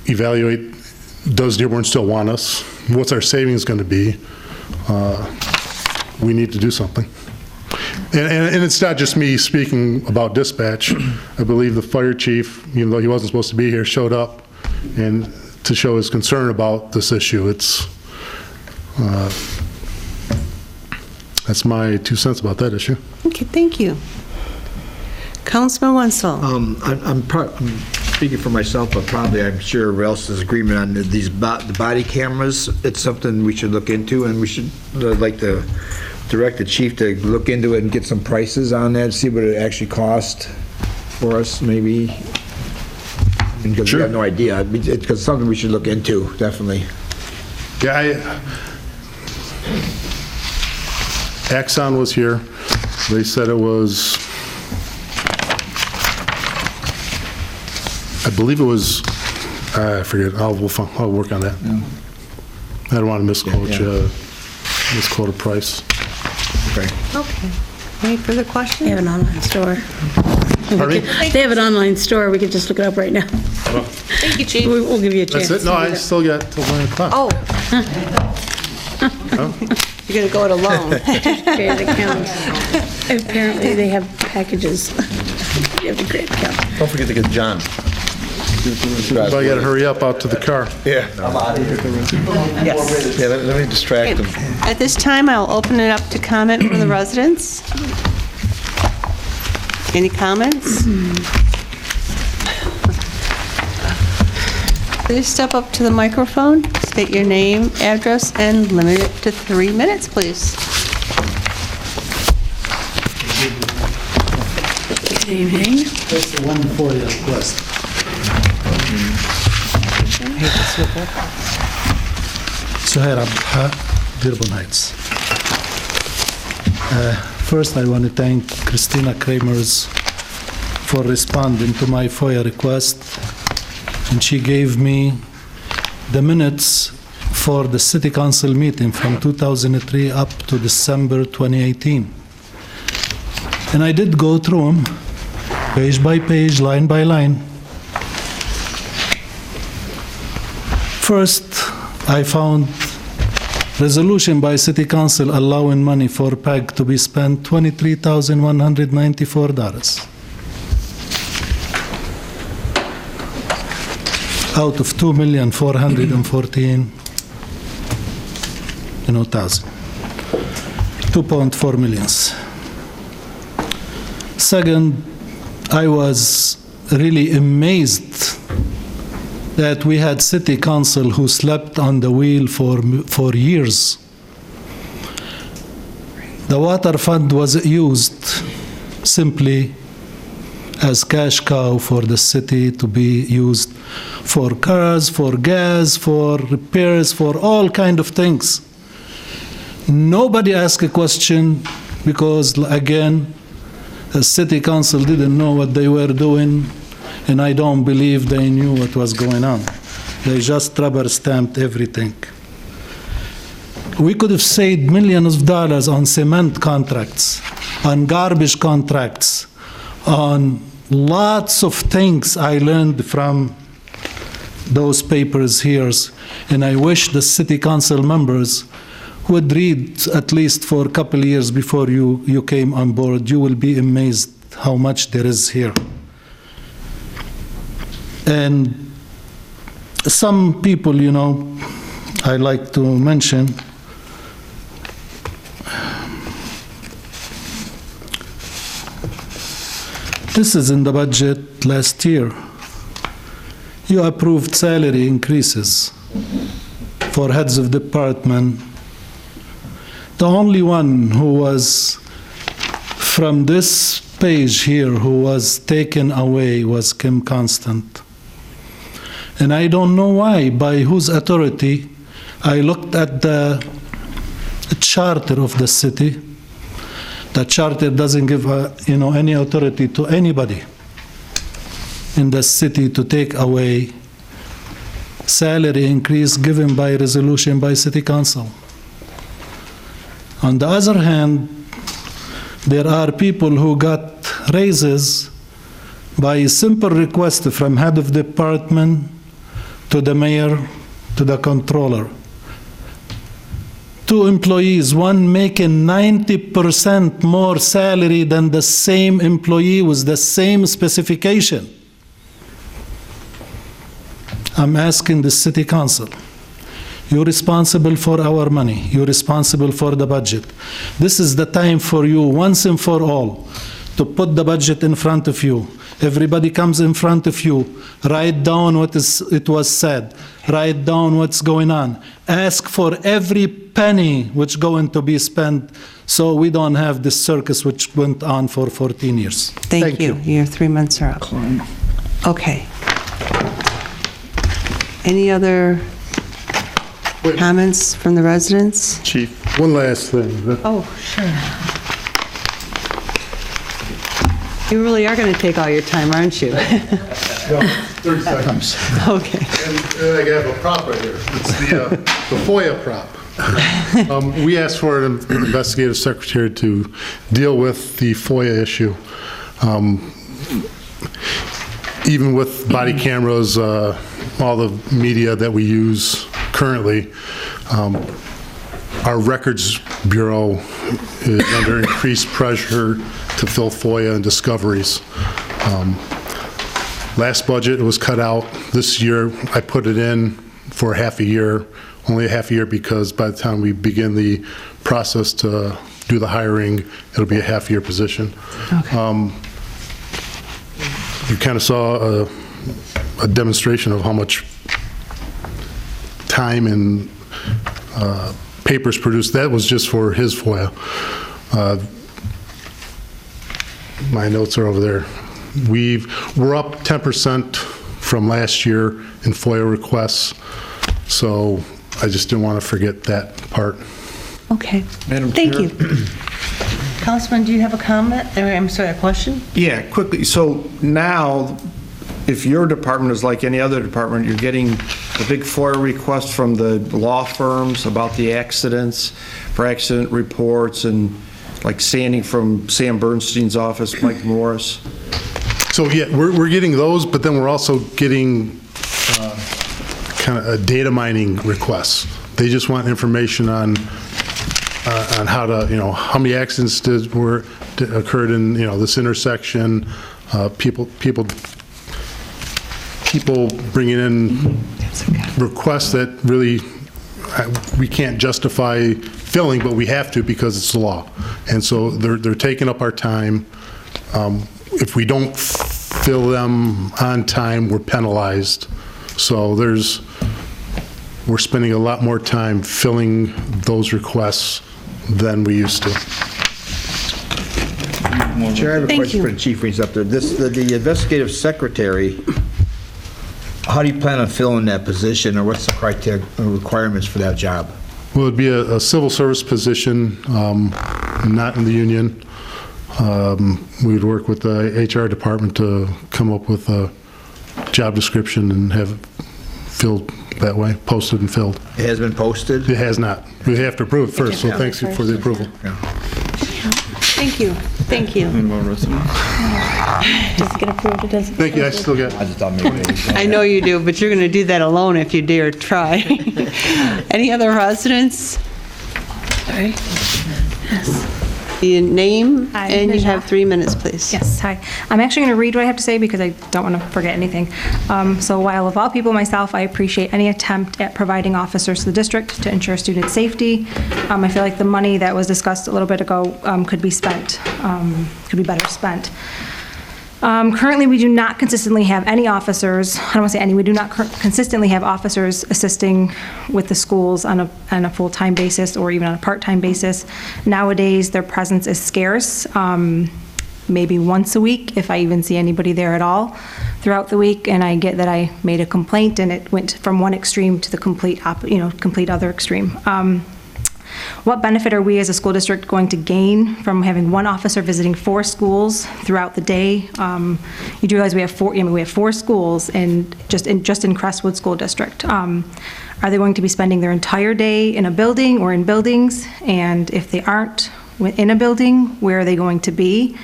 evaluate, does Dearborn still want us? What's our savings going to be? We need to do something. And it's not just me speaking about dispatch. I believe the fire chief, even though he wasn't supposed to be here, showed up and to show his concern about this issue. That's my 2 cents about that issue. Okay, thank you. Councilman Wenzel. I'm speaking for myself, but probably I'm sure everybody else is agreement on the body cameras. It's something we should look into, and we should like to direct the chief to look into it and get some prices on that, see what it actually costs for us, maybe. Because we have no idea. It's something we should look into, definitely. Yeah, Axon was here. They said it was, I believe it was, I forget. I'll work on that. Yeah. I don't want to misquote a price. Okay. Any further questions? They have an online store. Pardon me? They have an online store. We could just look it up right now. Thank you, Chief. We'll give you a chance. That's it? No, I still got till 9 o'clock. Oh. You're going to go it alone. Create an account. Apparently, they have packages. You have to create an account. Don't forget to get John. But I got to hurry up out to the car. Yeah. Yes. Yeah, let me distract him. At this time, I'll open it up to comment from the residents. Any comments? Please step up to the microphone, state your name, address, and limit it to 3 minutes, please. Good evening. That's the one for the request. Suhair Abha, Dearborn Heights. First, I want to thank Christina Kramers for responding to my FOIA request, and she gave me the minutes for the city council meeting from 2003 up to December 2018. And I did go through them, page by page, line by line. First, I found resolution by city council allowing money for PAG to be spent, $23,194 out of $2,414,000. 2.4 million. Second, I was really amazed that we had city council who slept on the wheel for years. The water fund was used simply as cash cow for the city to be used for cars, for gas, for repairs, for all kind of things. Nobody asked a question because, again, the city council didn't know what they were doing, and I don't believe they knew what was going on. They just rubber stamped everything. We could have saved millions of dollars on cement contracts, on garbage contracts, on lots of things I learned from those papers here, and I wish the city council members would read at least for a couple of years before you came on board. You will be amazed how much there is here. And some people, I like to mention, this is in the budget last year. You approved salary increases for heads of department. The only one who was from this page here who was taken away was Kim Constant. And I don't know why, by whose authority. I looked at the charter of the city. The charter doesn't give any authority to anybody in the city to take away salary increase given by resolution by city council. On the other hand, there are people who got raises by a simple request from head of department to the mayor to the controller. 2 employees, one making 90% more salary than the same employee with the same specification. I'm asking the city council, you're responsible for our money. You're responsible for the budget. This is the time for you, once and for all, to put the budget in front of you. Everybody comes in front of you. Write down it was said. Write down what's going on. Ask for every penny which going to be spent so we don't have this circus which went on for 14 years. Thank you. Your 3 months are up. Okay. Any other comments from the residents? Chief, one last thing. Oh, sure. You really are going to take all your time, aren't you? No, 30 seconds. Okay. And I have a prop right here. It's the FOIA prop. We asked for an investigative secretary to deal with the FOIA issue. Even with body cameras, all the media that we use currently, our Records Bureau is under increased pressure to fill FOIA and discoveries. Last budget, it was cut out. This year, I put it in for half a year, only a half a year, because by the time we begin the process to do the hiring, it'll be a half-year position. Okay. You kind of saw a demonstration of how much time and papers produced. That was just for his FOIA. My notes are over there. We're up 10% from last year in FOIA requests, so I just didn't want to forget that part. Okay. Madam Thank Chair. you. Councilman, do you have a comment? I'm sorry, a question? Yeah, quickly, so now, if your department is like any other department, you're getting a big FOIA request from the law firms about the accidents, for accident reports, and like sanding from Sam Bernstein's office, Mike Morris. So, yeah, we're getting those, but then we're also getting kind of a data mining requests. They just want information on how to, how many accidents occurred in, this intersection, people bringing in requests that really we can't justify filling, but we have to because it's the law. And so they're taking up our time. If we don't fill them on time, we're penalized. So we're spending a lot more time filling those requests than we used to. Chair, I have a question for the chief when he's up there. The investigative secretary, how do you plan on filling that position, or what's the criteria or requirements for that job? Well, it'd be a civil service position, not in the union. We'd work with the HR department to come up with a job description and have it filled that way, posted and filled. It has been posted? It has not. We have to approve it first, so thanks for the approval. Thank you. Thank you. Does it get approved? It doesn't. Thank you. I still got. I just thought maybe. I know you do, but you're going to do that alone if you dare try. Any other residents? Sorry. Yes. Your name, and you have 3 minutes, please. Yes, hi. I'm actually going to read what I have to say because I don't want to forget anything. So while of all people myself, I appreciate any attempt at providing officers to the district to ensure student safety, I feel like the money that was discussed a little bit ago could be spent, could be better spent. Currently, we do not consistently have any officers, I don't want to say any, we do not consistently have officers assisting with the schools on a full-time basis or even on a part-time basis. Nowadays, their presence is scarce, maybe once a week, if I even see anybody there at all throughout the week, and I get that I made a complaint and it went from one extreme to the complete other extreme. What benefit are we as a school district going to gain from having one officer visiting 4 schools throughout the day? You do realize we have 4 schools just in Crestwood School District. Are they going to be spending their entire day in a building or in buildings? And if they aren't in a building, where are they going to be?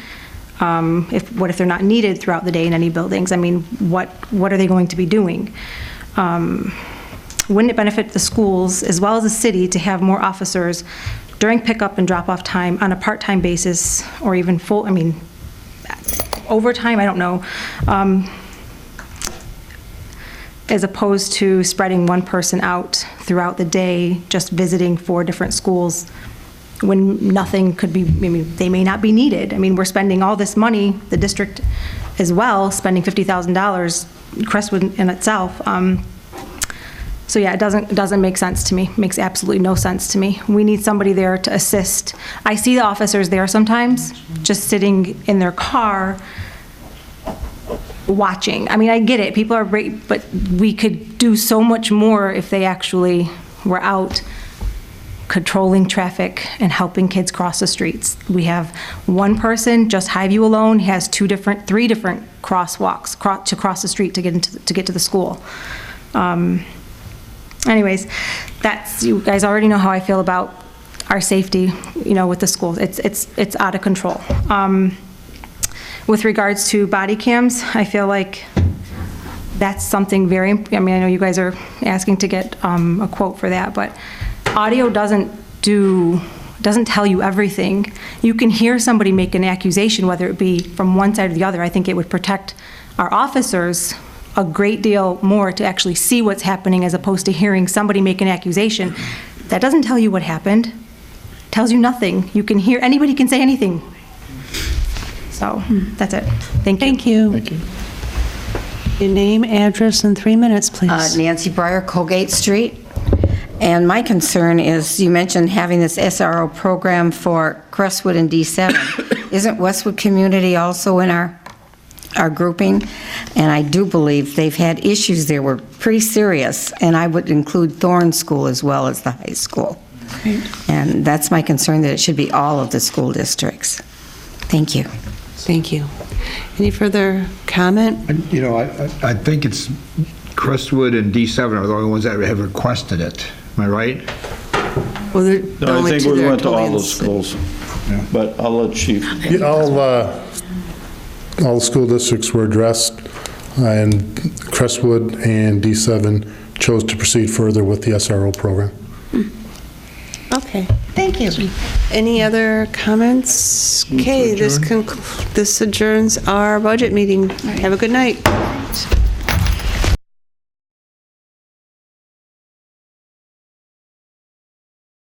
What if they're not needed throughout the day in any buildings? I mean, what are they going to be doing? Wouldn't it benefit the schools as well as the city to have more officers during pickup and drop-off time on a part-time basis, or even overtime, I don't know, as opposed to spreading one person out throughout the day, just visiting 4 different schools when nothing could be, they may not be needed. We're spending all this money, the district as well, spending $50,000, Crestwood in itself. So yeah, it doesn't make sense to me. It makes absolutely no sense to me. We need somebody there to assist. I see the officers there sometimes, just sitting in their car, watching. I get it, people are great, but we could do so much more if they actually were out controlling traffic and helping kids cross the streets. We have one person, just Highview alone, has 3 different crosswalks to cross the street to get to the school. Anyways, you guys already know how I feel about our safety, with the schools. It's out of control. With regards to body cams, I feel like that's something very, I know you guys are asking to get a quote for that, but audio doesn't tell you everything. You can hear somebody make an accusation, whether it be from one side or the other. I think it would protect our officers a great deal more to actually see what's happening as opposed to hearing somebody make an accusation. That doesn't tell you what happened. It tells you nothing. You can hear, anybody can say anything. So, that's it. Thank you. Thank you. Thank you. Your name, address, and 3 minutes, please. Nancy Breyer, Colgate Street. And my concern is, you mentioned having this SRO program for Crestwood and D7. Isn't Westwood Community also in our grouping? And I do believe they've had issues there were pretty serious, and I would include Thorne School as well as the high school. And that's my concern, that it should be all of the school districts. Thank you. Thank you. Any further comment? You know, I think it's Crestwood and D7 are the only ones that have requested it. Am I right? Well, the No, I only think two we that are went to all totally those schools, but I'll let Chief. Yeah, all the school districts were addressed, and Crestwood and D7 chose to proceed further with the SRO program. Okay. Thank you. Any other comments? Okay, this adjourns our budget meeting. Have a good night.